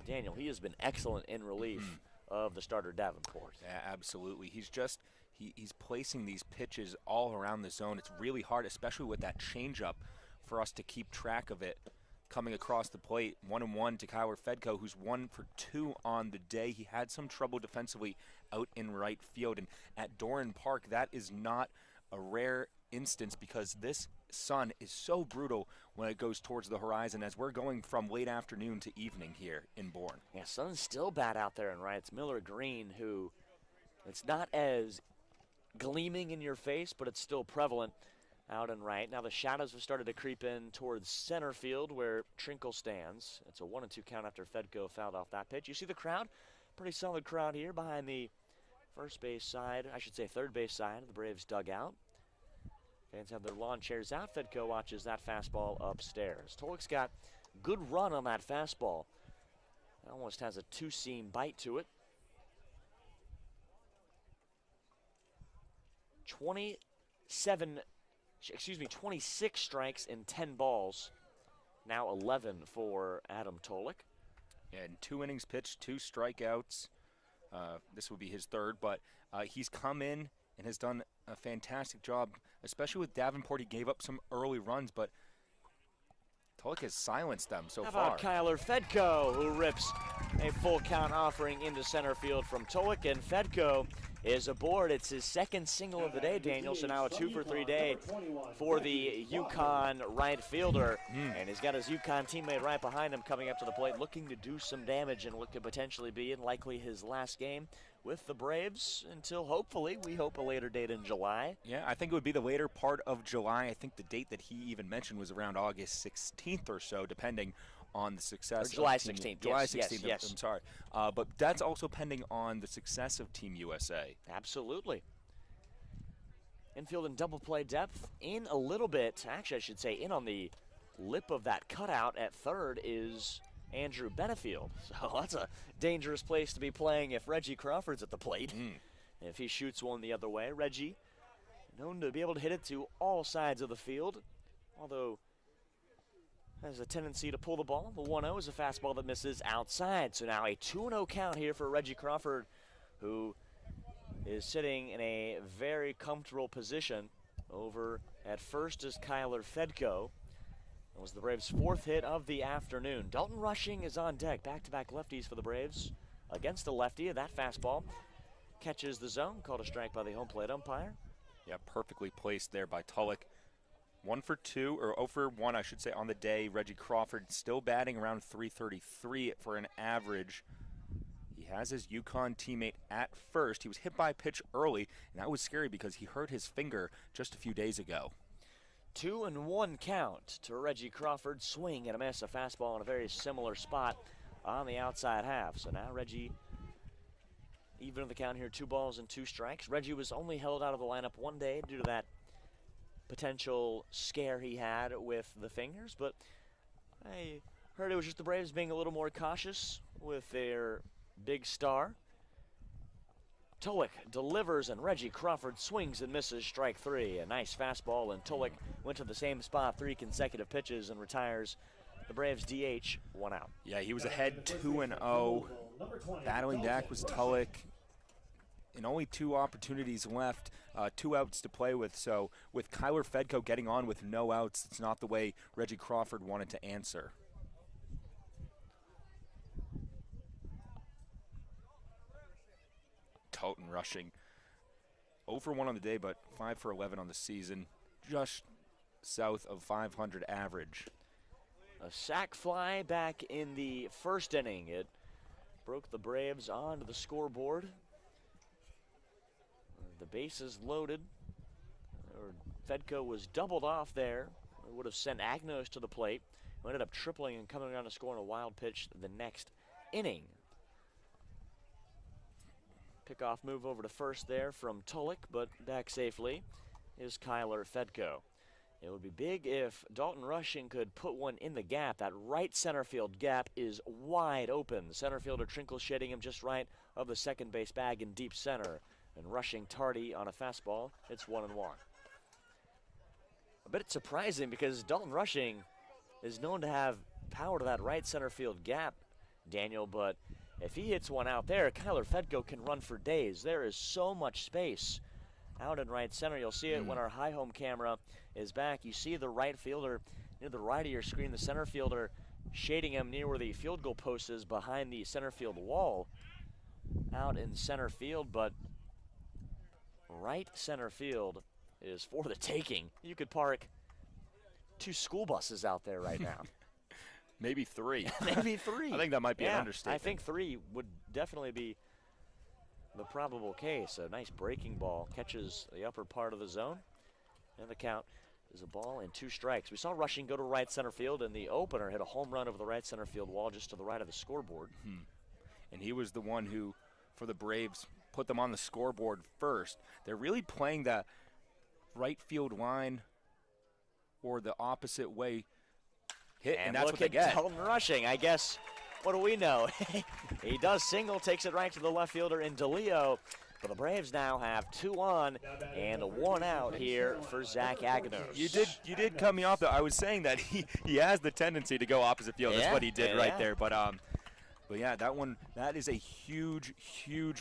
[SPEAKER 4] Daniel, he has been excellent in relief of the starter Davenport.
[SPEAKER 5] Yeah, absolutely. He's just... He's placing these pitches all around the zone. It's really hard, especially with that changeup, for us to keep track of it. coming across the plate. 1-1 to Keller Fredko, who's 1 for 2 on the day. He had some trouble defensively out in right field. And at Doran Park, that is not a rare instance because this sun is so brutal when it goes towards the horizon as we're going from late afternoon to evening here in Bourne.
[SPEAKER 4] Yeah, sun's still bad out there, and right, it's Miller Green who, it's not as gleaming in your face, but it's still prevalent out and right. Now the shadows have started to creep in towards center field where Trinkle stands. It's a 1-2 count after Fredko fouled off that pitch. You see the crowd, pretty solid crowd here behind the first base side, I should say third base side of the Braves dugout. Fans have their lawn chairs out. Fredko watches that fastball upstairs. Tulik's got good run on that fastball. It almost has a two-seam bite to it. 26 strikes in 10 balls. Now 11 for Adam Tulik.
[SPEAKER 5] Yeah, in 2 innings pitched, 2 strikeouts. This would be his third, but he's come in and has done a fantastic job, especially with Davenport. He gave up some early runs, but Tulik has silenced them so far.
[SPEAKER 4] How about Keller Fredko, who rips a full count offering into center field from Tulik, and Fredko is aboard. It's his second single of the day, Daniel, so now a 2-for-3 day for the UConn right fielder. And he's got his UConn teammate right behind him coming up to the plate, looking to do some damage and what could potentially be in likely his last game with the Braves until hopefully, we hope, a later date in July.
[SPEAKER 5] Yeah, I think it would be the later part of July. I think the date that he even mentioned was around August 16th or so, depending on the success
[SPEAKER 4] or July
[SPEAKER 5] of Team
[SPEAKER 4] 16th.
[SPEAKER 5] July
[SPEAKER 4] Yes,
[SPEAKER 5] 16th,
[SPEAKER 4] yes.
[SPEAKER 5] I'm sorry. But that's also pending on the success of Team USA.
[SPEAKER 4] Absolutely. Infield and double play depth in a little bit. Actually, I should say in on the lip of that cutout at third is Andrew Benefield. So that's a dangerous place to be playing if Reggie Crawford's at the plate. If he shoots one the other way. Reggie, known to be able to hit it to all sides of the field, although has a tendency to pull the ball. The 1-0 is a fastball that misses outside. So now a 2-0 count here for Reggie Crawford, who is sitting in a very comfortable position. Over at first is Keller Fredko. That was the Braves' 4th hit of the afternoon. Dalton Rushing is on deck. Back-to-back lefties for the Braves against a lefty. That fastball catches the zone. Called a strike by the home plate umpire.
[SPEAKER 5] Yeah, perfectly placed there by Tulik. 1 for 2, or 0 for 1, I should say, on the day. Reggie Crawford still batting around .333 for an average. He has his UConn teammate at first. He was hit by a pitch early, and that was scary because he hurt his finger just a few days ago.
[SPEAKER 4] 2-1 count to Reggie Crawford. Swing and a miss, a fastball in a very similar spot on the outside half. So now Reggie even in the count here, 2 balls and 2 strikes. Reggie was only held out of the lineup one day due to that potential scare he had with the fingers, but I heard it was just the Braves being a little more cautious with their big star. Tulik delivers, and Reggie Crawford swings and misses, strike 3. A nice fastball, and Tulik went to the same spot 3 consecutive pitches and retires the Braves DH, 1 out.
[SPEAKER 5] Yeah, he was ahead 2-0. Battling back was Tulik. And only 2 opportunities left, 2 outs to play with. So with Keller Fredko getting on with no outs, it's not the way Reggie Crawford wanted to answer. Dalton Rushing, 0 for 1 on the day, but 5 for 11 on the season, just south of 500 average.
[SPEAKER 4] A sac fly back in the first inning. It broke the Braves onto the scoreboard. The bases loaded. Fredko was doubled off there. It would have sent Agnost to the plate, who ended up tripling and coming around to score on a wild pitch the next inning. Pickoff move over to first there from Tulik, but back safely is Keller Fredko. It would be big if Dalton Rushing could put one in the gap. That right center field gap is wide open. The center fielder Trinkle shading him just right of the second base bag in deep center. And Rushing tardy on a fastball. It's 1-1. A bit surprising because Dalton Rushing is known to have power to that right center field gap, Daniel, but if he hits one out there, Keller Fredko can run for days. There is so much space out in right center. You'll see it when our high home camera is back. You see the right fielder near the right of your screen, the center fielder shading him near where the field goal post is behind the center field wall out in center field, but right center field is for the taking. You could park 2 school buses out there right now.
[SPEAKER 5] Maybe 3.
[SPEAKER 4] Maybe 3.
[SPEAKER 5] I think that might be an understatement.
[SPEAKER 4] I think 3 would definitely be the probable case. A nice breaking ball catches the upper part of the zone, and the count is a ball and 2 strikes. We saw Rushing go to right center field in the opener, hit a home run over the right center field wall just to the right of the scoreboard.
[SPEAKER 5] And he was the one who, for the Braves, put them on the scoreboard first. They're really playing that right field line or the opposite way hit, and that's what they get.
[SPEAKER 4] Dalton Rushing, I guess. What do we know? He does single, takes it right to the left fielder in DeLeo. But the Braves now have 2 on and 1 out here for Zach Agnost.
[SPEAKER 5] You did cut me off though. I was saying that he has the tendency to go opposite field. That's what he did right there. But yeah, that is a huge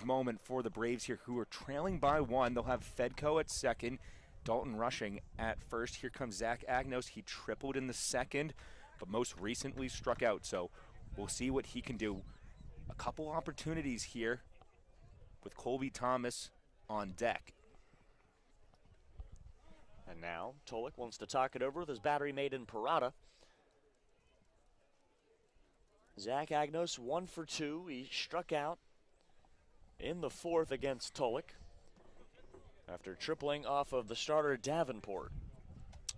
[SPEAKER 5] moment for the Braves here, who are trailing by 1. They'll have Fredko at second, Dalton Rushing at first. Here comes Zach Agnost. He tripled in the second, but most recently struck out. So we'll see what he can do. A couple opportunities here with Colby Thomas on deck.
[SPEAKER 4] And now Tulik wants to talk it over with his battery mate in Parada. Zach Agnost 1 for 2. He struck out in the 4th against Tulik after tripling off of the starter Davenport.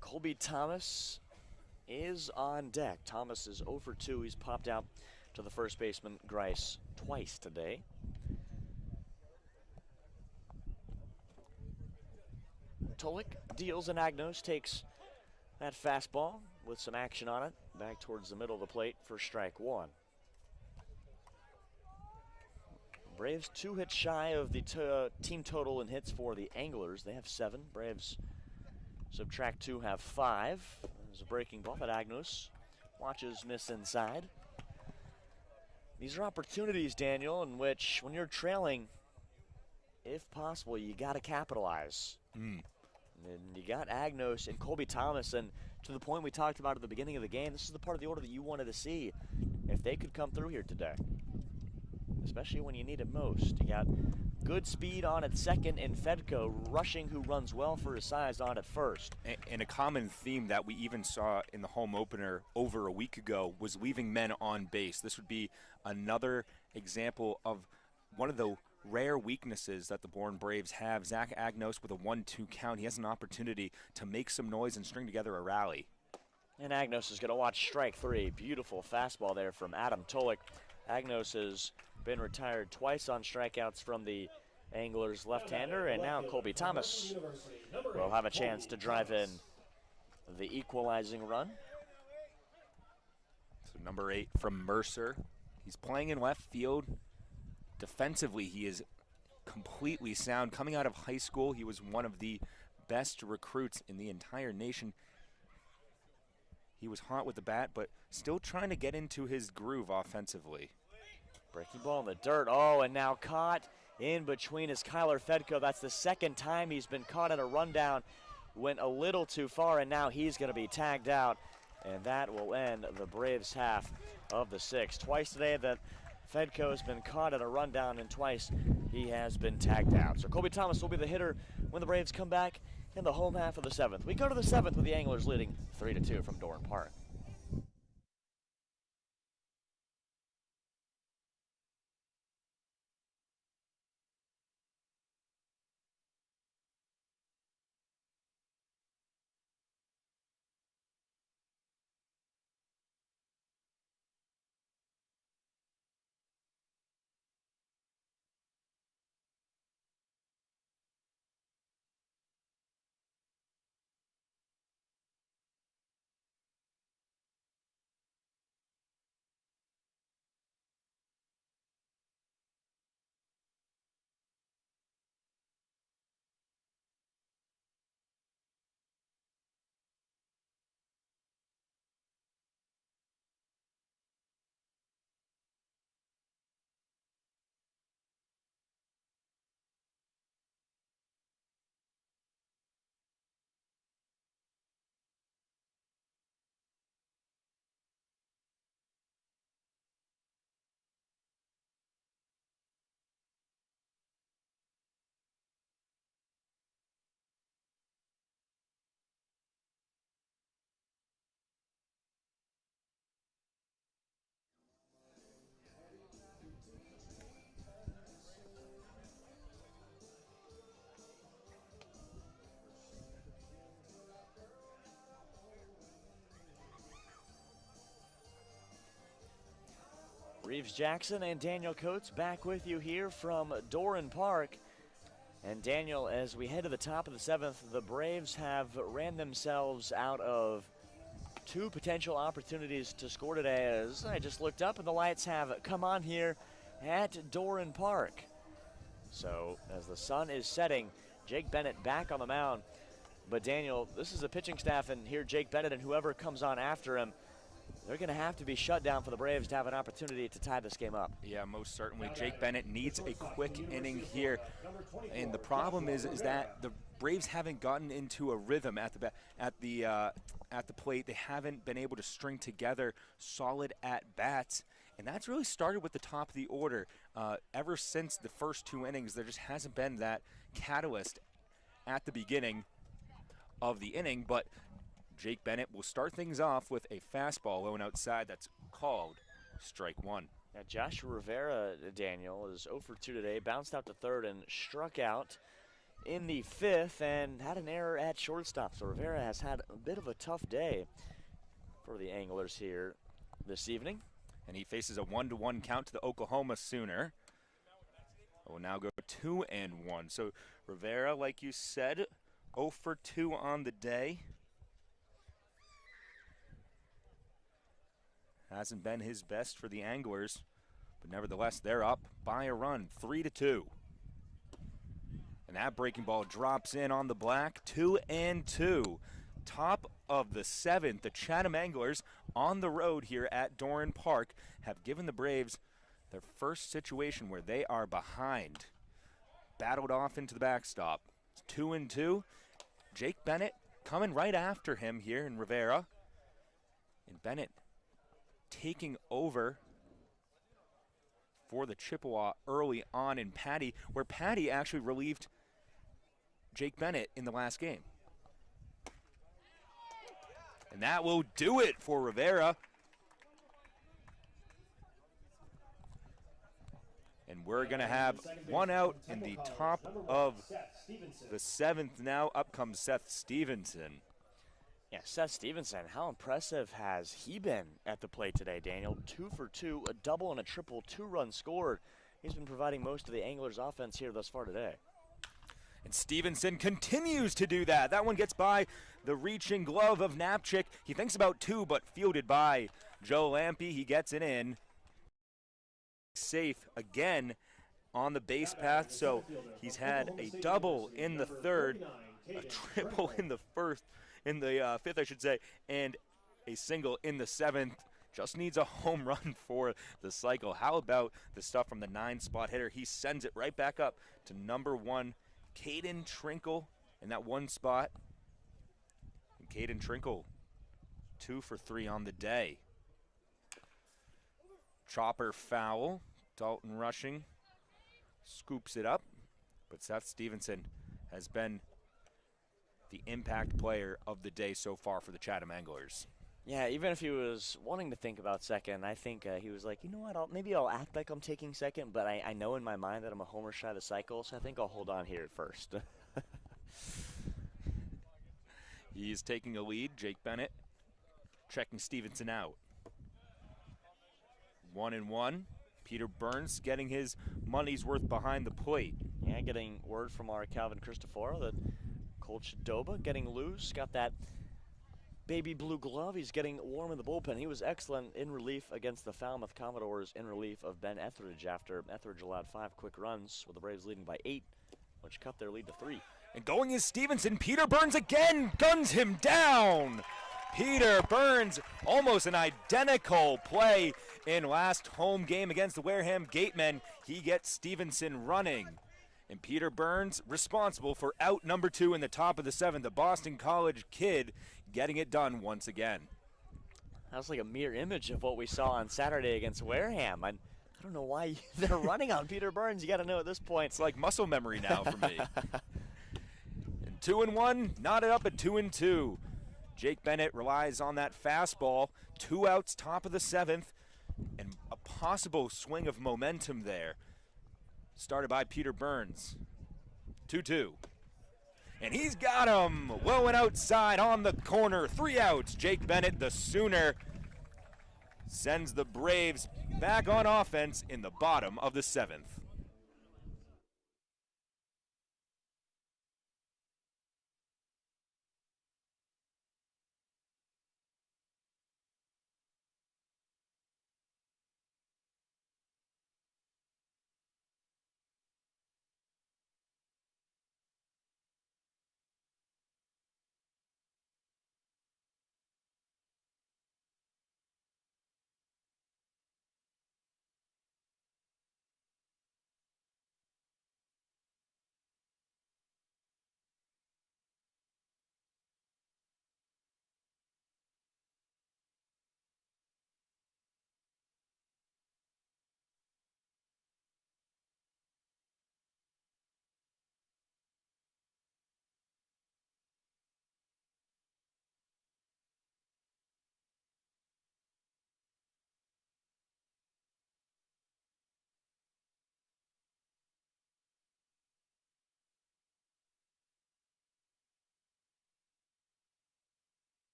[SPEAKER 4] Colby Thomas is on deck. Thomas is 0 for 2. He's popped out to the first baseman Grice twice today. Tulik deals, and Agnost takes that fastball with some action on it back towards the middle of the plate for strike 1. Braves 2 hits shy of the team total in hits for the Anglers. They have 7. Braves subtract 2, have 5. There's a breaking ball that Agnost watches miss inside. These are opportunities, Daniel, in which when you're trailing, if possible, you got to capitalize. And you got Agnost and Colby Thomas, and to the point we talked about at the beginning of the game, this is the part of the order that you wanted to see if they could come through here today, especially when you need it most. You got good speed on at second, and Fredko Rushing, who runs well for his size, on at first.
[SPEAKER 5] And a common theme that we even saw in the home opener over a week ago was leaving men on base. This would be another example of one of the rare weaknesses that the Bourne Braves have. Zach Agnost with a 1-2 count. He has an opportunity to make some noise and string together a rally.
[SPEAKER 4] And Agnost is going to watch strike 3. Beautiful fastball there from Adam Tulik. Agnost has been retired twice on strikeouts from the Anglers left-hander, and now Colby Thomas will have a chance to drive in the equalizing run.
[SPEAKER 5] So number 8 from Mercer. He's playing in left field. Defensively, he is completely sound. Coming out of high school, he was one of the best recruits in the entire nation. He was hot with the bat, but still trying to get into his groove offensively.
[SPEAKER 4] Breaking ball in the dirt. Oh, and now caught in between is Keller Fredko. That's the second time he's been caught at a rundown. Went a little too far, and now he's going to be tagged out. And that will end the Braves' half of the 6th. Twice today that Fredko has been caught at a rundown, and twice he has been tagged out. So Colby Thomas will be the hitter when the Braves come back in the home half of the 7th. We go to the 7th with the Anglers leading 3-2 from Doran Park. Reeves Jackson and Daniel Coates back with you here from Doran Park. And Daniel, as we head to the top of the 7th, the Braves have ran themselves out of 2 potential opportunities to score today, as I just looked up and the lights have come on here at Doran Park. So as the sun is setting, Jake Bennett back on the mound. But Daniel, this is a pitching staff, and here Jake Bennett and whoever comes on after him, they're going to have to be shut down for the Braves to have an opportunity to tie this game up.
[SPEAKER 5] Yeah, most certainly. Jake Bennett needs a quick inning here. And the problem is that the Braves haven't gotten into a rhythm at the plate. They haven't been able to string together solid at-bats. And that's really started with the top of the order. Ever since the first 2 innings, there just hasn't been that catalyst at the beginning of the inning. But Jake Bennett will start things off with a fastball low and outside that's called strike 1.
[SPEAKER 4] Now Joshua Rivera, Daniel, is 0 for 2 today, bounced out to third and struck out in the 5th and had an error at shortstop. So Rivera has had a bit of a tough day for the Anglers here this evening.
[SPEAKER 5] And he faces a 1-1 count to the Oklahoma Sooner. Will now go 2-1. So Rivera, like you said, 0 for 2 on the day. Hasn't been his best for the Anglers, but nevertheless, they're up by a run, 3-2. And that breaking ball drops in on the black, 2-2. Top of the 7th, the Chatham Anglers on the road here at Doran Park have given the Braves their first situation where they are behind. Battled off into the backstop. It's 2-2. Jake Bennett coming right after him here in Rivera. And Bennett taking over for the Chippewa early on in Patty, where Patty actually relieved Jake Bennett in the last game. And that will do it for Rivera. And we're going to have 1 out in the top of the 7th now. Up comes Seth Stevenson.
[SPEAKER 4] Yeah, Seth Stevenson, how impressive has he been at the plate today, Daniel? 2 for 2, a double and a triple, 2 runs scored. He's been providing most of the Anglers' offense here thus far today.
[SPEAKER 5] And Stevenson continues to do that. That one gets by the reaching glove of Napchik. He thinks about 2, but fielded by Joe Lampe. He gets it in. Safe again on the base path, so he's had a double in the 3rd, a triple in the 1st. In the 5th, I should say, and a single in the 7th. Just needs a home run for the cycle. How about the stuff from the 9-spot hitter? He sends it right back up to number 1, Caden Trinkle, in that 1 spot. And Caden Trinkle, 2 for 3 on the day. Chopper foul. Dalton rushing. Scoops it up. But Seth Stevenson has been the impact player of the day so far for the Chatham Anglers.
[SPEAKER 4] Yeah, even if he was wanting to think about second, I think he was like, you know what, maybe I'll act like I'm taking second, but I know in my mind that I'm a homer shy of the cycle, so I think I'll hold on here at first.
[SPEAKER 5] He's taking a lead. Jake Bennett checking Stevenson out. 1-1. Peter Burns getting his money's worth behind the plate.
[SPEAKER 4] Yeah, getting word from our Calvin Cristoforo that Cole Chidoba getting loose, got that baby blue glove. He's getting warm in the bullpen. He was excellent in relief against the Falmouth Commodores in relief of Ben Etheridge after Etheridge allowed 5 quick runs, with the Braves leading by 8, which cut their lead to 3.
[SPEAKER 5] And going is Stevenson. Peter Burns again guns him down. Peter Burns, almost an identical play in last home game against the Wareham Gatemen. He gets Stevenson running. And Peter Burns responsible for out number 2 in the top of the 7th. The Boston College kid getting it done once again.
[SPEAKER 4] That was like a mirror image of what we saw on Saturday against Wareham. I don't know why they're running on Peter Burns. You got to know at this point.
[SPEAKER 5] It's like muscle memory now for me. And 2-1, knotted up at 2-2. Jake Bennett relies on that fastball. 2 outs, top of the 7th, and a possible swing of momentum there. Started by Peter Burns. 2-2. And he's got him. Low and outside on the corner. 3 outs. Jake Bennett, the Sooner, sends the Braves back on offense in the bottom of the 7th.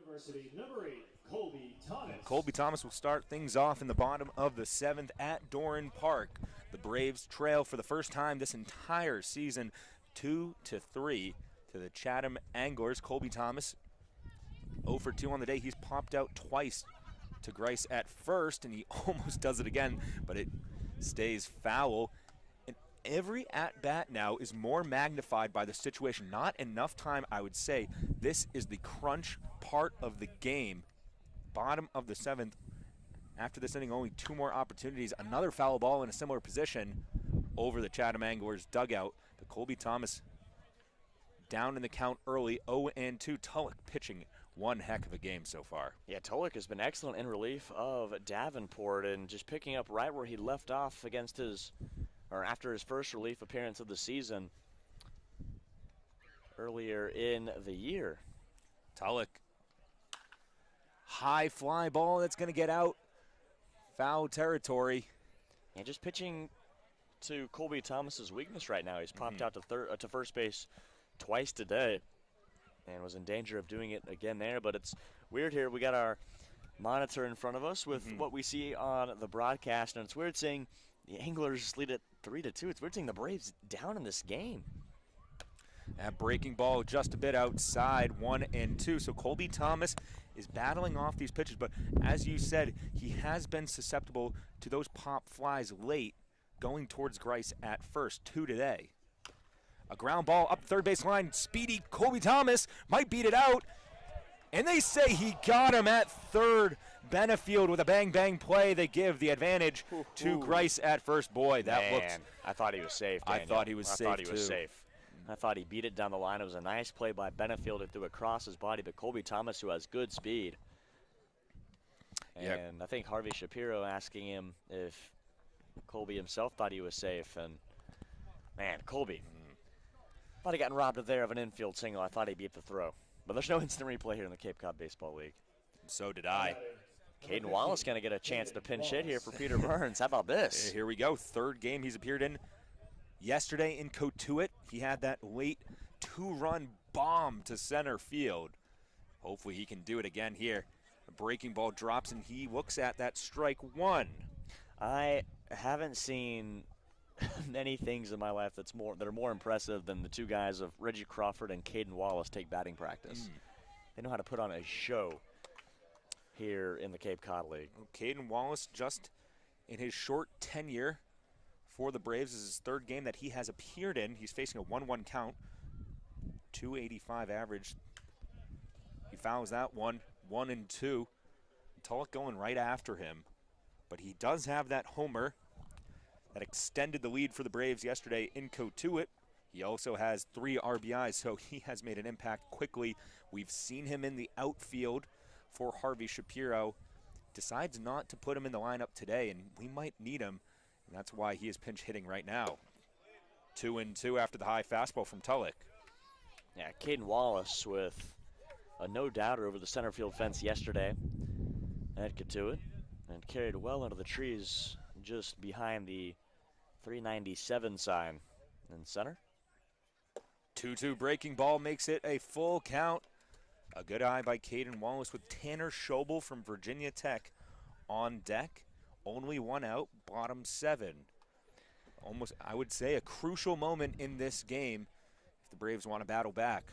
[SPEAKER 3] University, number 8, Colby Thomas.
[SPEAKER 5] Colby Thomas will start things off in the bottom of the 7th at Doran Park. The Braves trail for the first time this entire season 2-3 to the Chatham Anglers. Colby Thomas 0 for 2 on the day. He's popped out twice to Grice at first, and he almost does it again, but it stays foul. And every at-bat now is more magnified by the situation. Not enough time, I would say. This is the crunch part of the game. Bottom of the 7th. After this inning, only 2 more opportunities. Another foul ball in a similar position over the Chatham Anglers dugout. But Colby Thomas down in the count early, 0-2. Tulik pitching one heck of a game so far.
[SPEAKER 4] Yeah, Tulik has been excellent in relief of Davenport and just picking up right where he left off against his, or after his first relief appearance of the season earlier in the year.
[SPEAKER 5] Tulik, high fly ball that's going to get out. Foul territory.
[SPEAKER 4] And just pitching to Colby Thomas's weakness right now. He's popped out to first base twice today and was in danger of doing it again there. But it's weird here. We got our monitor in front of us with what we see on the broadcast, and it's weird seeing the Anglers lead it 3-2. It's weird seeing the Braves down in this game.
[SPEAKER 5] That breaking ball just a bit outside, 1-2. So Colby Thomas is battling off these pitches, but as you said, he has been susceptible to those pop flies late, going towards Grice at first. 2 today. A ground ball up third base line. Speedy Colby Thomas might beat it out, and they say he got him at third. Benefield with a bang-bang play. They give the advantage to Grice at first. Boy, that looked.
[SPEAKER 4] I thought he was safe, Daniel.
[SPEAKER 5] I thought he was safe,
[SPEAKER 4] I thought he was
[SPEAKER 5] too.
[SPEAKER 4] safe. I thought he beat it down the line. It was a nice play by Benefield. It threw across his body, but Colby Thomas, who has good speed. And I think Harvey Shapiro asking him if Colby himself thought he was safe. And, man, Colby. Thought he gotten robbed there of an infield single. I thought he beat the throw. But there's no instant replay here in the Cape Cod Baseball League.
[SPEAKER 5] So did I.
[SPEAKER 4] Caden Wallace going to get a chance to pinch hit here for Peter Burns. How about this?
[SPEAKER 5] Here we go. Third game he's appeared in. Yesterday in Cotuit, he had that late 2-run bomb to center field. Hopefully he can do it again here. A breaking ball drops, and he looks at that strike 1.
[SPEAKER 4] I haven't seen many things in my life that are more impressive than the two guys of Reggie Crawford and Caden Wallace take batting practice. They know how to put on a show here in the Cape Cod League.
[SPEAKER 5] Caden Wallace, just in his short tenure for the Braves, is his third game that he has appeared in. He's facing a 1-1 count .285 average. He fouls that one, 1 and 2. Tulik going right after him. But he does have that homer that extended the lead for the Braves yesterday in Tulik. He also has 3 RBIs, so he has made an impact quickly. We've seen him in the outfield for Harvey Shapiro. Decides not to put him in the lineup today, and we might need him, and that's why he is pinch hitting right now. 2 and 2 after the high fastball from Tulik.
[SPEAKER 4] Yeah, Caden Wallace with a no-doubter over the center field fence yesterday at Katuitt, and carried well into the trees just behind the 397 sign in center.
[SPEAKER 5] 2-2 breaking ball makes it a full count. A good eye by Caden Wallace with Tanner Schobel from Virginia Tech on deck. Only 1 out, bottom 7. Almost, I would say, a crucial moment in this game if the Braves want to battle back.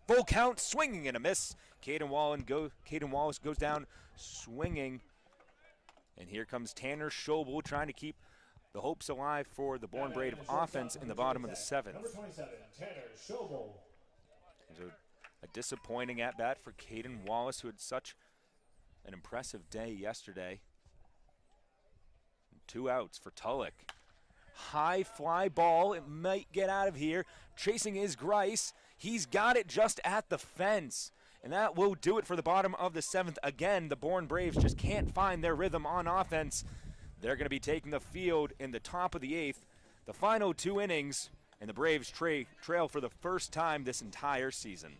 [SPEAKER 5] Full count, swinging and a miss. Caden Wallace goes down swinging. And here comes Tanner Schobel trying to keep the hopes alive for the Bourne Brave offense in the bottom of the 7th.
[SPEAKER 3] Number 27, Tanner Schobel.
[SPEAKER 5] A disappointing at-bat for Caden Wallace, who had such an impressive day yesterday. 2 outs for Tulik. High fly ball, it might get out of here. Chasing is Grice. He's got it just at the fence. And that will do it for the bottom of the 7th. Again, the Bourne Braves just can't find their rhythm on offense. They're going to be taking the field in the top of the 8th. The final 2 innings, and the Braves trail for the first time this entire season.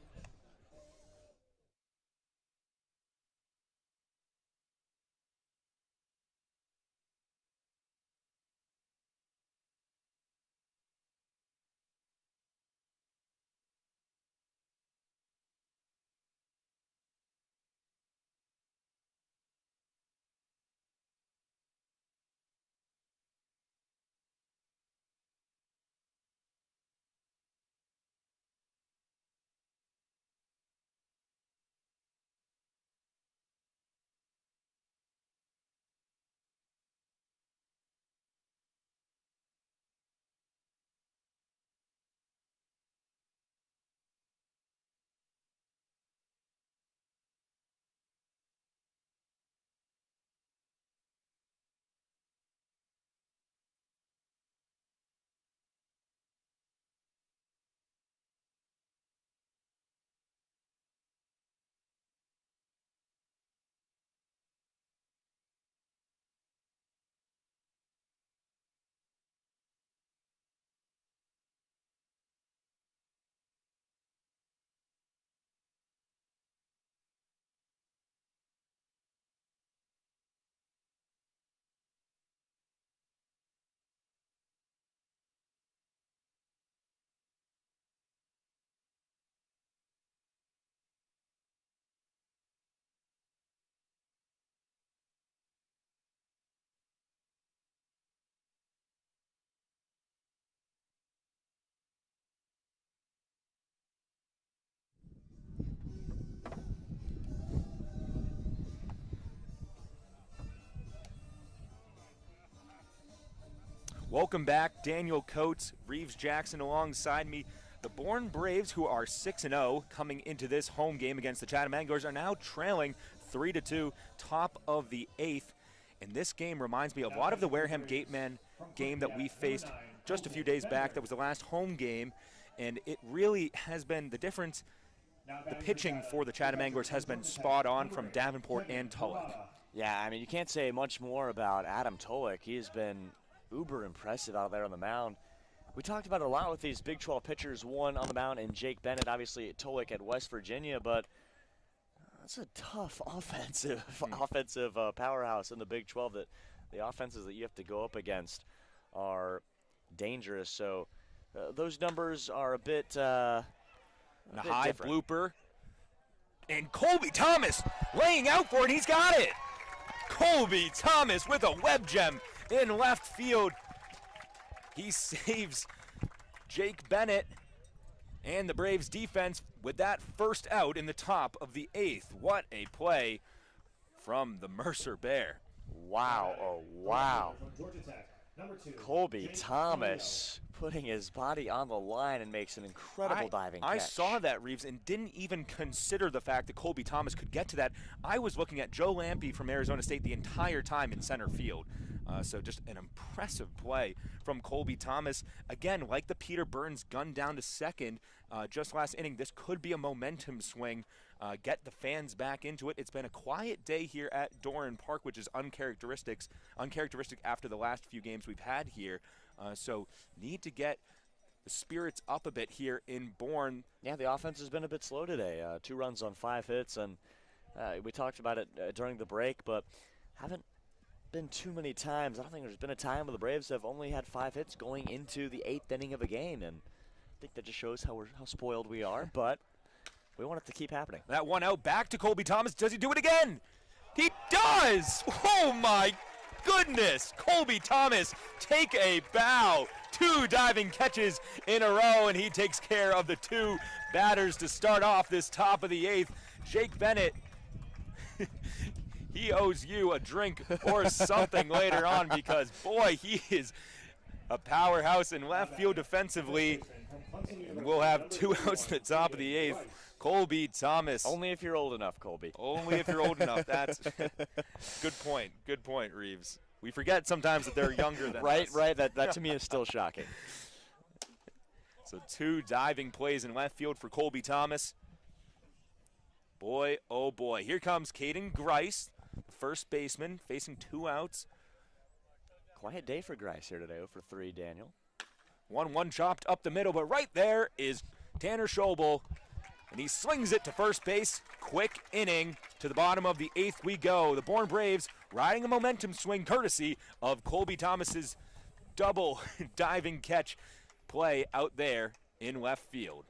[SPEAKER 5] Welcome back, Daniel Coates, Reeves Jackson alongside me. The Bourne Braves, who are 6-0 coming into this home game against the Chatham Anglers, are now trailing 3-2, top of the 8th. And this game reminds me a lot of the Wareham Gateman game that we faced just a few days back. That was the last home game, and it really has been the difference. The pitching for the Chatham Anglers has been spot on from Davenport and Tulik.
[SPEAKER 4] Yeah, I mean, you can't say much more about Adam Tulik. He has been uber impressive out there on the mound. We talked about it a lot with these Big 12 pitchers, one on the mound and Jake Bennett, obviously Tulik at West Virginia, but that's a tough offensive powerhouse in the Big 12. That the offenses that you have to go up against are dangerous. So those numbers are a bit
[SPEAKER 5] a high
[SPEAKER 4] different.
[SPEAKER 5] blooper. And Colby Thomas laying out for it. He's got it. Colby Thomas with a web gem in left field. He saves Jake Bennett and the Braves defense with that first out in the top of the 8th. What a play from the Mercer Bear.
[SPEAKER 4] Wow, oh wow.
[SPEAKER 3] Number 2,
[SPEAKER 4] Colby
[SPEAKER 3] Jake
[SPEAKER 4] Thomas putting his body on the line and makes an incredible diving catch.
[SPEAKER 5] I saw that, Reeves, and didn't even consider the fact that Colby Thomas could get to that. I was looking at Joe Lampe from Arizona State the entire time in center field. So just an impressive play from Colby Thomas. Again, like the Peter Burns gun down to second just last inning, this could be a momentum swing. Get the fans back into it. It's been a quiet day here at Doran Park, which is uncharacteristic after the last few games we've had here. So need to get the spirits up a bit here in Bourne.
[SPEAKER 4] Yeah, the offense has been a bit slow today. 2 runs on 5 hits, and we talked about it during the break, but haven't been too many times. I don't think there's been a time where the Braves have only had 5 hits going into the 8th inning of a game, and I think that just shows how spoiled we are, but we want it to keep happening.
[SPEAKER 5] That one out back to Colby Thomas. Does he do it again? He does! Oh my goodness! Colby Thomas, take a bow. 2 diving catches in a row, and he takes care of the 2 batters to start off this top of the 8th. Jake Bennett, he owes you a drink or something later on, because boy, he is a powerhouse in left field defensively. And we'll have 2 outs at the top of the 8th. Colby Thomas.
[SPEAKER 4] Only if you're old enough, Colby.
[SPEAKER 5] Only if you're old enough. That's good point. Good point, Reeves. We forget sometimes that they're younger than us.
[SPEAKER 4] Right. That to me is still shocking.
[SPEAKER 5] So 2 diving plays in left field for Colby Thomas. Boy, oh boy. Here comes Caden Grice, the first baseman, facing 2 outs.
[SPEAKER 4] Quiet day for Grice here today, 0-for-3, Daniel.
[SPEAKER 5] 1-1 chopped up the middle, but right there is Tanner Schobel, and he slings it to first base. Quick inning. To the bottom of the 8th we go. The Bourne Braves riding a momentum swing courtesy of Colby Thomas's double diving catch play out there in left field.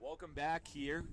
[SPEAKER 5] Welcome back here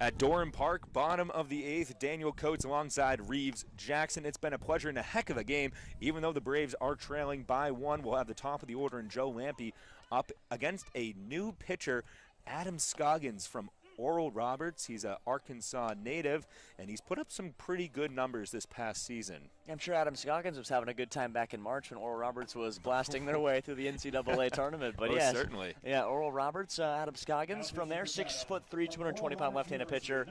[SPEAKER 5] at Doran Park, bottom of the 8th. Daniel Coates alongside Reeves Jackson. It's been a pleasure and a heck of a game. Even though the Braves are trailing by 1, we'll have the top of the order and Joe Lampe up against a new pitcher, Adam Scoggins from Oral Roberts. He's an Arkansas native, and he's put up some pretty good numbers this past season.
[SPEAKER 4] I'm sure Adam Scoggins was having a good time back in March when Oral Roberts was blasting their way through the NCAA tournament. But
[SPEAKER 5] yes, certainly.
[SPEAKER 4] Yeah, Oral Roberts, Adam Scoggins from there, 6'3", 220-pound left-handed pitcher,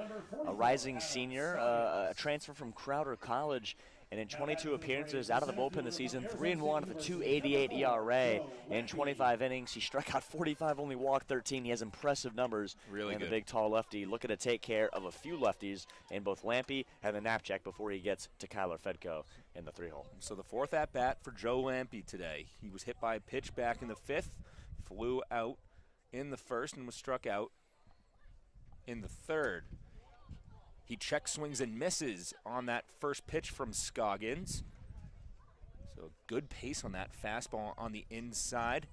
[SPEAKER 4] a rising senior, a transfer from Crowder College And in 22 appearances out of the bullpen this season, 3-1 with a 2.88 ERA. In 25 innings, he struck out 45, only walked 13. He has impressive numbers.
[SPEAKER 5] Really
[SPEAKER 4] and
[SPEAKER 5] good.
[SPEAKER 4] The big, tall lefty looking to take care of a few lefties in both Lampe and the Knapcheck before he gets to Keller Fredko in the 3-hole.
[SPEAKER 5] So the 4th at-bat for Joe Lampe today. He was hit by a pitch back in the 5th, flew out in the 1st, and was struck out in the 3rd. He check swings and misses on that first pitch from Scoggins. So good pace on that fastball on the inside.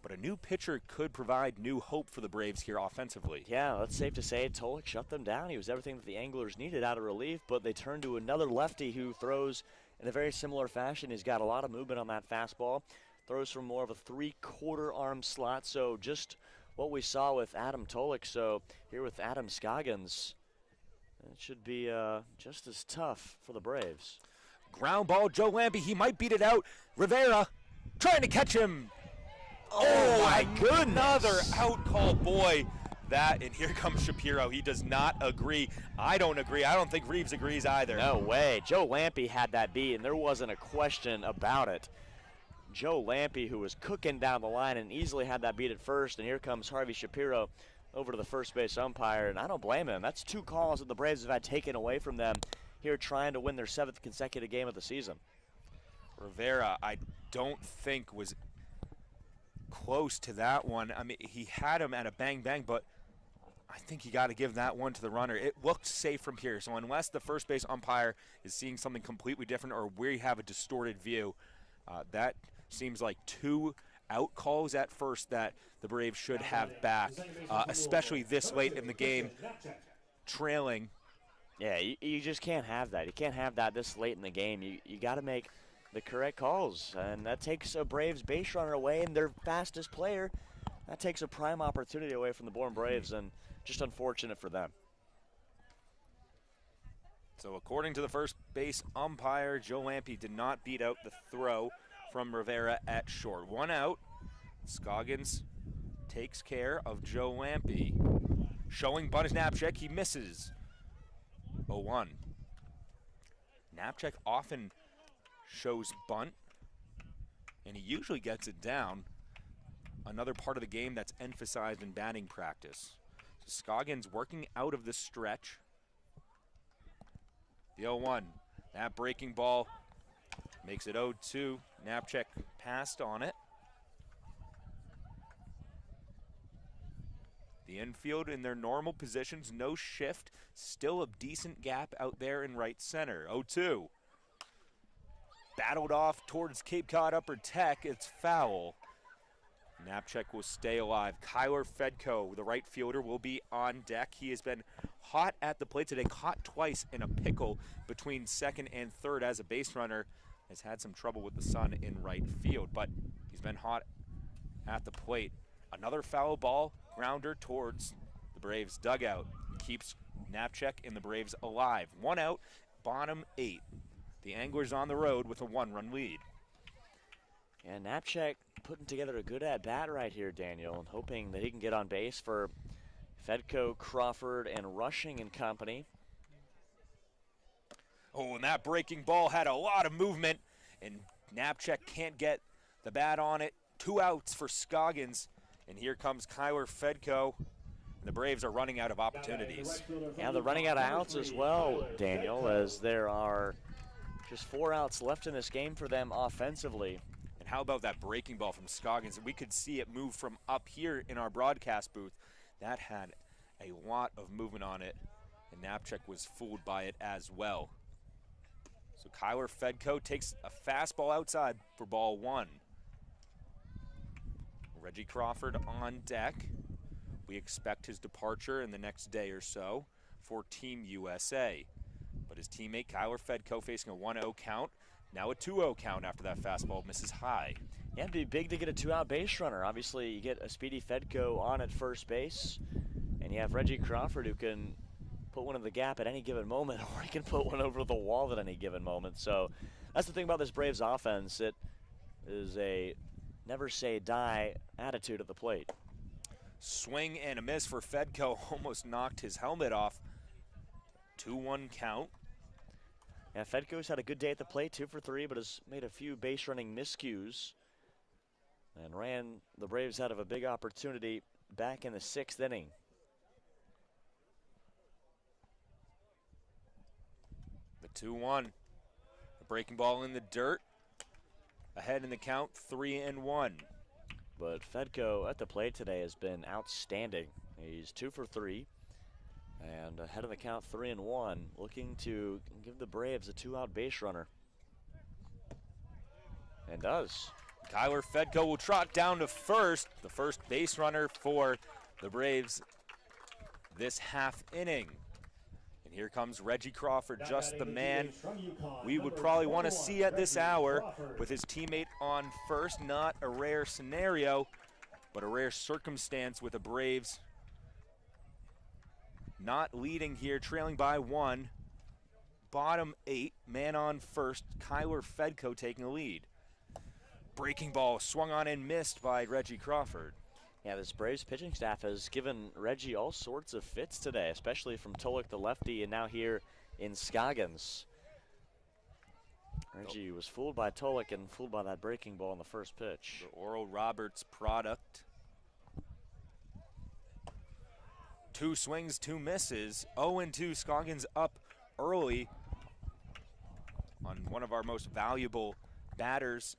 [SPEAKER 5] But a new pitcher could provide new hope for the Braves here offensively.
[SPEAKER 4] Yeah, that's safe to say. Tulik shut them down. He was everything that the Anglers needed out of relief, but they turned to another lefty who throws in a very similar fashion. He's got a lot of movement on that fastball. Throws from more of a 3/4 arm slot, so just what we saw with Adam Tulik. So here with Adam Scoggins, it should be just as tough for the Braves.
[SPEAKER 5] Ground ball, Joe Lampe, he might beat it out. Rivera trying to catch him. Oh my goodness. Another out call, boy. That, and here comes Shapiro. He does not agree. I don't agree. I don't think Reeves agrees either.
[SPEAKER 4] No way. Joe Lampe had that beat, and there wasn't a question about it. Joe Lampe, who was cooking down the line and easily had that beat at first, and here comes Harvey Shapiro over to the first base umpire, and I don't blame him. That's 2 calls that the Braves have had taken away from them here trying to win their 7th consecutive game of the season.
[SPEAKER 5] Rivera, I don't think was close to that one. I mean, he had him at a bang-bang, but I think you got to give that one to the runner. It looked safe from here, so unless the first base umpire is seeing something completely different or we have a distorted view, that seems like 2 out calls at first that the Braves should have back, especially this late in the game, trailing.
[SPEAKER 4] Yeah, you just can't have that. You can't have that this late in the game. You got to make the correct calls, and that takes a Braves base runner away and their fastest player. That takes a prime opportunity away from the Bourne Braves, and just unfortunate for them.
[SPEAKER 5] So according to the first base umpire, Joe Lampe did not beat out the throw from Rivera at short. 1 out. Scoggins takes care of Joe Lampe. Showing bunt is Knapcheck. He misses. 0-1. Knapcheck often shows bunt, and he usually gets it down. Another part of the game that's emphasized in batting practice. So Scoggins working out of the stretch. The 0-1. That breaking ball makes it 0-2. Knapcheck passed on it. The infield in their normal positions, no shift. Still a decent gap out there in right center. 0-2. Battled off towards Cape Cod upper deck. It's foul. Knapcheck will stay alive. Keller Fredko, the right fielder, will be on deck. He has been hot at the plate today, caught twice in a pickle between 2nd and 3rd as a base runner. Has had some trouble with the sun in right field, but he's been hot at the plate. Another foul ball, grounder towards the Braves dugout. Keeps Knapcheck and the Braves alive. 1 out, bottom 8. The Anglers on the road with a 1-run lead.
[SPEAKER 4] And Knapcheck putting together a good at-bat right here, Daniel, and hoping that he can get on base for Fredko, Crawford, and Rushing and company.
[SPEAKER 5] Oh, and that breaking ball had a lot of movement, and Knapcheck can't get the bat on it. 2 outs for Scoggins, and here comes Keller Fredko. And the Braves are running out of opportunities.
[SPEAKER 4] Yeah, they're running out of outs as well, Daniel, as there are just 4 outs left in this game for them offensively.
[SPEAKER 5] And how about that breaking ball from Scoggins? We could see it move from up here in our broadcast booth. That had a lot of movement on it, and Knapcheck was fooled by it as well. So Keller Fredko takes a fastball outside for ball 1. Reggie Crawford on deck. We expect his departure in the next day or so for Team USA. But his teammate Keller Fredko facing a 1-0 count. Now a 2-0 count after that fastball misses high.
[SPEAKER 4] Yeah, it'd be big to get a 2-out base runner. Obviously, you get a speedy Fredko on at first base, and you have Reggie Crawford who can put one in the gap at any given moment, or he can put one over the wall at any given moment. So that's the thing about this Braves offense. It is a never say die attitude at the plate.
[SPEAKER 5] Swing and a miss for Fredko, almost knocked his helmet off. 2-1 count.
[SPEAKER 4] Yeah, Fredko's had a good day at the plate, 2 for 3, but has made a few base running miscues and ran the Braves out of a big opportunity back in the 6th inning.
[SPEAKER 5] The 2-1. A breaking ball in the dirt. Ahead in the count, 3-1.
[SPEAKER 4] But Fredko at the plate today has been outstanding. He's 2 for 3 and ahead of the count, 3-1, looking to give the Braves a 2-out base runner. And does.
[SPEAKER 5] Keller Fredko will trot down to first, the first base runner for the Braves this half inning. And here comes Reggie Crawford, just the man we would probably want to see at this hour with his teammate on first. Not a rare scenario, but a rare circumstance with the Braves not leading here, trailing by 1. Bottom 8, man on first, Keller Fredko taking the lead. Breaking ball swung on and missed by Reggie Crawford.
[SPEAKER 4] Yeah, this Braves pitching staff has given Reggie all sorts of fits today, especially from Tulik, the lefty, and now here in Scoggins. Reggie was fooled by Tulik and fooled by that breaking ball in the first pitch.
[SPEAKER 5] The Oral Roberts product. 2 swings, 2 misses. 0-2, Scoggins up early on one of our most valuable batters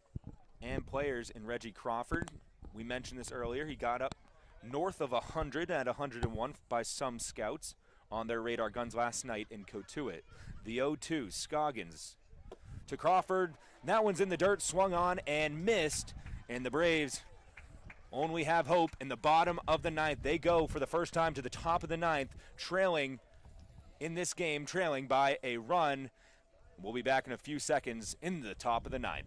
[SPEAKER 5] and players in Reggie Crawford. We mentioned this earlier. He got up north of 100 at 101 by some scouts on their radar guns last night in Cotuit. The 0-2, Scoggins to Crawford. That one's in the dirt, swung on and missed. And the Braves only have hope in the bottom of the 9th. They go for the first time to the top of the 9th, trailing in this game, trailing by a run. We'll be back in a few seconds in the top of the 9th.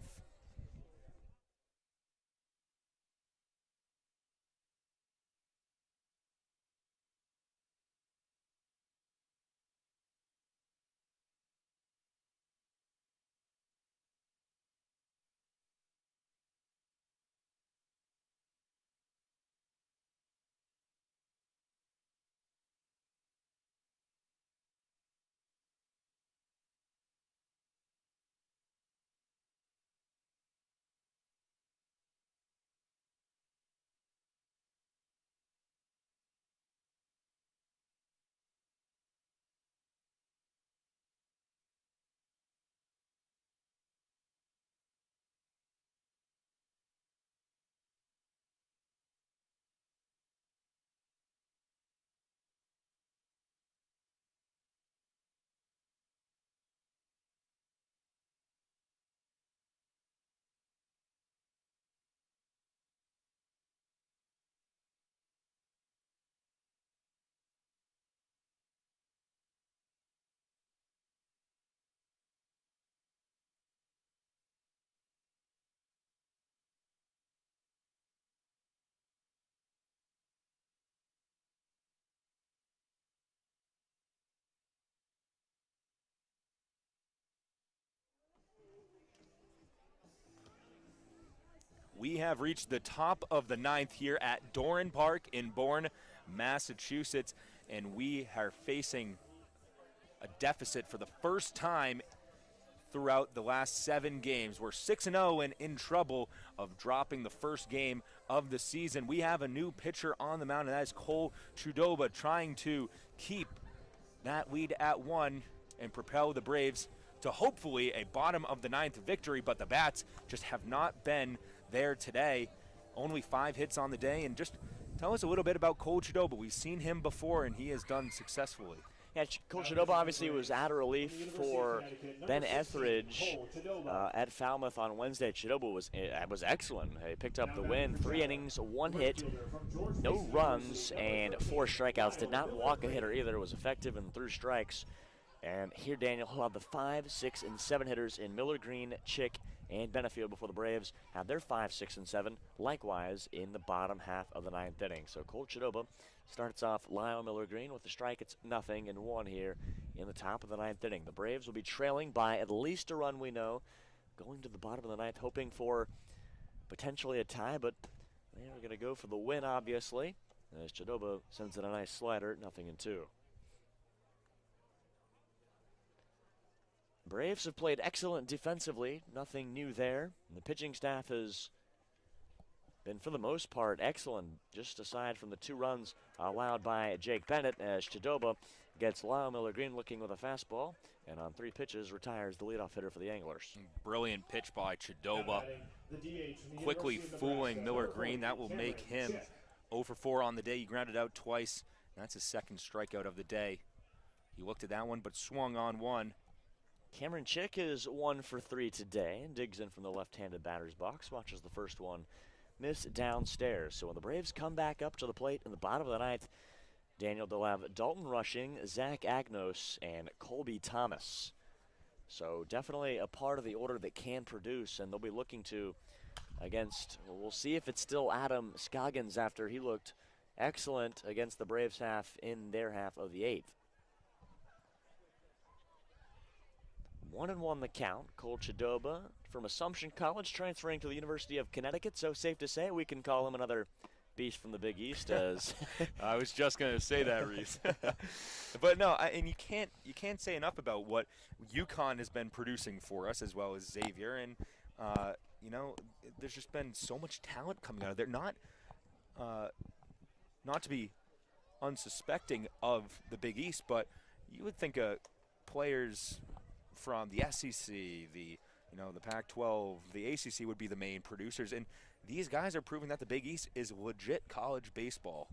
[SPEAKER 5] We have reached the top of the 9th here at Doran Park in Bourne, Massachusetts, and we are facing a deficit for the first time throughout the last 7 games. We're 6-0 and in trouble of dropping the first game of the season. We have a new pitcher on the mound, and that is Cole Chudoba, trying to keep that lead at 1 and propel the Braves to hopefully a bottom of the 9th victory, but the bats just have not been there today. Only 5 hits on the day. And just tell us a little bit about Cole Chudoba. We've seen him before, and he has done successfully.
[SPEAKER 4] Yeah, Cole Chudoba obviously was out of relief for Ben Etheridge at Falmouth on Wednesday. Chudoba was excellent. He picked up the win. 3 innings, 1 hit, no runs, and 4 strikeouts. Did not walk a hitter either. Was effective and threw strikes. And here, Daniel, will have the 5, 6, and 7 hitters in Miller, Green, Chick, and Benefield before the Braves have their 5, 6, and 7, likewise in the bottom half of the 9th inning. So Cole Chudoba starts off Lyle Miller Green with the strike. It's 0-1 here in the top of the 9th inning. The Braves will be trailing by at least a run, we know, going to the bottom of the 9th, hoping for potentially a tie, but they're going to go for the win, obviously, as Chudoba sends in a nice slider, 0-2. Braves have played excellent defensively, nothing new there. The pitching staff has been, for the most part, excellent, just aside from the 2 runs allowed by Jake Bennett, as Chidoba gets Lyle Miller Green looking with a fastball, and on 3 pitches retires the leadoff hitter for the Anglers.
[SPEAKER 5] Brilliant pitch by Chidoba, quickly fooling Miller Green. That will make him 0 for 4 on the day. He grounded out twice. That's his 2nd strikeout of the day. He looked at that one, but swung on one.
[SPEAKER 4] Cameron Chick is 1 for 3 today and digs in from the left-handed batter's box, watches the first one miss downstairs. So when the Braves come back up to the plate in the bottom of the 9th, Daniel, they'll have Dalton rushing, Zach Agnost, and Colby Thomas. So definitely a part of the order that can produce, and they'll be looking to against, we'll see if it's still Adam Scoggins after he looked excellent against the Braves half in their half of the 8th. 1-1 the count. Cole Chidoba from Assumption College, transferring to the University of Connecticut, so safe to say we can call him another beast from the Big East. As
[SPEAKER 5] I was just going to say that, Reese. But no, and you can't say enough about what UConn has been producing for us, as well as Xavier. And you know, there's just been so much talent coming out of there. Not to be unsuspecting of the Big East, but you would think players from the SEC, the Pac-12, the ACC would be the main producers, and these guys are proving that the Big East is legit college baseball.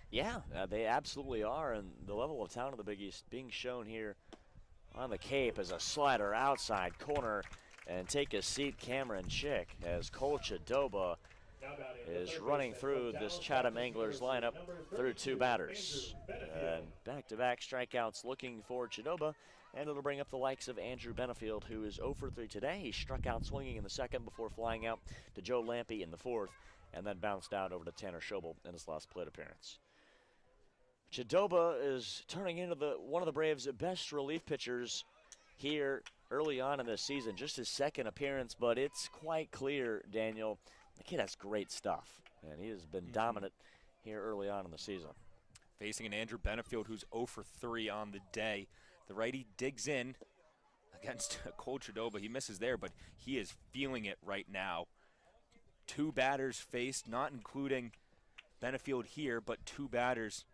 [SPEAKER 4] Yeah, they absolutely are, and the level of talent of the Big East being shown here on the Cape as a slider outside corner, and take a seat, Cameron Chick, as Cole Chidoba is running through this Chatham Anglers lineup through 2 batters. And back-to-back strikeouts looking for Chidoba, and it'll bring up the likes of Andrew Benefield, who is 0 for 3 today. He struck out swinging in the 2nd before flying out to Joe Lampe in the 4th, and then bounced out over to Tanner Schobel in his last plate appearance. Chidoba is turning into one of the Braves' best relief pitchers here early on in this season. Just his 2nd appearance, but it's quite clear, Daniel, the kid has great stuff, and he has been dominant here early on in the season.
[SPEAKER 5] Facing an Andrew Benefield who's 0 for 3 on the day. The righty digs in against Cole Chidoba. He misses there, but he is feeling it right now. 2 batters faced, not including Benefield here, but 2 batters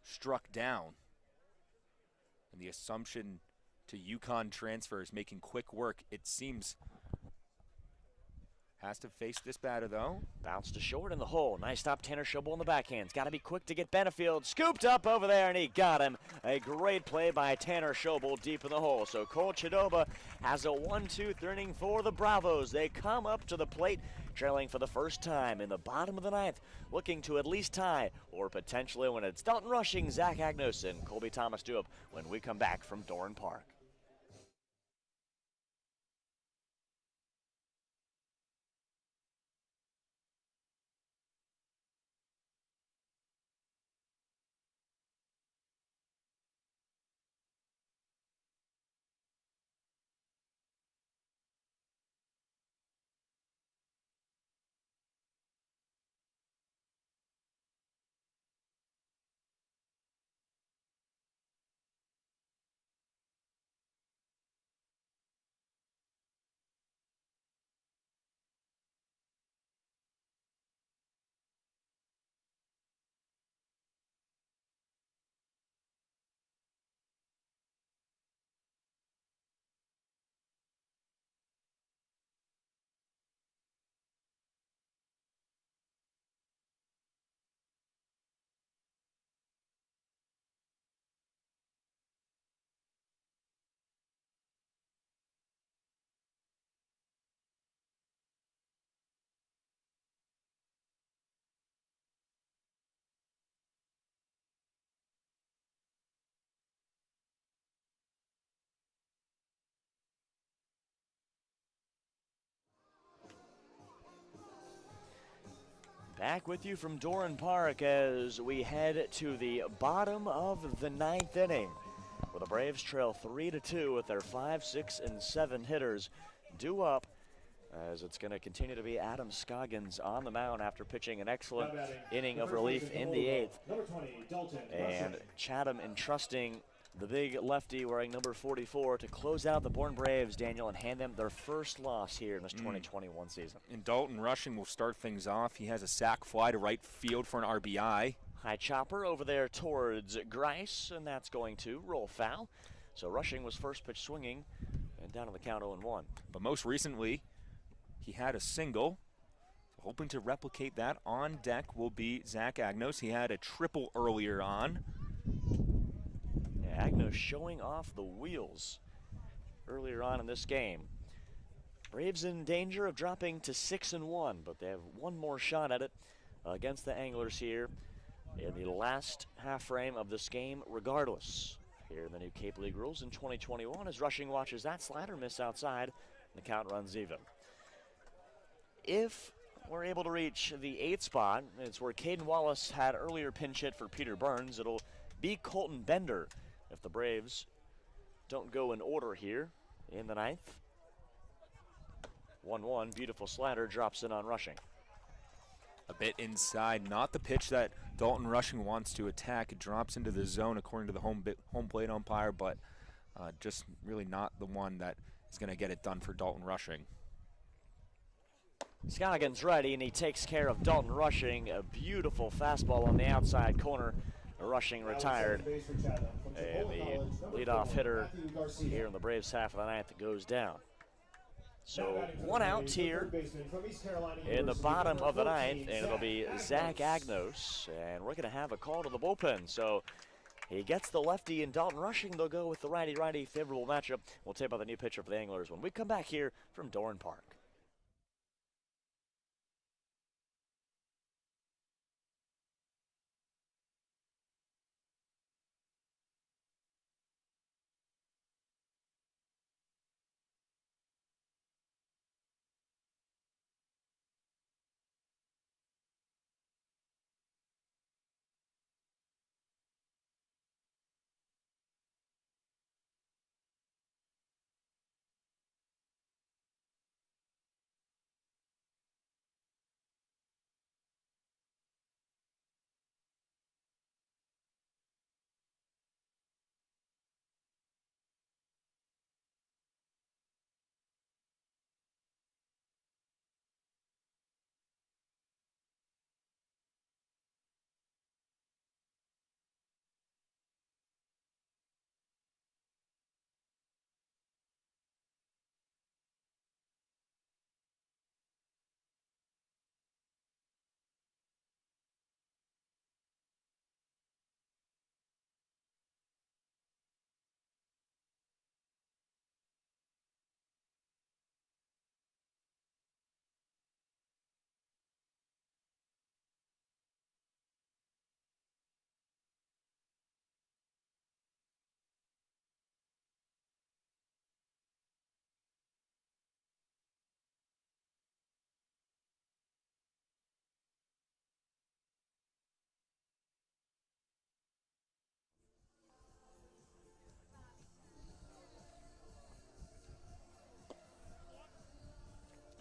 [SPEAKER 5] struck down. And the Assumption to UConn transfer is making quick work, it seems. Has to face this batter, though.
[SPEAKER 4] Bounce to short in the hole. Nice stop, Tanner Schobel on the backhands. Got to be quick to get Benefield. Scooped up over there, and he got him. A great play by Tanner Schobel deep in the hole. So Cole Chidoba has a 1-2 inning for the Bravos. They come up to the plate, trailing for the first time in the bottom of the 9th, looking to at least tie, or potentially when it's Dalton rushing, Zach Agnost and Colby Thomas do up when we come back from Doran Park. Back with you from Doran Park as we head to the bottom of the 9th inning, where the Braves trail 3-2 with their 5, 6, and 7 hitters due up, as it's going to continue to be Adam Scoggins on the mound after pitching an excellent inning of relief in the 8th. And Chatham entrusting the big lefty wearing number 44 to close out the Bourne Braves, Daniel, and hand them their first loss here in this 2021 season.
[SPEAKER 5] And Dalton Rushing will start things off. He has a sac fly to right field for an RBI.
[SPEAKER 4] High chopper over there towards Grice, and that's going to roll foul. So Rushing was first pitch swinging and down on the count 0-1.
[SPEAKER 5] But most recently, he had a single. Hoping to replicate that. On deck will be Zach Agnost. He had a triple earlier on.
[SPEAKER 4] Yeah, Agnost showing off the wheels earlier on in this game. Braves in danger of dropping to 6-1, but they have one more shot at it against the Anglers here in the last half frame of this game regardless. Here in the new Cape League rules in 2021 as Rushing watches that slider miss outside and the count runs even. If we're able to reach the 8th spot, it's where Caden Wallace had earlier pinch hit for Peter Burns. It'll be Colton Bender if the Braves don't go in order here in the 9th. 1-1, beautiful slider drops in on Rushing.
[SPEAKER 5] A bit inside, not the pitch that Dalton Rushing wants to attack. It drops into the zone according to the home plate umpire, but just really not the one that is going to get it done for Dalton Rushing.
[SPEAKER 4] Scoggins ready, and he takes care of Dalton Rushing. A beautiful fastball on the outside corner. Rushing retired. And the leadoff hitter here in the Braves half of the 9th goes down. So one out here in the bottom of the 9th, and it'll be Zach Agnost. And we're going to have a call to the bullpen. So he gets the lefty and Dalton Rushing. They'll go with the righty-righty favorable matchup. We'll tape out the new pitcher for the Anglers when we come back here from Doran Park.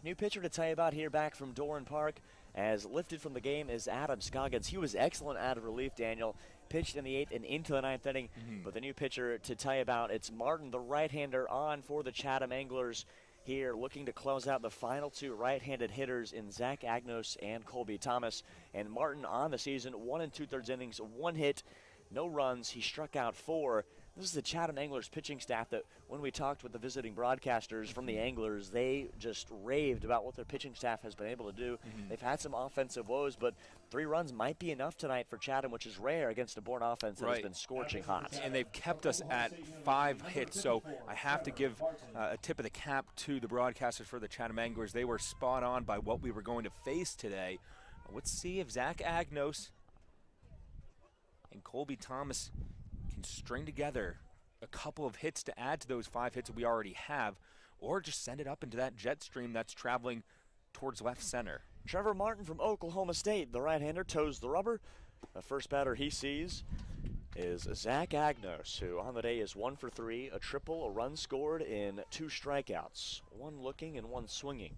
[SPEAKER 4] New pitcher to tell you about here back from Doran Park, as lifted from the game is Adam Scoggins. He was excellent out of relief, Daniel. Pitched in the 8th and into the 9th inning. But the new pitcher to tell you about, it's Martin, the right-hander, on for the Chatham Anglers here, looking to close out the final two right-handed hitters in Zach Agnost and Colby Thomas. And Martin on the season, 1 2/3 innings, 1 hit, no runs. He struck out 4. This is the Chatham Anglers pitching staff that when we talked with the visiting broadcasters from the Anglers, they just raved about what their pitching staff has been able to do. They've had some offensive woes, but 3 runs might be enough tonight for Chatham, which is rare against a Bourne offense that has been scorching hot.
[SPEAKER 5] And they've kept us at 5 hits, so I have to give a tip of the cap to the broadcasters for the Chatham Anglers. They were spot on by what we were going to face today. Let's see if Zach Agnost and Colby Thomas can string together a couple of hits to add to those 5 hits that we already have, or just send it up into that jet stream that's traveling towards left center.
[SPEAKER 4] Trevor Martin from Oklahoma State, the right-hander, toes the rubber. The first batter he sees is Zach Agnost, who on the day is 1 for 3, a triple, a run scored in 2 strikeouts, 1 looking and 1 swinging.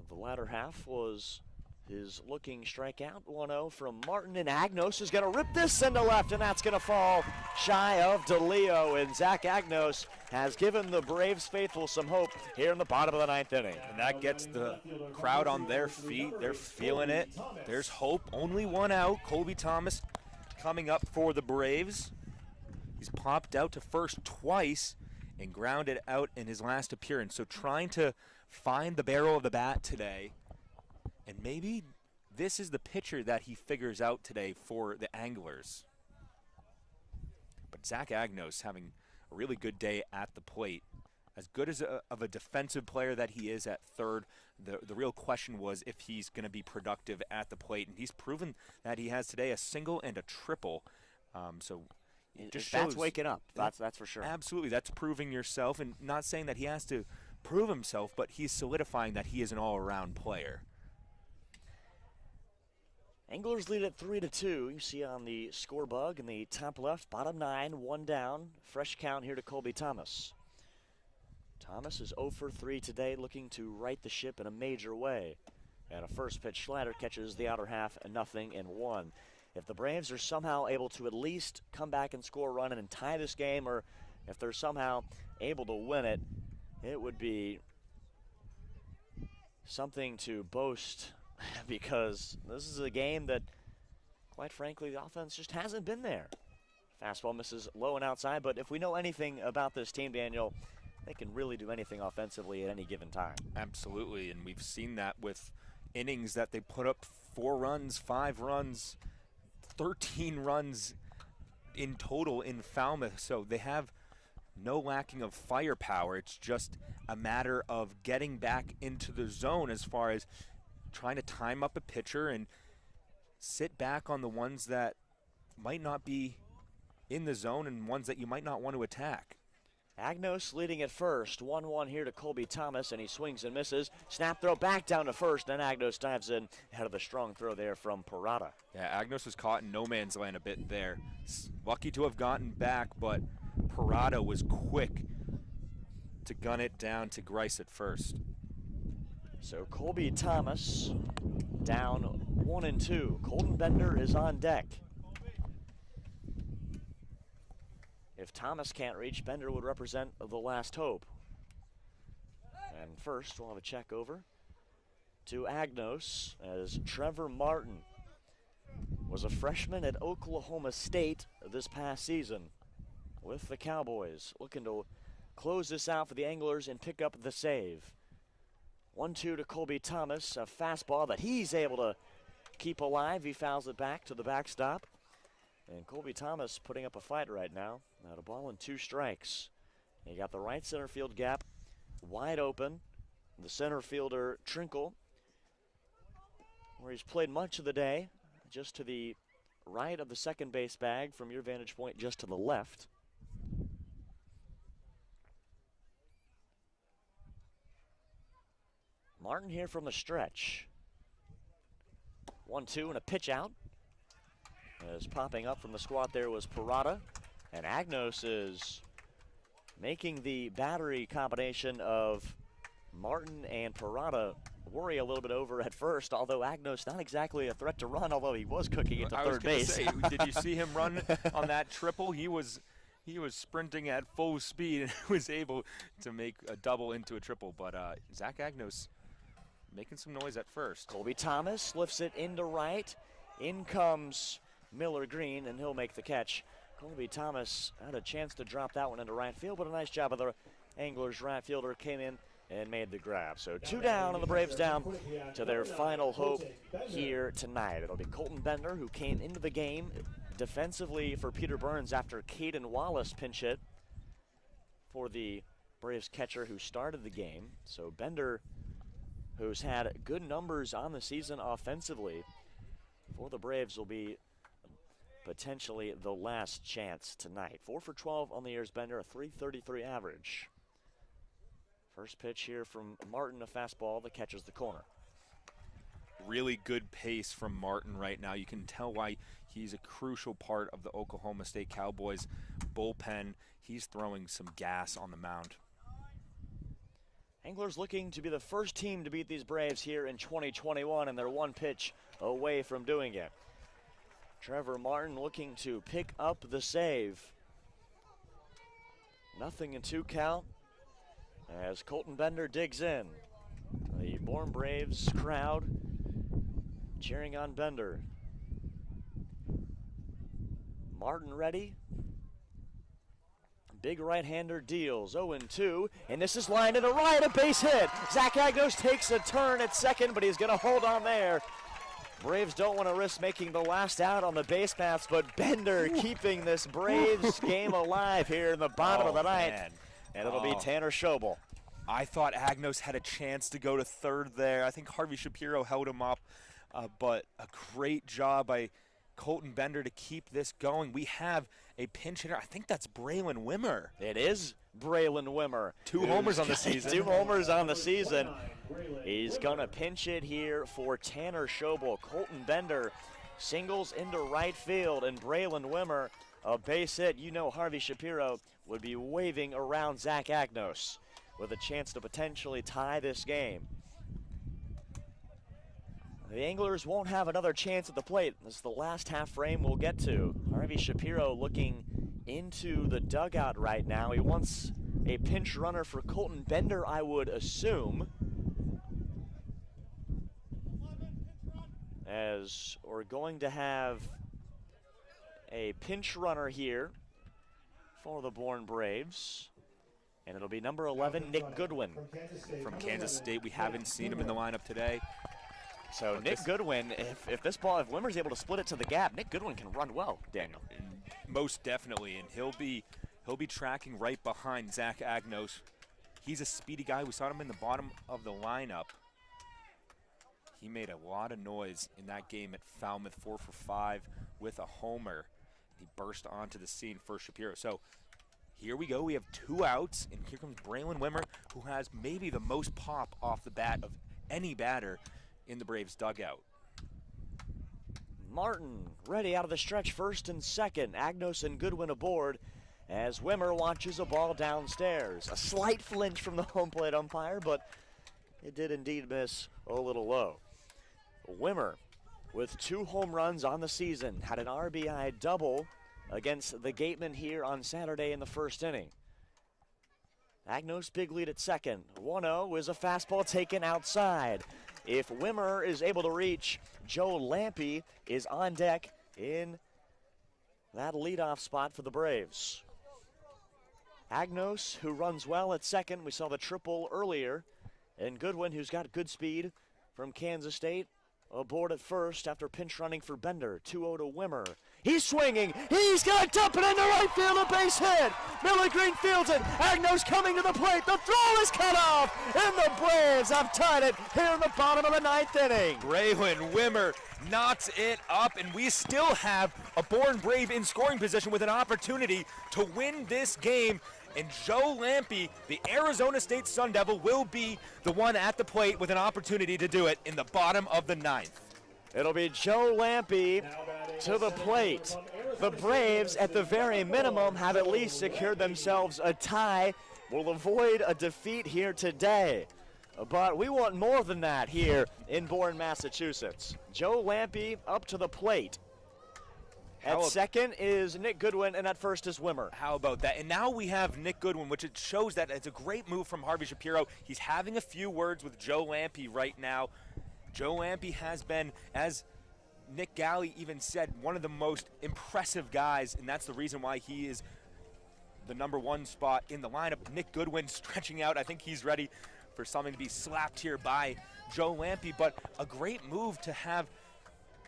[SPEAKER 4] The latter half was His looking strikeout, 1-0 from Martin, and Agnost is going to rip this into left, and that's going to fall shy of DeLeo, and Zach Agnost has given the Braves faithful some hope here in the bottom of the 9th inning.
[SPEAKER 5] And that gets the crowd on their feet. They're feeling it. There's hope. Only one out. Colby Thomas coming up for the Braves. He's popped out to first twice and grounded out in his last appearance. So trying to find the barrel of the bat today. And maybe this is the pitcher that he figures out today for the Anglers. But Zach Agnost having a really good day at the plate. As good as of a defensive player that he is at third, the real question was if he's going to be productive at the plate. And he's proven that he has today a single and a triple. So it just shows.
[SPEAKER 4] That's waking up. That's for sure.
[SPEAKER 5] Absolutely. That's proving yourself. And not saying that he has to prove himself, but he's solidifying that he is an all-around player.
[SPEAKER 4] Anglers lead at 3-2. You see on the score bug in the top left, bottom 9, 1 down. Fresh count here to Colby Thomas. Thomas is 0 for 3 today, looking to right the ship in a major way. And a first pitch slider catches the outer half, and 0-1. If the Braves are somehow able to at least come back and score a run and tie this game, or if they're somehow able to win it, it would be something to boast. Because this is a game that, quite frankly, the offense just hasn't been there. Fastball misses low and outside, but if we know anything about this team, Daniel, they can really do anything offensively at any given time.
[SPEAKER 5] Absolutely, and we've seen that with innings that they put up 4 runs, 5 runs, 13 runs in total in Falmouth. So they have no lacking of firepower. It's just a matter of getting back into the zone as far as trying to time up a pitcher and sit back on the ones that might not be in the zone and ones that you might not want to attack.
[SPEAKER 4] Agnost leading at first, 1-1 here to Colby Thomas, and he swings and misses. Snap throw back down to first, then Agnost dives in ahead of the strong throw there from Parada.
[SPEAKER 5] Yeah, Agnost was caught in no man's land a bit there. Lucky to have gotten back, but Parada was quick to gun it down to Grice at first.
[SPEAKER 4] So Colby Thomas down 1-2. Colton Bender is on deck. If Thomas can't reach, Bender would represent the last hope. And first, we'll have a check over to Agnost, as Trevor Martin was a freshman at Oklahoma State this past season with the Cowboys, looking to close this out for the Anglers and pick up the save. 1-2 to Colby Thomas, a fastball that he's able to keep alive. He fouls it back to the backstop. And Colby Thomas putting up a fight right now. Out a ball and 2 strikes. You got the right center field gap wide open. The center fielder, Trinkle, where he's played much of the day, just to the right of the second base bag from your vantage point, just to the left. Martin here from the stretch. 1-2 and a pitch out. As popping up from the squat there was Parada. And Agnost is making the battery combination of Martin and Parada worry a little bit over at first, although Agnost not exactly a threat to run, although he was cooking it to third base.
[SPEAKER 5] Say, did you see him run on that triple? He was sprinting at full speed and was able to make a double into a triple. But Zach Agnost making some noise at first.
[SPEAKER 4] Colby Thomas lifts it into right. In comes Miller Green, and he'll make the catch. Colby Thomas had a chance to drop that one into right field, but a nice job of the Anglers right fielder, came in and made the grab. So 2 down, and the Braves down to their final hope here tonight. It'll be Colton Bender, who came into the game defensively for Peter Burns after Caden Wallace pinch hit for the Braves catcher who started the game. So Bender, who's had good numbers on the season offensively for the Braves, will be potentially the last chance tonight. 4 for 12 on the year's Bender, a .333 average. First pitch here from Martin, a fastball that catches the corner.
[SPEAKER 5] Really good pace from Martin right now. You can tell why he's a crucial part of the Oklahoma State Cowboys bullpen. He's throwing some gas on the mound.
[SPEAKER 4] Anglers looking to be the first team to beat these Braves here in 2021, and they're one pitch away from doing it. Trevor Martin looking to pick up the save. 0-2 count as Colton Bender digs in. The Bourne Braves crowd cheering on Bender. Martin ready. Big right-hander deals, 0-2, and this is lined to the right, a base hit. Zach Agnost takes a turn at second, but he's going to hold on there. Braves don't want to risk making the last out on the base paths, but Bender keeping this Braves game alive here in the bottom of the ninth.
[SPEAKER 5] Man.
[SPEAKER 4] And it'll be Tanner Schobel.
[SPEAKER 5] I thought Agnost had a chance to go to third there. I think Harvey Shapiro held him up, but a great job by Colton Bender to keep this going. We have a pinch hitter. I think that's Braylon Wimmer.
[SPEAKER 4] It is Braylon Wimmer.
[SPEAKER 5] 2 homers on the season.
[SPEAKER 4] 2 homers on the season. He's going to pinch it here for Tanner Schobel. Colton Bender singles into right field, and Braylon Wimmer, a base hit. You know Harvey Shapiro would be waving around Zach Agnost with a chance to potentially tie this game. The Anglers won't have another chance at the plate. This is the last half frame we'll get to. Harvey Shapiro looking into the dugout right now. He wants a pinch runner for Colton Bender, I would assume. As we're going to have a pinch runner here for the Bourne Braves. And it'll be number 11, Nick Goodwin.
[SPEAKER 5] From Kansas State, we haven't seen him in the lineup today.
[SPEAKER 4] So Nick Goodwin, if Wimmer's able to split it to the gap, Nick Goodwin can run well, Daniel.
[SPEAKER 5] Most definitely, and he'll be tracking right behind Zach Agnost. He's a speedy guy. We saw him in the bottom of the lineup. He made a lot of noise in that game at Falmouth, 4 for 5 with a homer. He burst onto the scene for Shapiro. So here we go. We have 2 outs, and here comes Braylon Wimmer, who has maybe the most pop off the bat of any batter in the Braves dugout.
[SPEAKER 4] Martin ready out of the stretch, first and second. Agnost and Goodwin aboard as Wimmer watches a ball downstairs. A slight flinch from the home plate umpire, but it did indeed miss a little low. Wimmer with 2 home runs on the season, had an RBI double against the Gatemen here on Saturday in the first inning. Agnost big lead at second. 1-0 is a fastball taken outside. If Wimmer is able to reach, Joe Lampe is on deck in that leadoff spot for the Braves. Agnost, who runs well at second, we saw the triple earlier, and Goodwin, who's got good speed from Kansas State, aboard at first after pinch running for Bender. 2-0 to Wimmer. He's swinging. He's going to dump it into right field. A base hit. Miller Green fields it. Agnost coming to the plate. The throw is cut off. And the Braves have tied it here in the bottom of the 9th inning.
[SPEAKER 5] Braylon Wimmer knots it up, and we still have a Bourne Brave in scoring position with an opportunity to win this game. And Joe Lampe, the Arizona State Sun Devil, will be the one at the plate with an opportunity to do it in the bottom of the 9th.
[SPEAKER 4] It'll be Joe Lampe to the plate. The Braves, at the very minimum, have at least secured themselves a tie. Will avoid a defeat here today. But we want more than that here in Bourne, Massachusetts. Joe Lampe up to the plate. At second is Nick Goodwin, and at first is Wimmer.
[SPEAKER 5] How about that? And now we have Nick Goodwin, which it shows that it's a great move from Harvey Shapiro. He's having a few words with Joe Lampe right now. Joe Lampe has been, as Nick Galley even said, one of the most impressive guys, and that's the reason why he is the #1 spot in the lineup. Nick Goodwin stretching out. I think he's ready for something to be slapped here by Joe Lampe, but a great move to have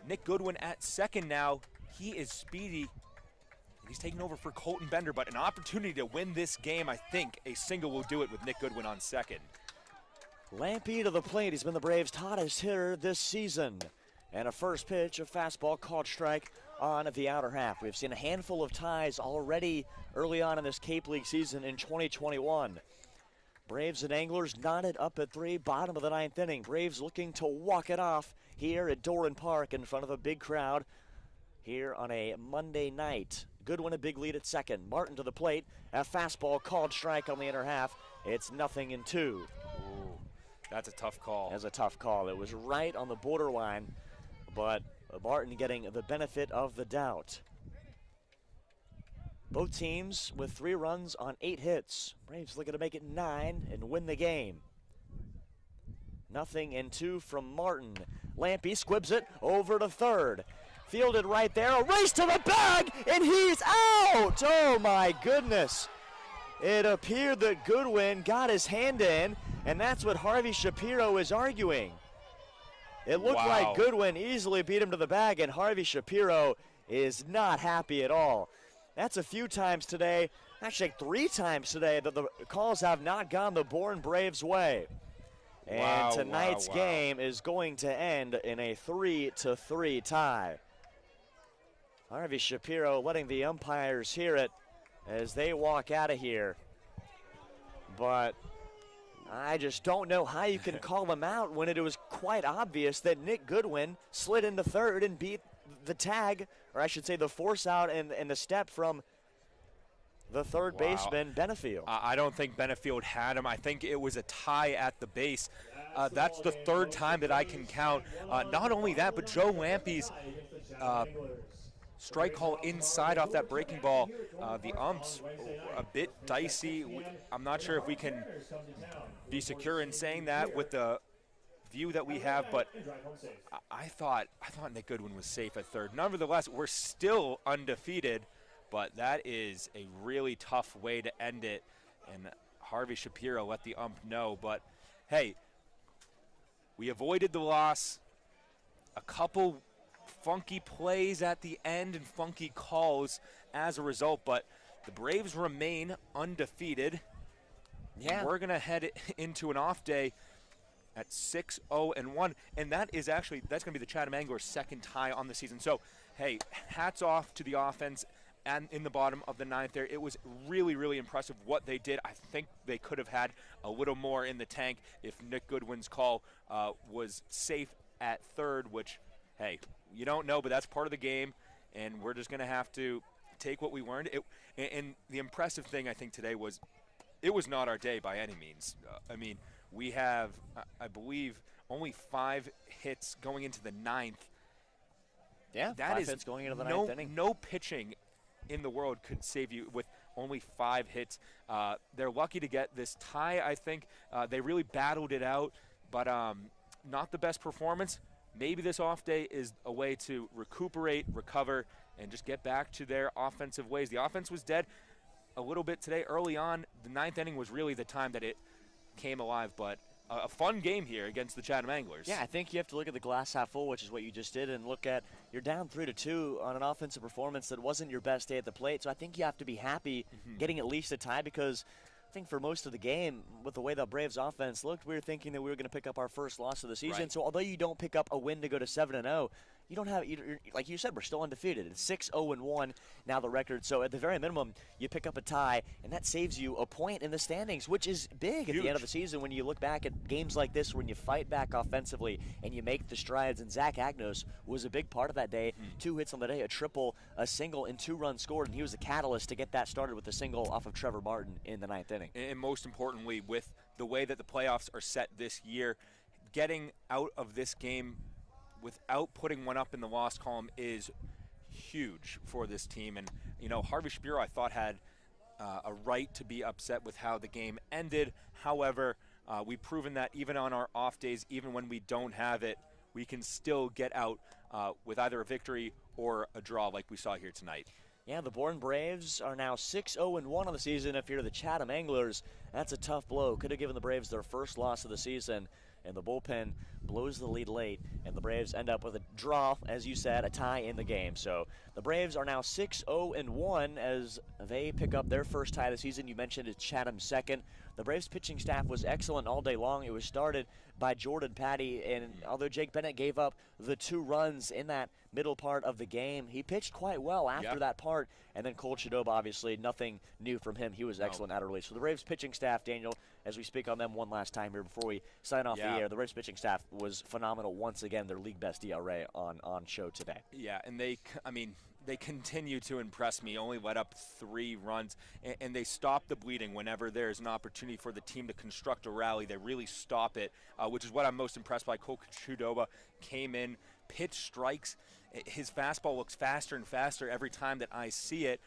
[SPEAKER 5] Nick Goodwin at second now. He is speedy, and he's taking over for Colton Bender, but an opportunity to win this game. I think a single will do it with Nick Goodwin on second.
[SPEAKER 4] Lampe to the plate. He's been the Braves' hottest hitter this season. And a first pitch, a fastball called strike on the outer half. We've seen a handful of ties already early on in this Cape League season in 2021. Braves and Anglers knotted up at 3, bottom of the 9th inning. Braves looking to walk it off here at Doran Park in front of a big crowd here on a Monday night. Goodwin a big lead at second. Martin to the plate. A fastball called strike on the inner half. It's 0-2.
[SPEAKER 5] That's a tough call.
[SPEAKER 4] That's a tough call. It was right on the borderline, but Martin getting the benefit of the doubt. Both teams with 3 runs on 8 hits. Braves looking to make it 9 and win the game. 0-2 from Martin. Lampe squibs it over to third. Fielded right there, a race to the bag, and he's out! Oh my goodness. It appeared that Goodwin got his hand in, and that's what Harvey Shapiro is arguing. It looked like Goodwin easily beat him to the bag, and Harvey Shapiro is not happy at all. That's a few times today, actually 3 times today, that the calls have not gone the Bourne Braves' way. And tonight's game is going to end in a 3-3 tie. Harvey Shapiro letting the umpires hear it as they walk out of here. But I just don't know how you can call them out when it was quite obvious that Nick Goodwin slid into third and beat the tag, or I should say the force out and the step from the third baseman, Benefield.
[SPEAKER 5] I don't think Benefield had him. I think it was a tie at the base. That's the 3rd time that I can count. Not only that, but Joe Lampe's strike call inside off that breaking ball. The umps a bit dicey. I'm not sure if we can be secure in saying that with the view that we have, but I thought Nick Goodwin was safe at third. Nevertheless, we're still undefeated, but that is a really tough way to end it, and Harvey Shapiro let the ump know. But hey, we avoided the loss. A couple funky plays at the end and funky calls as a result, but the Braves remain undefeated. Yeah, we're gonna head into an off day at 6-0-1, and that's gonna be the Chatham Anglers' 2nd tie on the season. So hey, hats off to the offense and in the bottom of the 9th there. It was really, really impressive what they did. I think they could have had a little more in the tank if Nick Goodwin's call was safe at third, which, hey, you don't know, but that's part of the game, and we're just going to have to take what we learned. And the impressive thing, I think, today was it was not our day by any means. I mean, we have, I believe, only 5 hits going into the 9th.
[SPEAKER 4] Yeah,
[SPEAKER 5] that
[SPEAKER 4] 5
[SPEAKER 5] is
[SPEAKER 4] hits going into the 9th inning.
[SPEAKER 5] No pitching in the world could save you with only 5 hits. They're lucky to get this tie, I think. They really battled it out, but not the best performance. Maybe this off day is a way to recuperate, recover, and just get back to their offensive ways. The offense was dead a little bit today. Early on, the 9th inning was really the time that it came alive, but a fun game here against the Chatham Anglers.
[SPEAKER 4] Yeah, I think you have to look at the glass half full, which is what you just did, and look at you're down 3-2 on an offensive performance that wasn't your best day at the plate. So I think you have to be happy getting at least a tie, because I think for most of the game, with the way the Braves offense looked, we were thinking that we were going to pick up our first loss of the season. Right. So although you don't pick up a win to go to 7-0, you don't have, like you said, we're still undefeated. It's 6-0-1 now the record. So at the very minimum, you pick up a tie, and that saves you a point in the standings, which is big at the end of the season when you look back at games like this, when you fight back offensively and you make the strides. And Zach Agnost was a big part of that day. 2 hits on the day, a triple, a single, and 2 runs scored, and he was the catalyst to get that started with a single off of Trevor Martin in the 9th inning.
[SPEAKER 5] And most importantly, with the way that the playoffs are set this year, getting out of this game without putting one up in the loss column is huge for this team. And, you know, Harvey Shapiro, I thought, had a right to be upset with how the game ended. However, we've proven that even on our off days, even when we don't have it, we can still get out with either a victory or a draw like we saw here tonight.
[SPEAKER 4] Yeah, the Bourne Braves are now 6-0-1 on the season. If you're the Chatham Anglers, that's a tough blow. Could have given the Braves their first loss of the season, and the bullpen blows the lead late, and the Braves end up with a draw, as you said, a tie in the game. So the Braves are now 6-0-1 as they pick up their first tie of the season. You mentioned it's Chatham's second. The Braves pitching staff was excellent all day long. It was started by Jordan Patty, and although Jake Bennett gave up the 2 runs in that middle part of the game, he pitched quite well after that part. And then Cole Chidoba, obviously, nothing new from him. He was excellent out of relief. So the Braves pitching staff, Daniel, as we speak on them one last time here before we sign off the air. The Braves pitching staff was phenomenal once again. Their league best ERA on show today.
[SPEAKER 5] Yeah, and they continue to impress me. Only let up 3 runs, and they stop the bleeding whenever there's an opportunity for the team to construct a rally. They really stop it, which is what I'm most impressed by. Cole Chudoba came in, pitched strikes. His fastball looks faster and faster every time that I see it.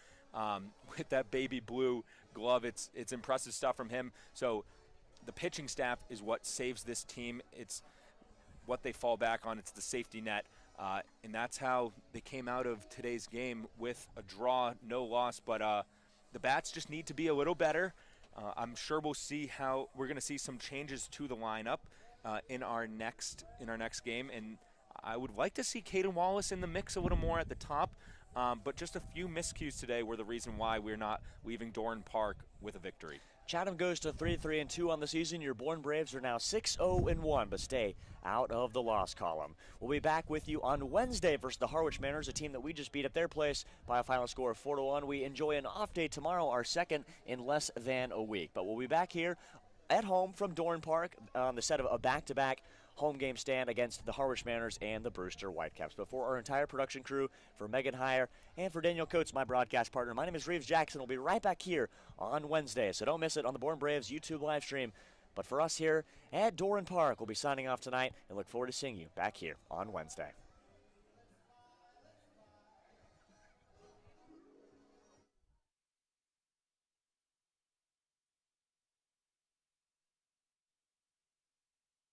[SPEAKER 5] With that baby blue glove, it's impressive stuff from him. So the pitching staff is what saves this team. It's what they fall back on. It's the safety net. And that's how they came out of today's game with a draw, no loss. But the bats just need to be a little better. I'm sure we'll see how we're going to see some changes to the lineup in our next game. And I would like to see Caden Wallace in the mix a little more at the top. But just a few miscues today were the reason why we're not leaving Dorn Park with a victory.
[SPEAKER 4] Chatham goes to 3-3-2 on the season. Your Bourne Braves are now 6-0-1, but stay out of the loss column. We'll be back with you on Wednesday versus the Harwich Mariners, a team that we just beat at their place by a final score of 4-1. We enjoy an off day tomorrow, our second in less than a week. But we'll be back here at home from Dorn Park on the set of a back-to-back home game stand against the Harwich Mariners and the Brewster Whitecaps. But for our entire production crew, for Megan Heyer, and for Daniel Coates, my broadcast partner, my name is Reeves Jackson. We'll be right back here on Wednesday, so don't miss it on the Bourne Braves YouTube live stream. But for us here at Dorn Park, we'll be signing off tonight and look forward to seeing you back here on Wednesday.